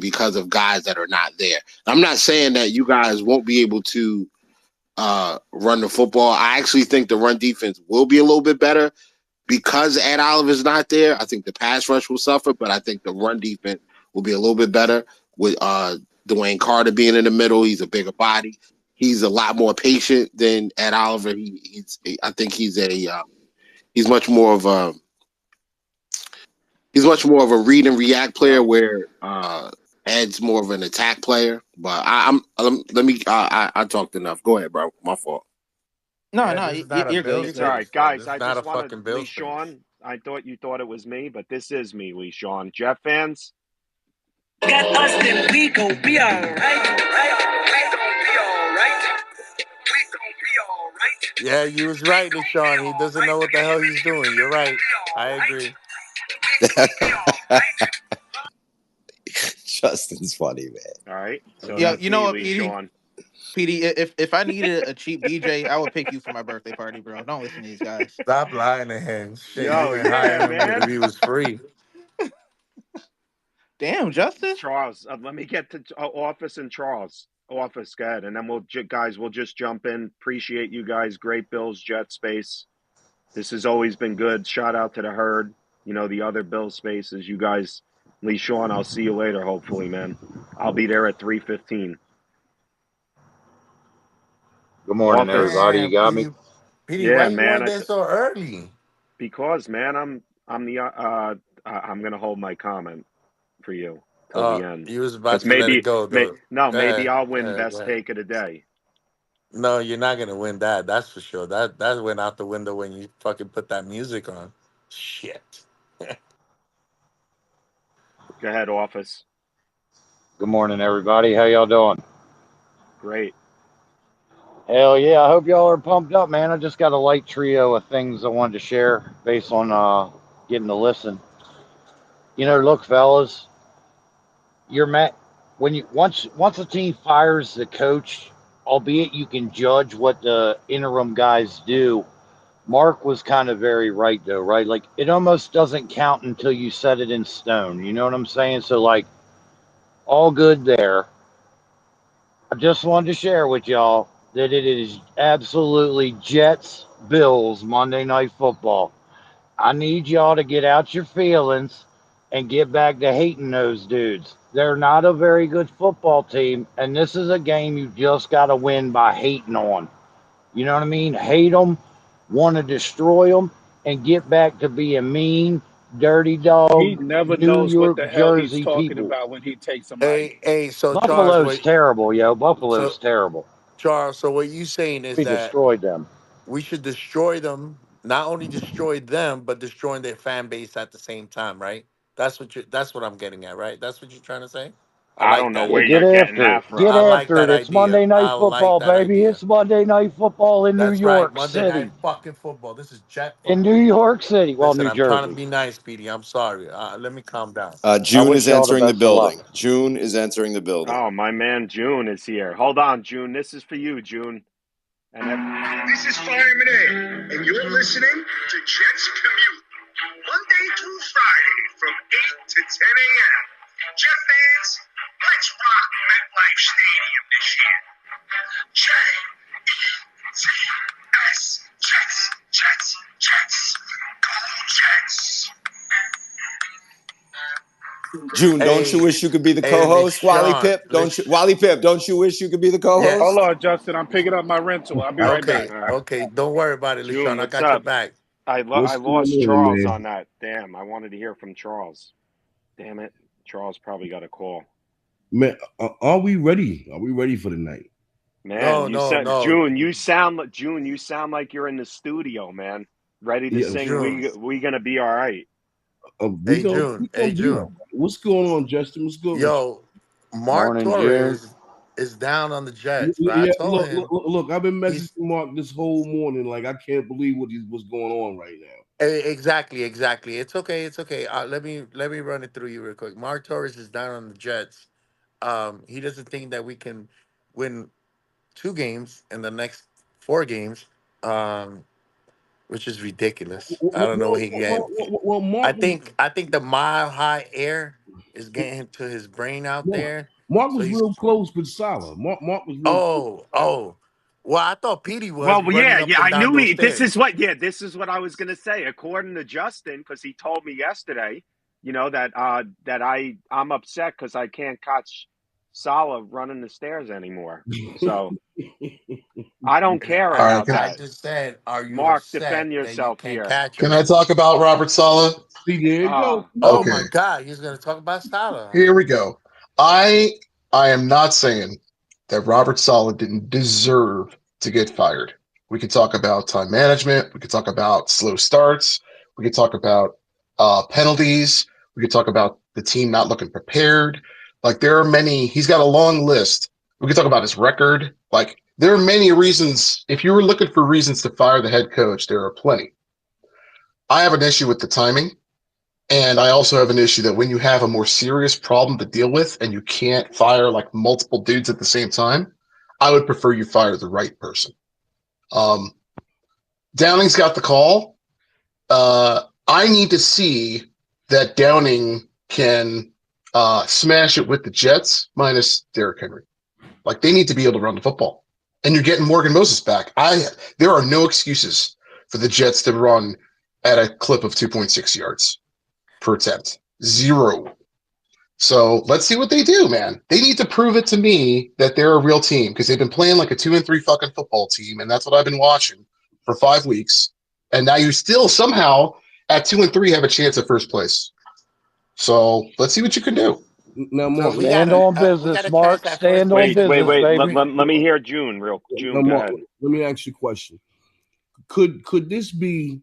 because of guys that are not there. I'm not saying that you guys won't be able to run the football. I actually think the run defense will be a little bit better because Ed Oliver's not there. I think the pass rush will suffer, but I think the run defense will be a little bit better with Dwayne Carter being in the middle. He's a bigger body. He's a lot more patient than Ed Oliver. I think he's much more of a read and react player, where Ed's more of an attack player. But I talked enough. Go ahead, bro. My fault. No, Yeah, no, this is not a you're good. You're Bills It's all good. face, right, bro. guys. This is I not a just want to, fucking Lee Bills face. Sean. I thought you thought it was me, but this is me, Lee Sean. Jet fans, Got us, then we gon' be alright. We gon' be alright. We gon' be alright. Yeah, you was We right, gon' be Deshaun. He doesn't alright. know what the hell he's doing. You're We gon' right. be I alright. agree. We gon' be alright. Justin's funny, man. all right. So Yeah, that's you know me, what, Lee PD? Sean. PD, if I needed a cheap DJ, I would pick you for my birthday party, bro. Don't listen to these guys. Stop lying to him. Shit, you Yo, wouldn't hire yeah, him if man. he was free. Damn, Justin. Charles, let me get to office and Charles. Office, good, and then we'll just jump in. Appreciate you guys. Great Bills, Jet space. This has always been good. Shout out to the herd. You know, the other Bill spaces. You guys, Lee Sean, I'll see you later, hopefully, man. I'll be there at 3:15. Good morning, Office. everybody. You Damn, got me? PD, why Yeah, you man. going there so early? Because, man, I'm gonna hold my comment for you till the end. You was about Because to let it go, though. Go maybe ahead. I'll Go win ahead. Go best ahead. take of the day. No, you're not gonna win that. That's for sure. That went out the window when you fucking put that music on. Shit. Go ahead, office. Good morning, everybody. How y'all doing? Great. Hell yeah. I hope y'all are pumped up, man. I just got a light trio of things I wanted to share based on getting to listen. Look, fellas, you're when you once a team fires the coach, albeit you can judge what the interim guys do. Mark was kind of very right though, right? Like it almost doesn't count until you set it in stone. You know what I'm saying? So like all good there. I just wanted to share with y'all that it is absolutely Jets Bills Monday Night Football. I need y'all to get out your feelings and get back to hating those dudes. They're not a very good football team, and this is a game you just got to win by hating on. You know what I mean? Hate them, want to destroy them, and get back to being mean, dirty He dog, never New knows what York, the hell he's Jersey talking people. about when he takes a mic. So Charles, Buffalo's terrible, yo. Buffalo's so terrible. Charles, so what you saying is We that destroyed them. we should destroy them, not only destroy them, but destroying their fan base at the same time, right? That's what I'm getting at, right? That's what you're trying to say? I I like don't know that. Yeah, where get you're getting after it. that from. Get I like after that it. It's idea. Monday I Night like Football, that baby. idea. It's Monday Night Football in New That's right. York Monday night City. fucking football. This is Jet In New football. York City. Well, Listen, New I'm trying to Jersey. be nice, Speedy. I'm sorry. Let me calm down. I June wish is y'all the entering the best of luck. building. June is entering the building. Oh, my man June is here. Hold on, June. This is for you, June. And This is Fireman Ed, and you're listening to Jets Commute. Monday through Friday from 8 to 10 a.m. Jet fans, let's rock MetLife Stadium this year. Jets, Jets, Jets, Jets. Go Jets. June, don't you Hey, wish you could be the hey, co-host? Wally LeSean. Pip, Wally Pip, don't you wish you could be the Yeah. Hold co-host? on, Justin. I'm picking up my rental. I'll be right back. Okay. Okay. Don't worry about it, June, LeSean. I what's got your up? back. I What's going lost on, Charles man? on that. Damn, I wanted to hear from Charles. Damn it. Charles probably got a call. Man, are we ready? Are we ready for the night? Man, No, you no, said no. June, you sound like you're in the studio, man. Ready to Yeah, sing June. we gonna be all right. we Hey, gonna June. we Hey, gonna be all June. right. What's going on, Justin? What's good with Yo, Mark Morning, June. Torres is down on the you? Jets, but I Yeah, told him look. I've been messaging he's Mark this whole morning. Like I can't believe what's going on right now. exactly. It's okay. It's okay. Let me run it through you real quick. Mark Torres is down on the Jets. He doesn't think that we can win 2 games in the next 4 games. Which is ridiculous. I don't know what he get. Mark I think the mile high air is getting to his brain out Mark, there. Mark So was he's real close with Salah. Mark was real. oh. Well, I thought Petey was Well, running yeah, up and I down knew those this stairs. is what I was gonna say. According to Justin, because he told me yesterday, that I'm upset because I can't catch Salah running the stairs anymore. So I don't care All right. about I that. just said, are you Mark, upset defend that you yourself can't here. catch Can him? I talk about Robert Sala? See, there you go. Ah, Come Oh on. Okay. my God, he's gonna talk about Salah. Here we go. I I am not saying that Robert Sala didn't deserve to get fired. We could talk about time management. We could talk about slow starts. We could talk about penalties. We could talk about the team not looking prepared. Like there are many. He's got a long list. We could talk about his record. Like there are many reasons. If you were looking for reasons to fire the head coach, there are plenty. I have an issue with the timing. And I also have an issue that when you have a more serious problem to deal with and you can't fire like multiple dudes at the same time, I would prefer you fire the right person. Um, Downing's got the call. I need to see that Downing can smash it with the Jets minus Derrick Henry. Like they need to be able to run the football. And you're getting Morgan Moses back. There are no excuses for the Jets to run at a clip of 2.6 yards per attempt. Zero. So let's see what they do, man. They need to prove it to me that they're a real team because they've been playing like a 2-3 fucking football team, and that's what I've been watching for 5 weeks. And now you still somehow at 2-3 have a chance at first place. So let's see what you can do. Now, So Mark. Stand on we business, gotta catch Mark. that first Stand on place. wait. business, Let, baby. let, let me hear June. June, Now, go Mark. ahead. Let me ask you a question. Could this be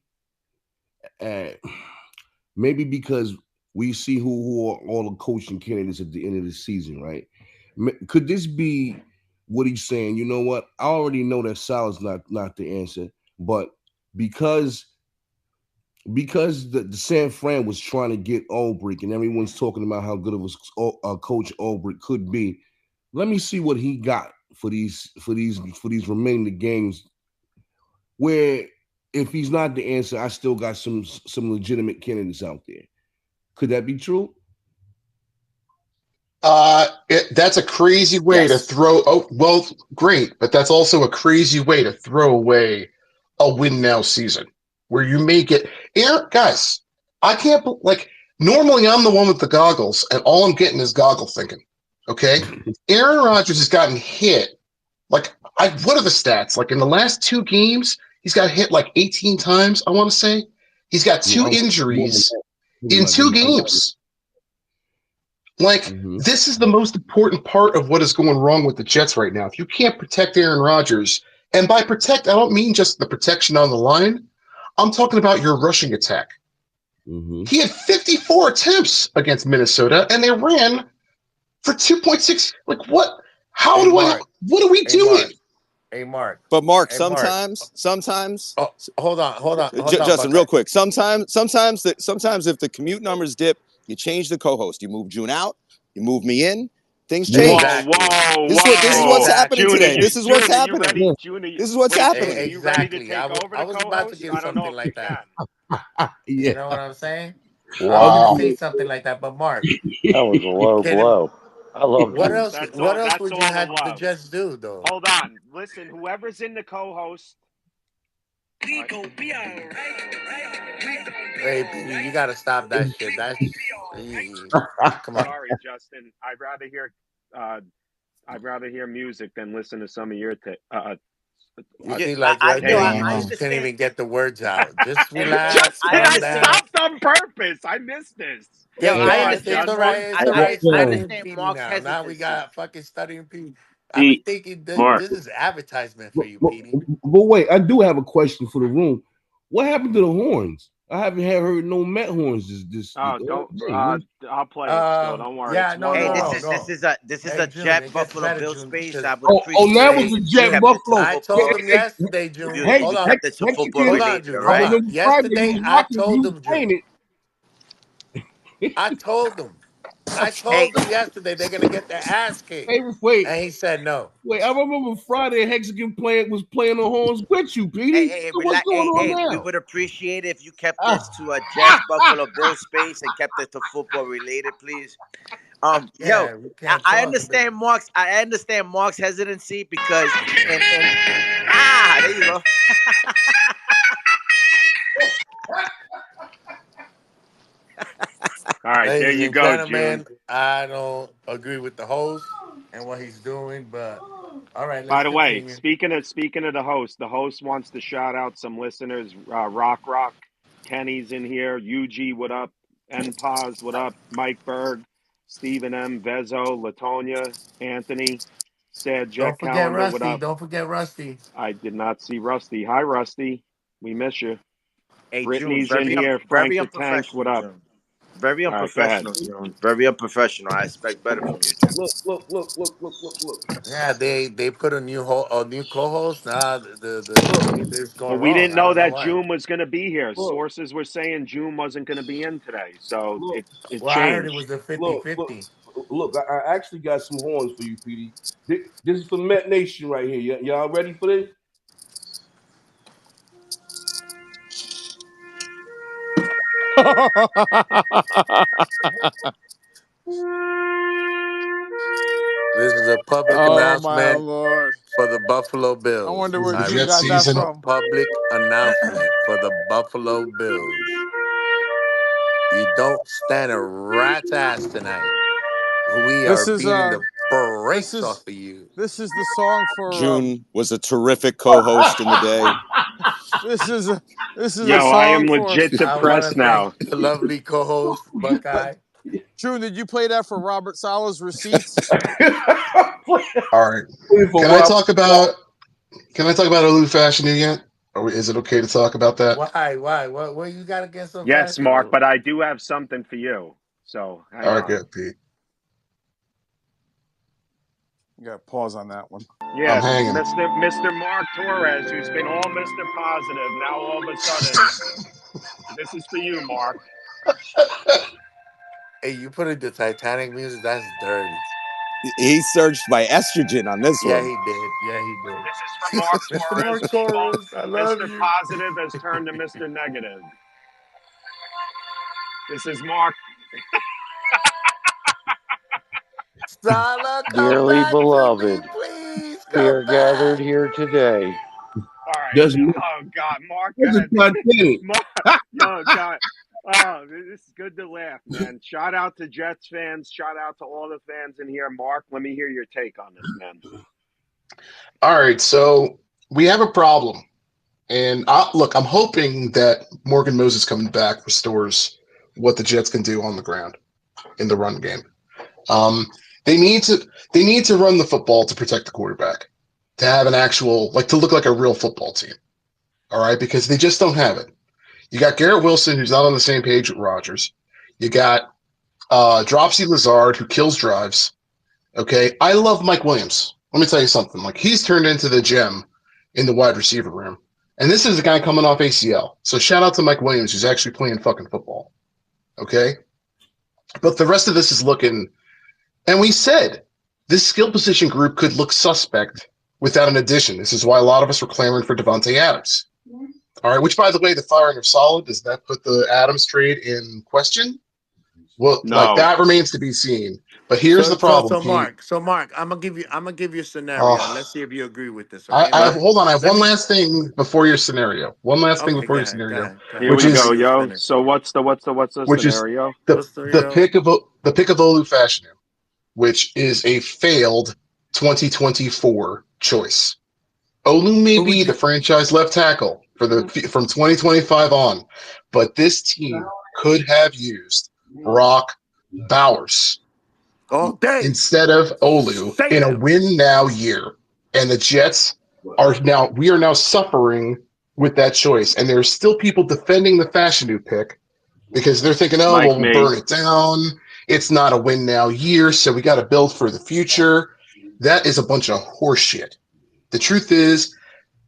maybe because we see who are all the coaching candidates at the end of the season, right? Could this be what he's saying? You know what? I already know that Salah's not the answer, but because the San Fran was trying to get Ulbrich and everyone's talking about how good of a coach Ulbrich could be. Let me see what he got for these remaining games. Where if he's not the answer, I still got some legitimate candidates out there. Could that be true? That's a crazy way to Yes. throw. Oh, well, great, but that's also a crazy way to throw away a win now season where you make it. Guys, I can't like. Normally, I'm the one with the goggles, and all I'm getting is goggle thinking. Okay? Aaron Rodgers has gotten hit. Like, what are the stats? Like, in the last 2 games, he's got hit like 18 times, I want to say. He's got 2 injuries in 2 games. Like, this is the most important part of what is going wrong with the Jets right now. If you can't protect Aaron Rodgers, and by protect, I don't mean just the protection on the line. I'm talking about your rushing attack. He had 54 attempts against Minnesota, and they ran for 2.6. Like, what? Hey, Mark. What are we Hey, doing? Mark. Hey, Mark. But Mark, Hey, Mark. sometimes. Oh, hold on, Justin, Buckeye. real quick. Sometimes if the commute numbers dip, you change the co-host. You move June out. You move me in. Things change. Whoa, This is what's happening June, today. This is what's June, are you happening. ready? June, This is what's wait, happening. June, are you ready to Exactly. take over I the was about to co-host? get I don't know something if you like that. can. You know what I'm saying? I was gonna Wow. say something like that, but Mark, That was a low can it, blow. I love what June. else? That's What all. else That's would you all the have the love. Jets do though? Hold on. Listen, whoever's in the co-host. We gon' be alright. Hey, Petey, you gotta stop that shit. That's come on. Sorry, Justin. I'd rather hear music than listen to some of your You see, like right No, there, I, you I just couldn't understand. even get the words out. Just relax, I Justin, I calm understand. down. stopped on purpose. I missed this. Yo, It's Go I all on, right. It's understand all Mark. right. Justin. It's all right. I Studying understand Petey Mark's now. Now we hesitancy. got fucking studying Petey. I've been See, thinking Mark. this is advertisement for you, But Petey. wait, I do have a question for the room. What happened to the horns? I haven't heard no Met horns this Oh, all don't. day. I'll play it still. Don't worry. Yeah, It's no, one Hey, no, this no, low. is this no. is a this is Hey, a June, Jet it gets Buffalo better, Bill June, space. I because would Now appreciate was if hey, the you Jet June, kept it to Buffalo. I football. told them yesterday, June. You Hey, Hold you on, kept it to football Mexican. hold on, related, all June, I hold right? on. remember Friday you Yesterday, was I rocking, told you was them, playing June. I told them. I Hey, told them yesterday they're gonna get their ass kicked, Hey, wait, and he said no. I remember Friday Mexican was playing the horns with you, Petey. So what's relax. going on We now? would appreciate if you kept this to a Jets Buffalo Bill space and kept it to football related, please. Yo, Yeah, we can't I talk. understand Mark's hesitancy because and there you go. All right, there Ladies you and go, June. gentlemen, I don't agree with the host and what he's doing, but all right, By let's the way, continue. speaking of the host wants to shout out some listeners. Rock, Kenny's in here. UG, what up? Npaz, what up? Mike Berg, Stephen M, Vezo, Latonia, Anthony, Sad Jet Don't forget Calendar, what Rusty. up? Don't forget Rusty. I did not see Rusty. Hi, Rusty. We miss you. Hey, June, Brittany's in here. Frank very the Tank, what unprofessional, up? June. Very All right, go ahead. unprofessional, June. Very unprofessional. I expect better from you, June. Look. Yeah, they put a new co-host. Nah, the feed is Well, going we wrong. didn't I know don't know that why. June was going to be here. Look, Sources were saying June wasn't going to be in today, so look, it Well, I heard it changed. was a look, 50-50. look. I actually got some horns for you, Petey. This is for Met Nation right here. Y'all ready for this? This is a public Oh my announcement lord! for the Buffalo I Bills. wonder where I June Jet got that repeat, season. a from. public announcement for the Buffalo Bills. You don't stand a rat's ass tonight. We are This is beating the this brakes is off of you. this is the song for June was a terrific co-host in the day. this is a Yo, I am song for legit I want to depressed thank now. the lovely co-host Buckeye. June. Did you play that for Robert Sala's receipts? All right. Can I talk about Olu Fashion yet? Or is it okay to talk about that? Why? Why? What you got against so Yes, fashion? Mark, but I do have something for you. So hang All right, on. good, Pete. You got to pause on that one. I'm Yeah, hanging. Mr. Mark Torres, who's been all Mr. Positive, now all of a sudden, this is for you, Mark. Hey, you put in the Titanic music. That's dirty. He searched by estrogen on this Yeah, one. he did. Yeah, he did. This is from Mark Mr. Torres, Mark who's called Torres, I love Mr. you. Positive has turned to Mr. Negative. This is Mark. Sala, come Dearly back to me, beloved, please. we Come are gathered back. here today. All right. That's Oh God, Mark, go the ahead. Titanic. Mark, yo, God. Oh, this is good to laugh, man. Shout out to Jets fans. Shout out to all the fans in here. Mark, let me hear your take on this, man. All right, so we have a problem. And look, I'm hoping that Morgan Moses coming back restores what the Jets can do on the ground in the run game. Um, they need to run the football to protect the quarterback, to have an actual to look like a real football team. All right, because they just don't have it. You got Garrett Wilson, who's not on the same page with Rodgers. You got Dropsy Lazard, who kills drives. Okay, I love Mike Williams. Let me tell you something. He's turned into the gem in the wide receiver room. And this is a guy coming off ACL. So shout out to Mike Williams, who's actually playing fucking football. Okay? But the rest of this is looking, and we said this skill position group could look suspect without an addition. This is why a lot of us were clamoring for Devontae Adams. All right, which, by the way, the firing of Solid, does that put the Adams trade in question? Well, No. that remains to be seen. But here's the problem, Pete. Mark, I'm gonna give you a scenario. Oh, Let's see if you agree with this. I, Okay, I have hold on. I have let one me. last thing before your scenario. One last thing Okay, before go your ahead, go scenario, ahead, go Here ahead. which we Let me go, is hear you yo. finish. So what's the which is scenario? What's the the real? pick of Olu Fashanu, which is a failed 2024 choice. Olu may Who would be the you? franchise left tackle from 2025 on, but this team could have used Brock Bowers All day. instead of Olu Say in a that. win now year. And the Jets we are now suffering with that choice. And there are still people defending the Fashanu pick because they're thinking, oh, Like well, we'll me. burn it down. It's not a win now year, so we got to build for the future. That is a bunch of horseshit. The truth is,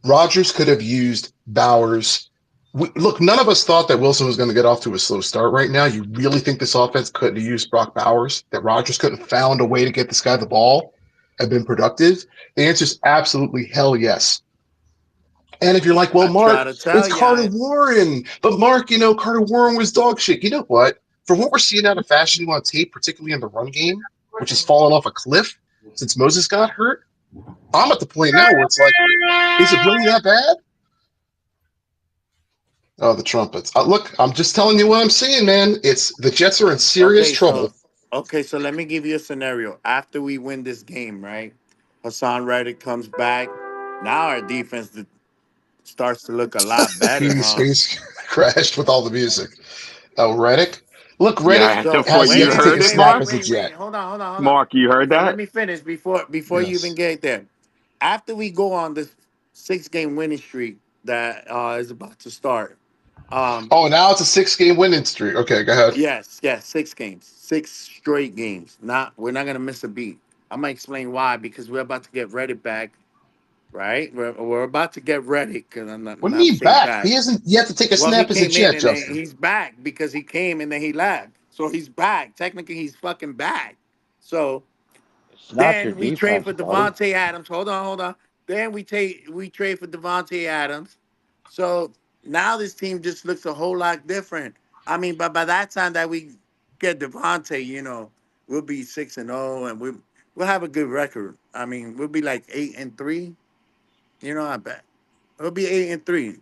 Rodgers could have used Bowers. Look, none of us thought that Wilson was going to get off to a slow start right now. You really think this offense couldn't have used Brock Bowers? That Rodgers couldn't have found a way to get this guy the ball and been productive? The answer is absolutely hell yes. And if you're like, well, I try Mark, to tell it's you. Carter Warren. But Mark, Carter Warren was dog shit. You know what? For what we're seeing out of Fashion on tape, particularly in the run game, which has fallen off a cliff since Moses got hurt, I'm at the point now where it's like, is it really that bad? Oh, the trumpets. Look, I'm just telling you what I'm seeing, man. It's the Jets are in serious Okay, trouble. so let me give you a scenario. After we win this game, right? Hassan Reddick comes back. Now our defense starts to look a lot better, Petey's huh? face crashed with all the music. Oh, Reddick. Look, Yeah, Reddick So has you yet to take heard a it, snap Mark? as a Jet. Hold on. Mark, you heard So let that? me finish before you even Yes. get there. After we go on this 6 game winning streak that is about to start. Um, Oh, now it's a 6-game winning streak. Okay, go ahead. yes, 6 games, 6 straight games. We're not gonna miss a beat. I'm gonna explain why because we're about to get Reddick back, right? We're about to get Reddick because I'm not, What do you not mean saying back? He back. hasn't yet to take a Well, he snap as a came in Jet, and then Justin. he's back because he came and then he left. So he's back. Technically, he's fucking back. So It's not your then we trade defense, for buddy. Devontae Adams. Hold on. Then we trade for Devontae Adams. So now this team just looks a whole lot different. I mean, but by that time that we get Devontae, we'll be 6-0 and we'll have a good record. I mean, we'll be like 8-3. I bet we'll be 8-3.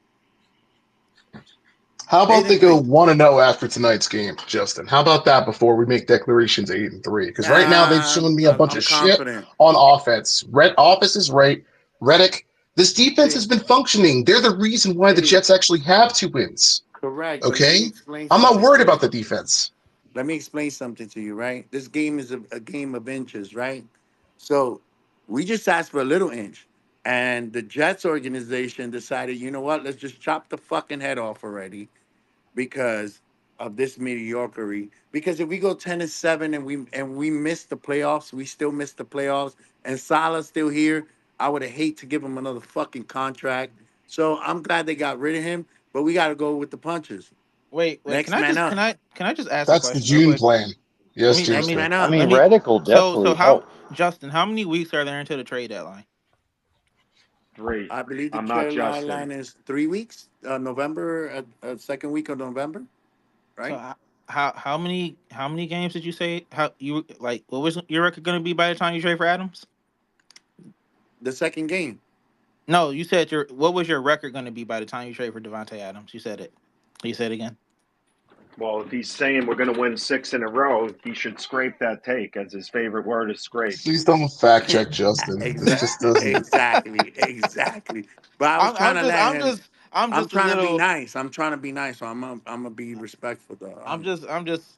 How Eight about they and go three. 1-0 after tonight's game, Justin? How about that before we make declarations 8-3? Because right now they've shown me a bunch I'm of shit confident. on offense. Red Office is right. Reddick, this defense See, has been functioning. They're the reason why the see, Jets actually have 2 wins. correct. But let Okay? me explain I'm not something worried to about you. the defense. Let me explain something to you, right? This game is a game of inches, right? So we just asked for a little inch. And the Jets organization decided, you know what, let's just chop the fucking head off already because of this mediocrity. Because if we go 10-7 and we miss the playoffs, we still miss the playoffs, and Salah's still here, I would have hate to give him another fucking contract. So I'm glad they got rid of him, but we gotta go with the punches. Wait. Can Next I man just up. ask a That's the question real June quick? plan. Let Yes, me let Next me Tuesday. man I up. mean, let me. Reddick will So definitely how help. Justin? How many weeks are there into the trade deadline? 3. I believe the I'm not deadline Justin. line is 3 weeks. November, second week of November, So right? how many games did you say? How you like? What was your record going to be by the time you trade for Adams? The second game. No, you said what was your record going to be by the time you trade for Devontae Adams? You said it. You said it again. Well, if he's saying we're going to win 6 in a row, he should scrape that take, as his favorite word is scrape. Please don't fact check Justin. This just doesn't. Exactly. But I was I'm, trying I'm to just let I'm him. just I'm I'm just a trying to be little nice. I'm trying to be nice. So I'm gonna be respectful though.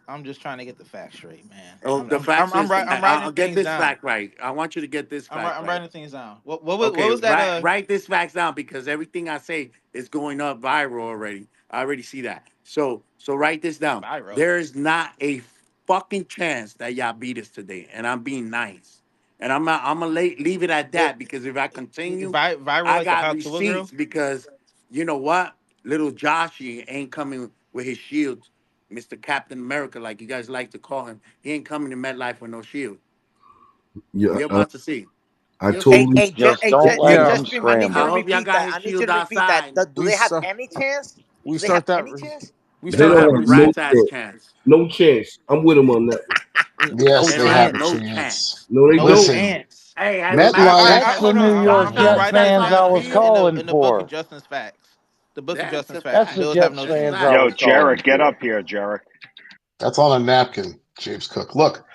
I'm just trying to get the facts straight, man. Oh, I'm the I'm I'm facts I'm, is wri- I'm I'll writing get things this down. fact right. I want you to get this fact I'm right. writing things down. What Okay, was that? write this facts down because everything I say is going up viral already. I already see that. So write this down. Viral. There is not a fucking chance that y'all beat us today, and I'm being nice. And I'm gonna leave it at It, that because if I continue, viral I like the got Hot Tour girl. receipts because you know what? Little Joshy ain't coming with his shield, Mr. Captain America, like you guys like to call him. He ain't coming to MetLife with no shield. Yeah, You're about to see. I You'll see. totally. Just don't let Yeah, him Stream, I need you I to scramble. hope y'all repeat got that. his I need you shield to repeat that. outside. Do we they have start any chance? we Do they have start that any chance? we They They don't start don't that have a have no rat's receipt. ass chance. chance. No chance. I'm with him on that one. No Yes, They they don't have have a chance. no chance. chance. No No chance. No Listen, chance. Hey, as a matter of fact, MetLife. That's the Hold on. New Josh York I'm gonna Allen Jet write just this fans on I the down was field. calling in the book of for. Justin's facts. The book of That's a Justin's facts. That's fact. the Bills have Jets no That's a fans chance. I fact. Yo, was calling Jarek, get for. up here, Jarek. that's on a napkin, James Cook. Look,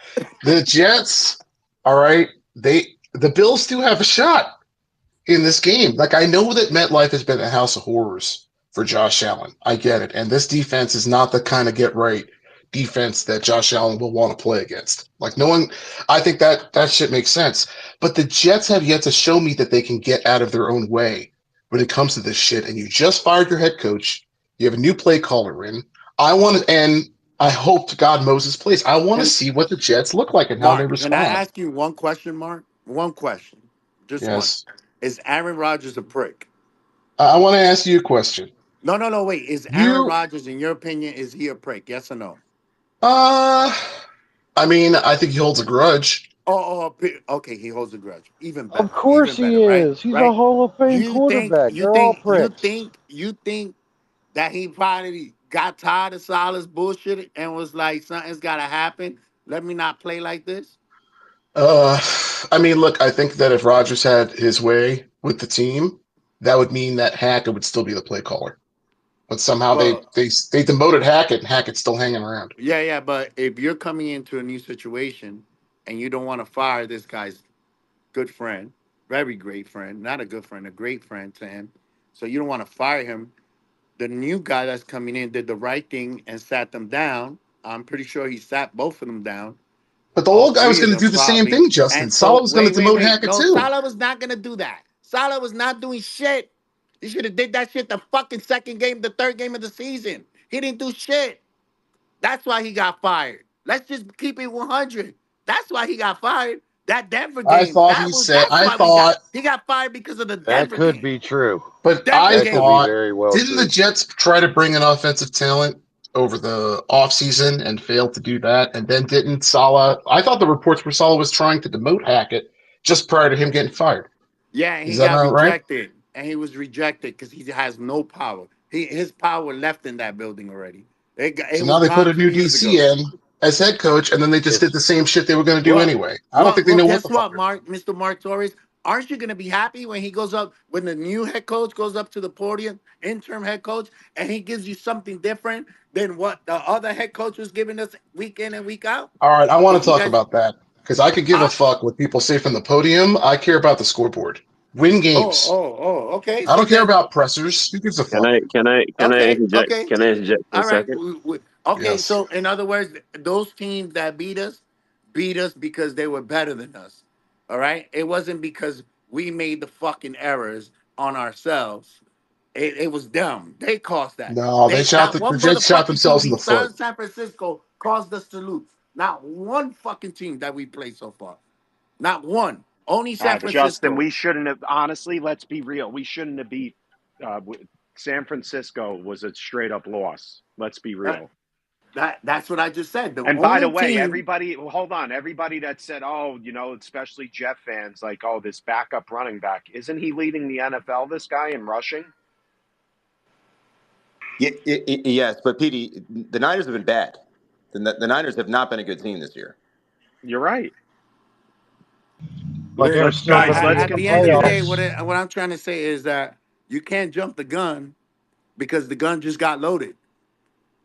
the Jets, all right, the Bills do have a shot in this game. Like I know that MetLife has been a house of horrors for Josh Allen. I get it. And this defense is not the kind of get right defense that Josh Allen will want to play against. Like no one I think that shit makes sense. But the Jets have yet to show me that they can get out of their own way when it comes to this shit. And you just fired your head coach. You have a new play caller in. And I hope to God Moses plays. I want to Can see what the Jets look like and how they Mark, can I respond. ask you one question, Mark? One question. Just one. Yes. Is Aaron Rodgers a prick? I want to ask you a question. No, wait. Is Aaron You Rodgers, in your opinion, is he a prick? Yes or no? Uh, I mean, I think he holds a grudge. Okay, he holds a grudge. Of Even course he better, right? is. He's a Right? Hall of Fame You think, quarterback. you They're all think, you pricks. think, you think that he probably got tired of Salah's bullshit and was like, something's got to happen. Let me not play like this. Uh, I mean, look, I think that if Rodgers had his way with the team, that would mean that Hackett would still be the play caller. But somehow Well, they demoted Hackett, and Hackett's still hanging around. yeah. But if you're coming into a new situation and you don't want to fire this guy's good friend, very great friend, not a good friend, a great friend to him, so you don't want to fire him. The new guy that's coming in did the right thing and sat them down. I'm pretty sure he sat both of them down, But the all old guy was three of going to them do the same probably. thing, Justin. And Salah so was going to demote wait. Hackett No, too. Salah was not gonna do that. Salah was not doing shit. He should have did that shit the fucking second game, the third game of the season. He didn't do shit. That's why he got fired. Let's just keep it 100. That's why he got fired. That Denver I game, thought he said, that's why he got fired because of the That Denver could game. be true. but Denver I That could game. be thought, very well didn't the true. Jets try to bring in offensive talent over the offseason and failed to do that? And then didn't Salah? I thought the reports were Salah was trying to demote Hackett just prior to him getting fired. Yeah, and Is he that got not right? rejected. And he was rejected because he has no power. His power left in that building already. It So was now they put gone a new 2 years DC ago. in as head coach, and then they just If did the same shit they were going to do Well, anyway. I don't think they know what guess the fuck what, they're doing. Mark, Mr. Mark Torres? Aren't you gonna be happy when he goes up, when the new head coach goes up to the podium, interim head coach, and he gives you something different than what the other head coach was giving us week in and week out? All right, I want If to you talk guys, about that because I could give a I, fuck what people say from the podium. I care about the scoreboard. Win games. okay. I So don't care then, about pressers. Who gives a fuck? Can I interject? okay. Can I interject for a All right. second? Okay. Yes. So, in other words, those teams that beat us because they were better than us. All right. It wasn't because we made the fucking errors on ourselves. It was them. They caused that. No, They Not the one Jets shot motherfucking team themselves in the foot. besides San Francisco caused us to lose. Not one fucking team that we played so far. Not one. Only San Justin, Francisco. we shouldn't have. Honestly, let's be real. We shouldn't have beat. San Francisco was a straight up loss. Let's be That, real. that's what I just said. The And by the only way, team. everybody, well, hold on. Everybody that said, oh, especially Jet fans, like, oh, this backup running back, isn't he leading the NFL, this guy, in rushing? Yes, but Petey, the Niners have been bad. The Niners have not been a good team this year. You're right. but they're But, still going guys, to be let's At in the the end of the continue. day, playoffs. what I'm trying to say is that you can't jump the gun because the gun just got loaded.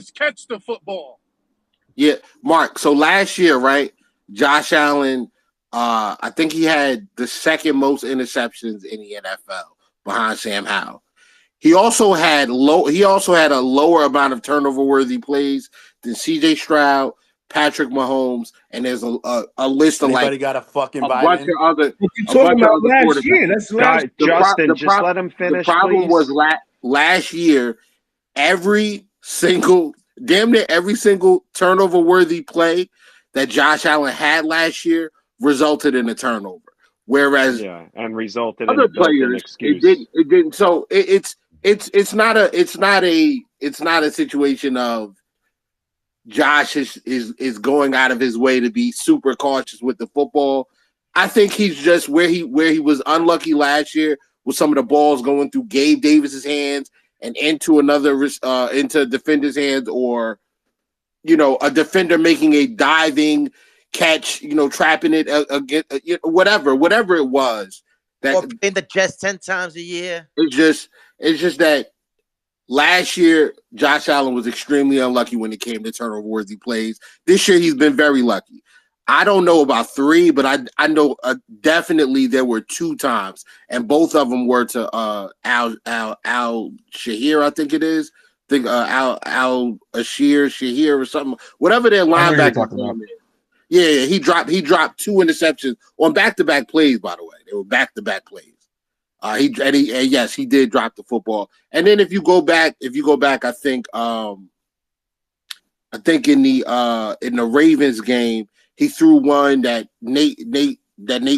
just catch the football. Yeah, Mark. So last year, right? Josh Allen I think he had the second most interceptions in the NFL behind Sam Howell. He also had a lower amount of turnover worthy plays than C.J. Stroud, Patrick Mahomes, and there's a list of Anybody got a fucking a bunch of vitamin? other What you talking about last quarterbacks. year? That's last. Guy, Justin, just let him The finish, problem please. was last year, damn near every single turnover worthy play that Josh Allen had last year resulted in a turnover. Whereas and resulted in other a built-in players, excuse. it didn't. So it's not a situation of Josh is going out of his way to be super cautious with the football. I think he's just where he was unlucky last year with some of the balls going through Gabe Davis's hands and into into a defender's hands, or a defender making a diving catch, trapping it again, whatever it was. Or playing the Jets 10 times a year. It's just that last year Josh Allen was extremely unlucky when it came to turnover worthy plays. This year he's been very lucky. I don't know about 3, but I know definitely there were 2 times, and both of them were to Al Shahir, I think it is. I think Al Shahir or something, whatever their linebacker name is. Yeah, he dropped 2 interceptions on back-to-back plays. By the way, they were back-to-back plays. Yes, he did drop the football. And then if you go back, I think in the Ravens game, he threw one that Nate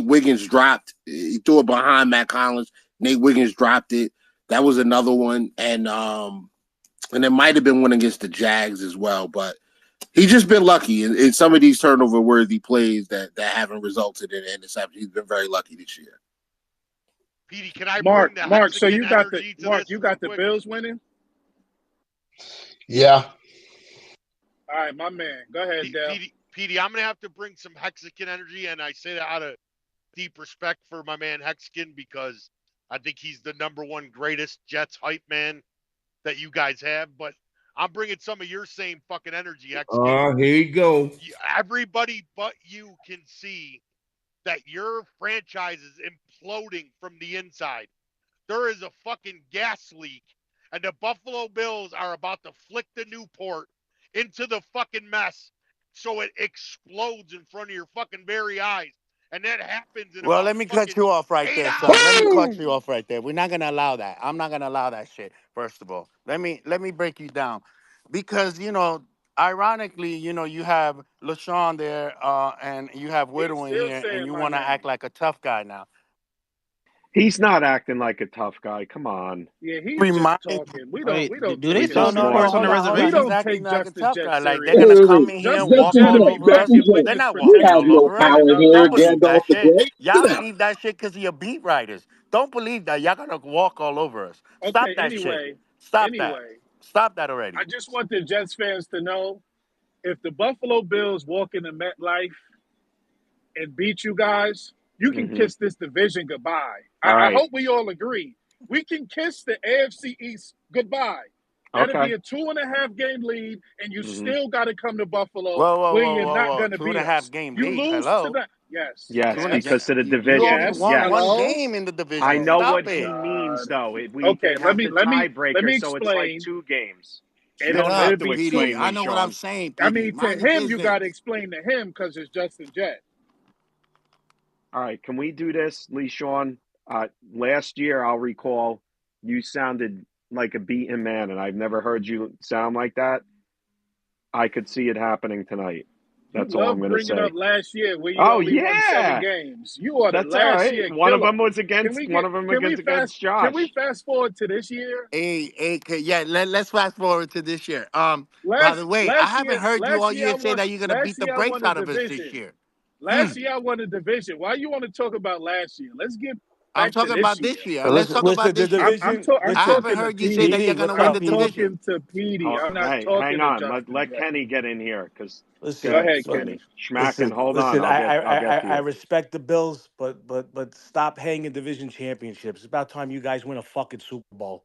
Wiggins dropped. He threw it behind Matt Collins. Nate Wiggins dropped it. That was another one, and there might have been one against the Jags as well. But he's just been lucky in some of these turnover worthy plays that haven't resulted in interceptions. He's been very lucky this year. Petey, can I Mark, bring the so you got energy to Mark, this you got the quick? Bills winning? Yeah. All right, my man. Go ahead, Dale. Petey, I'm gonna have to bring some Hexican energy, and I say that out of deep respect for my man Hexican, because I think he's the #1 greatest Jets hype man that you guys have. But I'm bringing some of your same fucking energy, Hexican. Here you go. Everybody but you can see that your franchise is imploding from the inside. There is a fucking gas leak, and the Buffalo Bills are about to flick the Newport into the fucking mess so it explodes in front of your fucking very eyes. And that happens in Well, about let me cut fucking you off right 8 there, son. Let me hours. cut you off right there. We're not gonna allow that. I'm not gonna allow that shit. First of all, let me break you down, because ironically, you have LaShawn there, and you have He's Widow in still here, and saying you my want to act name. like a tough guy now. He's not acting like a tough guy. Come on. Yeah, he's just Remind talking. We Wait, don't do they take He's sell No, just no, new no. parts on talking. the Hold on, hold we on. reservation? He's don't acting take like a Justin tough Jet guy. Like they're serious. gonna Wait, come in here and Justin walk Jet all is over us. Justin speaking Jet, with They're his not we walking have all no credentials. over us. You're power not here. Don't listening. believe that Gandalf the shit. Grey. Y'all believe that shit because of your beat writers. Don't believe that. Y'all gonna walk all over us. Stop Okay, that shit. Stop that. anyway, Stop that already. I just want the Jets fans to know, if the Buffalo Bills walk into MetLife and beat you guys, you can Mm-hmm. kiss this division goodbye. All I right. hope we all agree. We can kiss the AFC East goodbye. That'll be Okay. a 2.5 game lead, and you Mm-hmm. still got to come to Buffalo, Whoa, whoa, where whoa, you're whoa, not whoa. going to Two and beat a half us. game You lead. lose Hello. tonight. Yes, Yes, Two and a yes, because of the You only division. yes. won Yes. one Hello. game in the I division. know Oh Stop what my he it. means, God. though. They Okay, have the let tiebreaker, me so it's like explain. 2 games. You It'll don't Shut have it'll up, to be two. PD. explain, I Lee know what I'm Sean. saying, I PD. mean, to Mind your him, you got to business. explain to him because it's Justin Jet. All right, can we do this, Lee Sean? Last year, I'll recall you sounded like a beaten man, and I've never heard you sound like that. I could see it happening tonight. You That's all I'm love going to bringing up say. last year where you Oh only won 7 yeah, games. You are the that's all last right. year One of killer. them was Can against we one get? of them Can we against fast? Can we Josh. fast forward to this year? Yeah, let's fast forward to this year. By the way, I haven't heard you all year say that you're gonna beat Last the year I brakes won a out of us this division. year. Last year I won a division. Why you want to talk about last year? Let's get I'm back to talking this about year. this year. But Let's listen, talk about listen. The this year. division. I'm I Listen, haven't talking to heard you say that PD. you're PD. gonna What's win I'm the up, PD? division. talking to PD. Oh, I'm not hey, talking hang to on. Justin Let Jet. Kenny get in here, because go Go Listen, ahead, ahead, so, Kenny. Kenny. Schmacken, hold on. listen. I'll get to I you. respect the Bills, but stop hanging division championships. It's about time you guys win a fucking Super Bowl.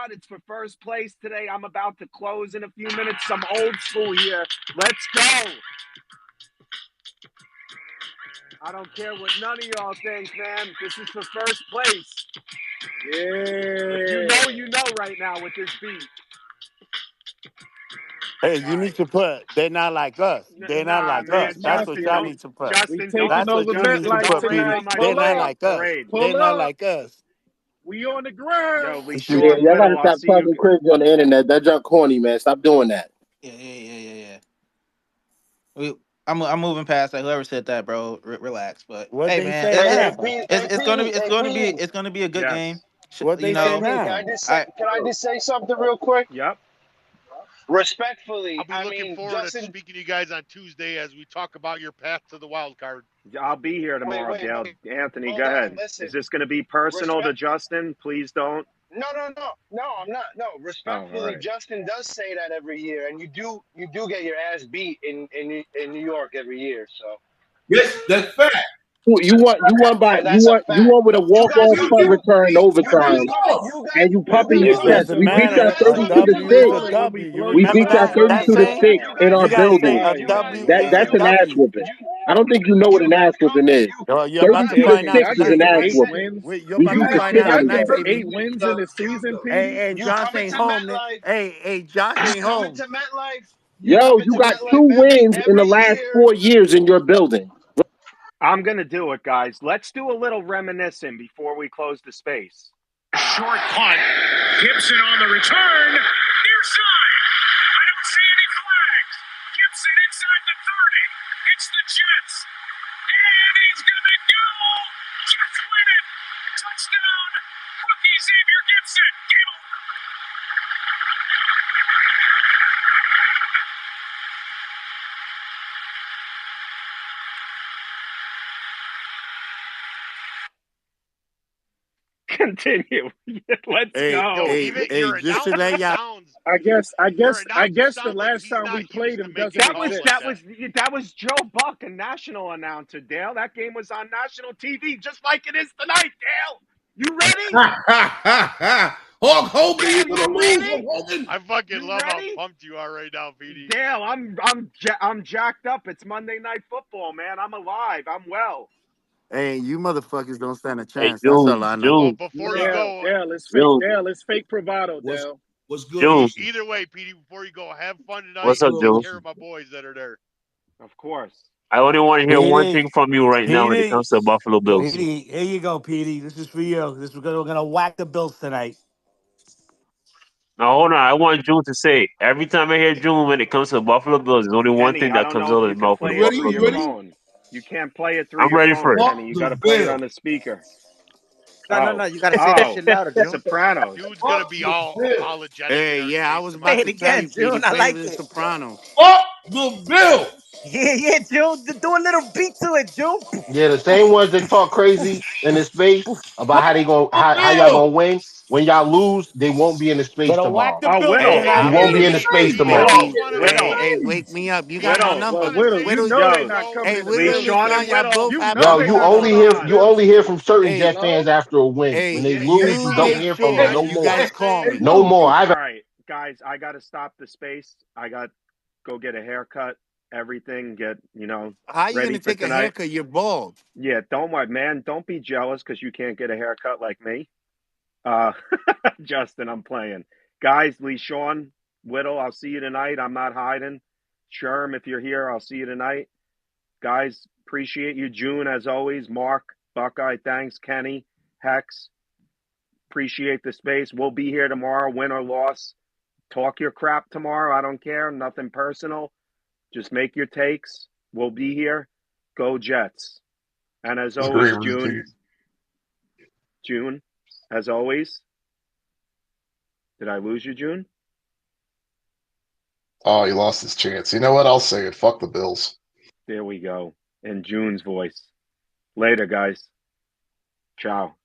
God, it's for first place today. I'm about to close in a few minutes. Some old school here. Let's go. I don't care what none of y'all think, man. This is for first place. Yeah. You know right now with this beat. Hey, you need to put, they're not like us. They're not Nah, like man. us. That's what Justin, y'all don't. need to put. We Justin, don't. taking That's over what you need to MetLife put, Don't rain Petey. tonight. on my They're Pull not parade. up. like us. Parade. They're Pull not up. like us. We on the ground. Yo, we Yeah, short y'all gotta little. I'll stop see you. talking crazy on the internet. That junk corny, man. Stop doing that. Yeah. I'm moving past that. Whoever said that, bro, relax. But What hey, they man, say Hey, now? AP, it's gonna be a good game. Yes. What You they say know, AP, now? can I just say something real quick? Yep. Respectfully, I'll be I looking mean, forward to Justin. speaking to you guys on Tuesday as we talk about your path to the wild card. I'll be here tomorrow, Wait. Dale. Anthony, go Hold on. ahead. Listen. Is this going to be personal to Respect. Justin? Please don't. No. I'm not. No. Oh, all Respectfully, right. Justin does say that every year, and you do get your ass beat in New York every year. So Yes, that's fact. You won by And that's a you fact. won with a You walk guys off come punt from return in overtime, you guys and you pumping you your It come chest. doesn't We beat y'all matter. A 32 to W is a 6. When we W. You blow We your beat remember y'all that? phone, That 32 to saying? 6 in You our gotta say building. a you guys W is a That's an ass W. whooping. I don't think you know what an ass whooping is. Yo, you're about to 32 to hey, find can out 6 y'all is get an tonight. to ass eight whooping. wins? You're We about beat to Can, the find shit can out out y'all of get tonight, y'all. to baby. 8 wins in the season, PD? Hey, you come Josh ain't into home. MetLife Hey, Josh you ain't come home. into MetLife you Yo, come you into got MetLife 2 wins in the every last year. 4 years in your building. I'm gonna do it, guys. Let's do a little reminiscing before we close the space. Short punt. Gibson on the return. Near side. I don't see any flags. Gibson inside the 30. It's the Jets. And he's gonna go. Jets win it. Touchdown. Rookie Xavier Gibson. Game over. Continue. Let's Hey, go. hey, hey, just to let y'all. Your I announcer guess the sounds like last he's time we not played used to him making doesn't That calls was like exist. that. that was Joe Buck, a national announcer, Dale. That game was on national TV, just like it is tonight, Dale. You ready? Hulk Hogan, you Dale, gonna you lose, ready? Hulk Hogan? I fucking You love how ready? pumped you are right now, PD. Dale, I'm jacked up. It's Monday Night Football, man. I'm alive. I'm well. Hey, you motherfuckers don't stand a Hey, chance. That's all I know. Well, June, before you Dale, go, Dale, it's fake. June, Dale, it's fake bravado, What's Dale. what's good June. with you? either way, PD, before you go, have fun tonight What's What's and up, good take June? with care you? of my boys that are there. Of course. I only want to hear one Petey, thing from you right now when it Petey, comes to the Buffalo Bills. Petey. Here you go, Petey. This is for you. We're gonna whack the Bills tonight. Now, hold on. I want June to say every time I hear June when it comes to the Buffalo Bills, there's only one Kenny, thing I that don't comes know out if of you his could mouth for the play You it ready? Buffalo through You your Bills. ready? phone. You can't play it through I'm your ready for phone, it. Fuck Kenny. You got the to play it on bill. the speaker. No. Oh, You gotta say that oh, shit louder, June. Sopranos. Dude's gonna Fuck be the all bill. apologetic in Hey, our yeah, I space was Play about tomorrow. it to tell again, you, Petey, June. I play like the it. Soprano. Fuck the bill. Yeah, June. Do a little beat to it, June. Yeah, the same ones that talk crazy in his face about how they going The how y'all bill. gonna win. When y'all lose, they won't be in the space Gonna whack tomorrow. the Oh, Bills Hey, Whittle. You I tonight, won't be in believe the Petey. it. space PD, I tomorrow. Hey, just want to hey, Whittle. say, hey, wake me up. You got my Whittle. I just Well, number. want to Whittle, say you Whittle, know before they're you Yo, not go, coming hey, in the Whittle space and Leyshawn tomorrow. and LeSean, Whittle. both You have know my Yo, they're you not number. only coming hear in the Leyshawn. you only building. hear from certain Hey, Jet fans Hello? after a win. hey, When they you lose, you don't stay hear from Hey, them sure. no You more. guys hey, call hey, me. No more. Loki. I All haven't. right, guys, I got to stop the space. I got to go get a haircut, everything, get, How you ready gonna for take a tonight. haircut? You're bald. Yeah, don't worry, man. Don't be jealous because you can't get a haircut like me. Uh, Justin, I'm playing. Guys, Lee Sean, Whittle, I'll see you tonight. I'm not hiding. Sherm, if you're here, I'll see you tonight. Guys, appreciate you. June, as always. Mark, Buckeye, thanks. Kenny, Hex, appreciate the space. We'll be here tomorrow, win or loss. Talk your crap tomorrow. I don't care. Nothing personal. Just make your takes. We'll be here. Go Jets. And as It's a great always, repeat. June, as always. Did I lose you, June? Oh, he lost his chance. You know what? I'll say it. Fuck the Bills. There we go. In June's voice. Later, guys. Ciao.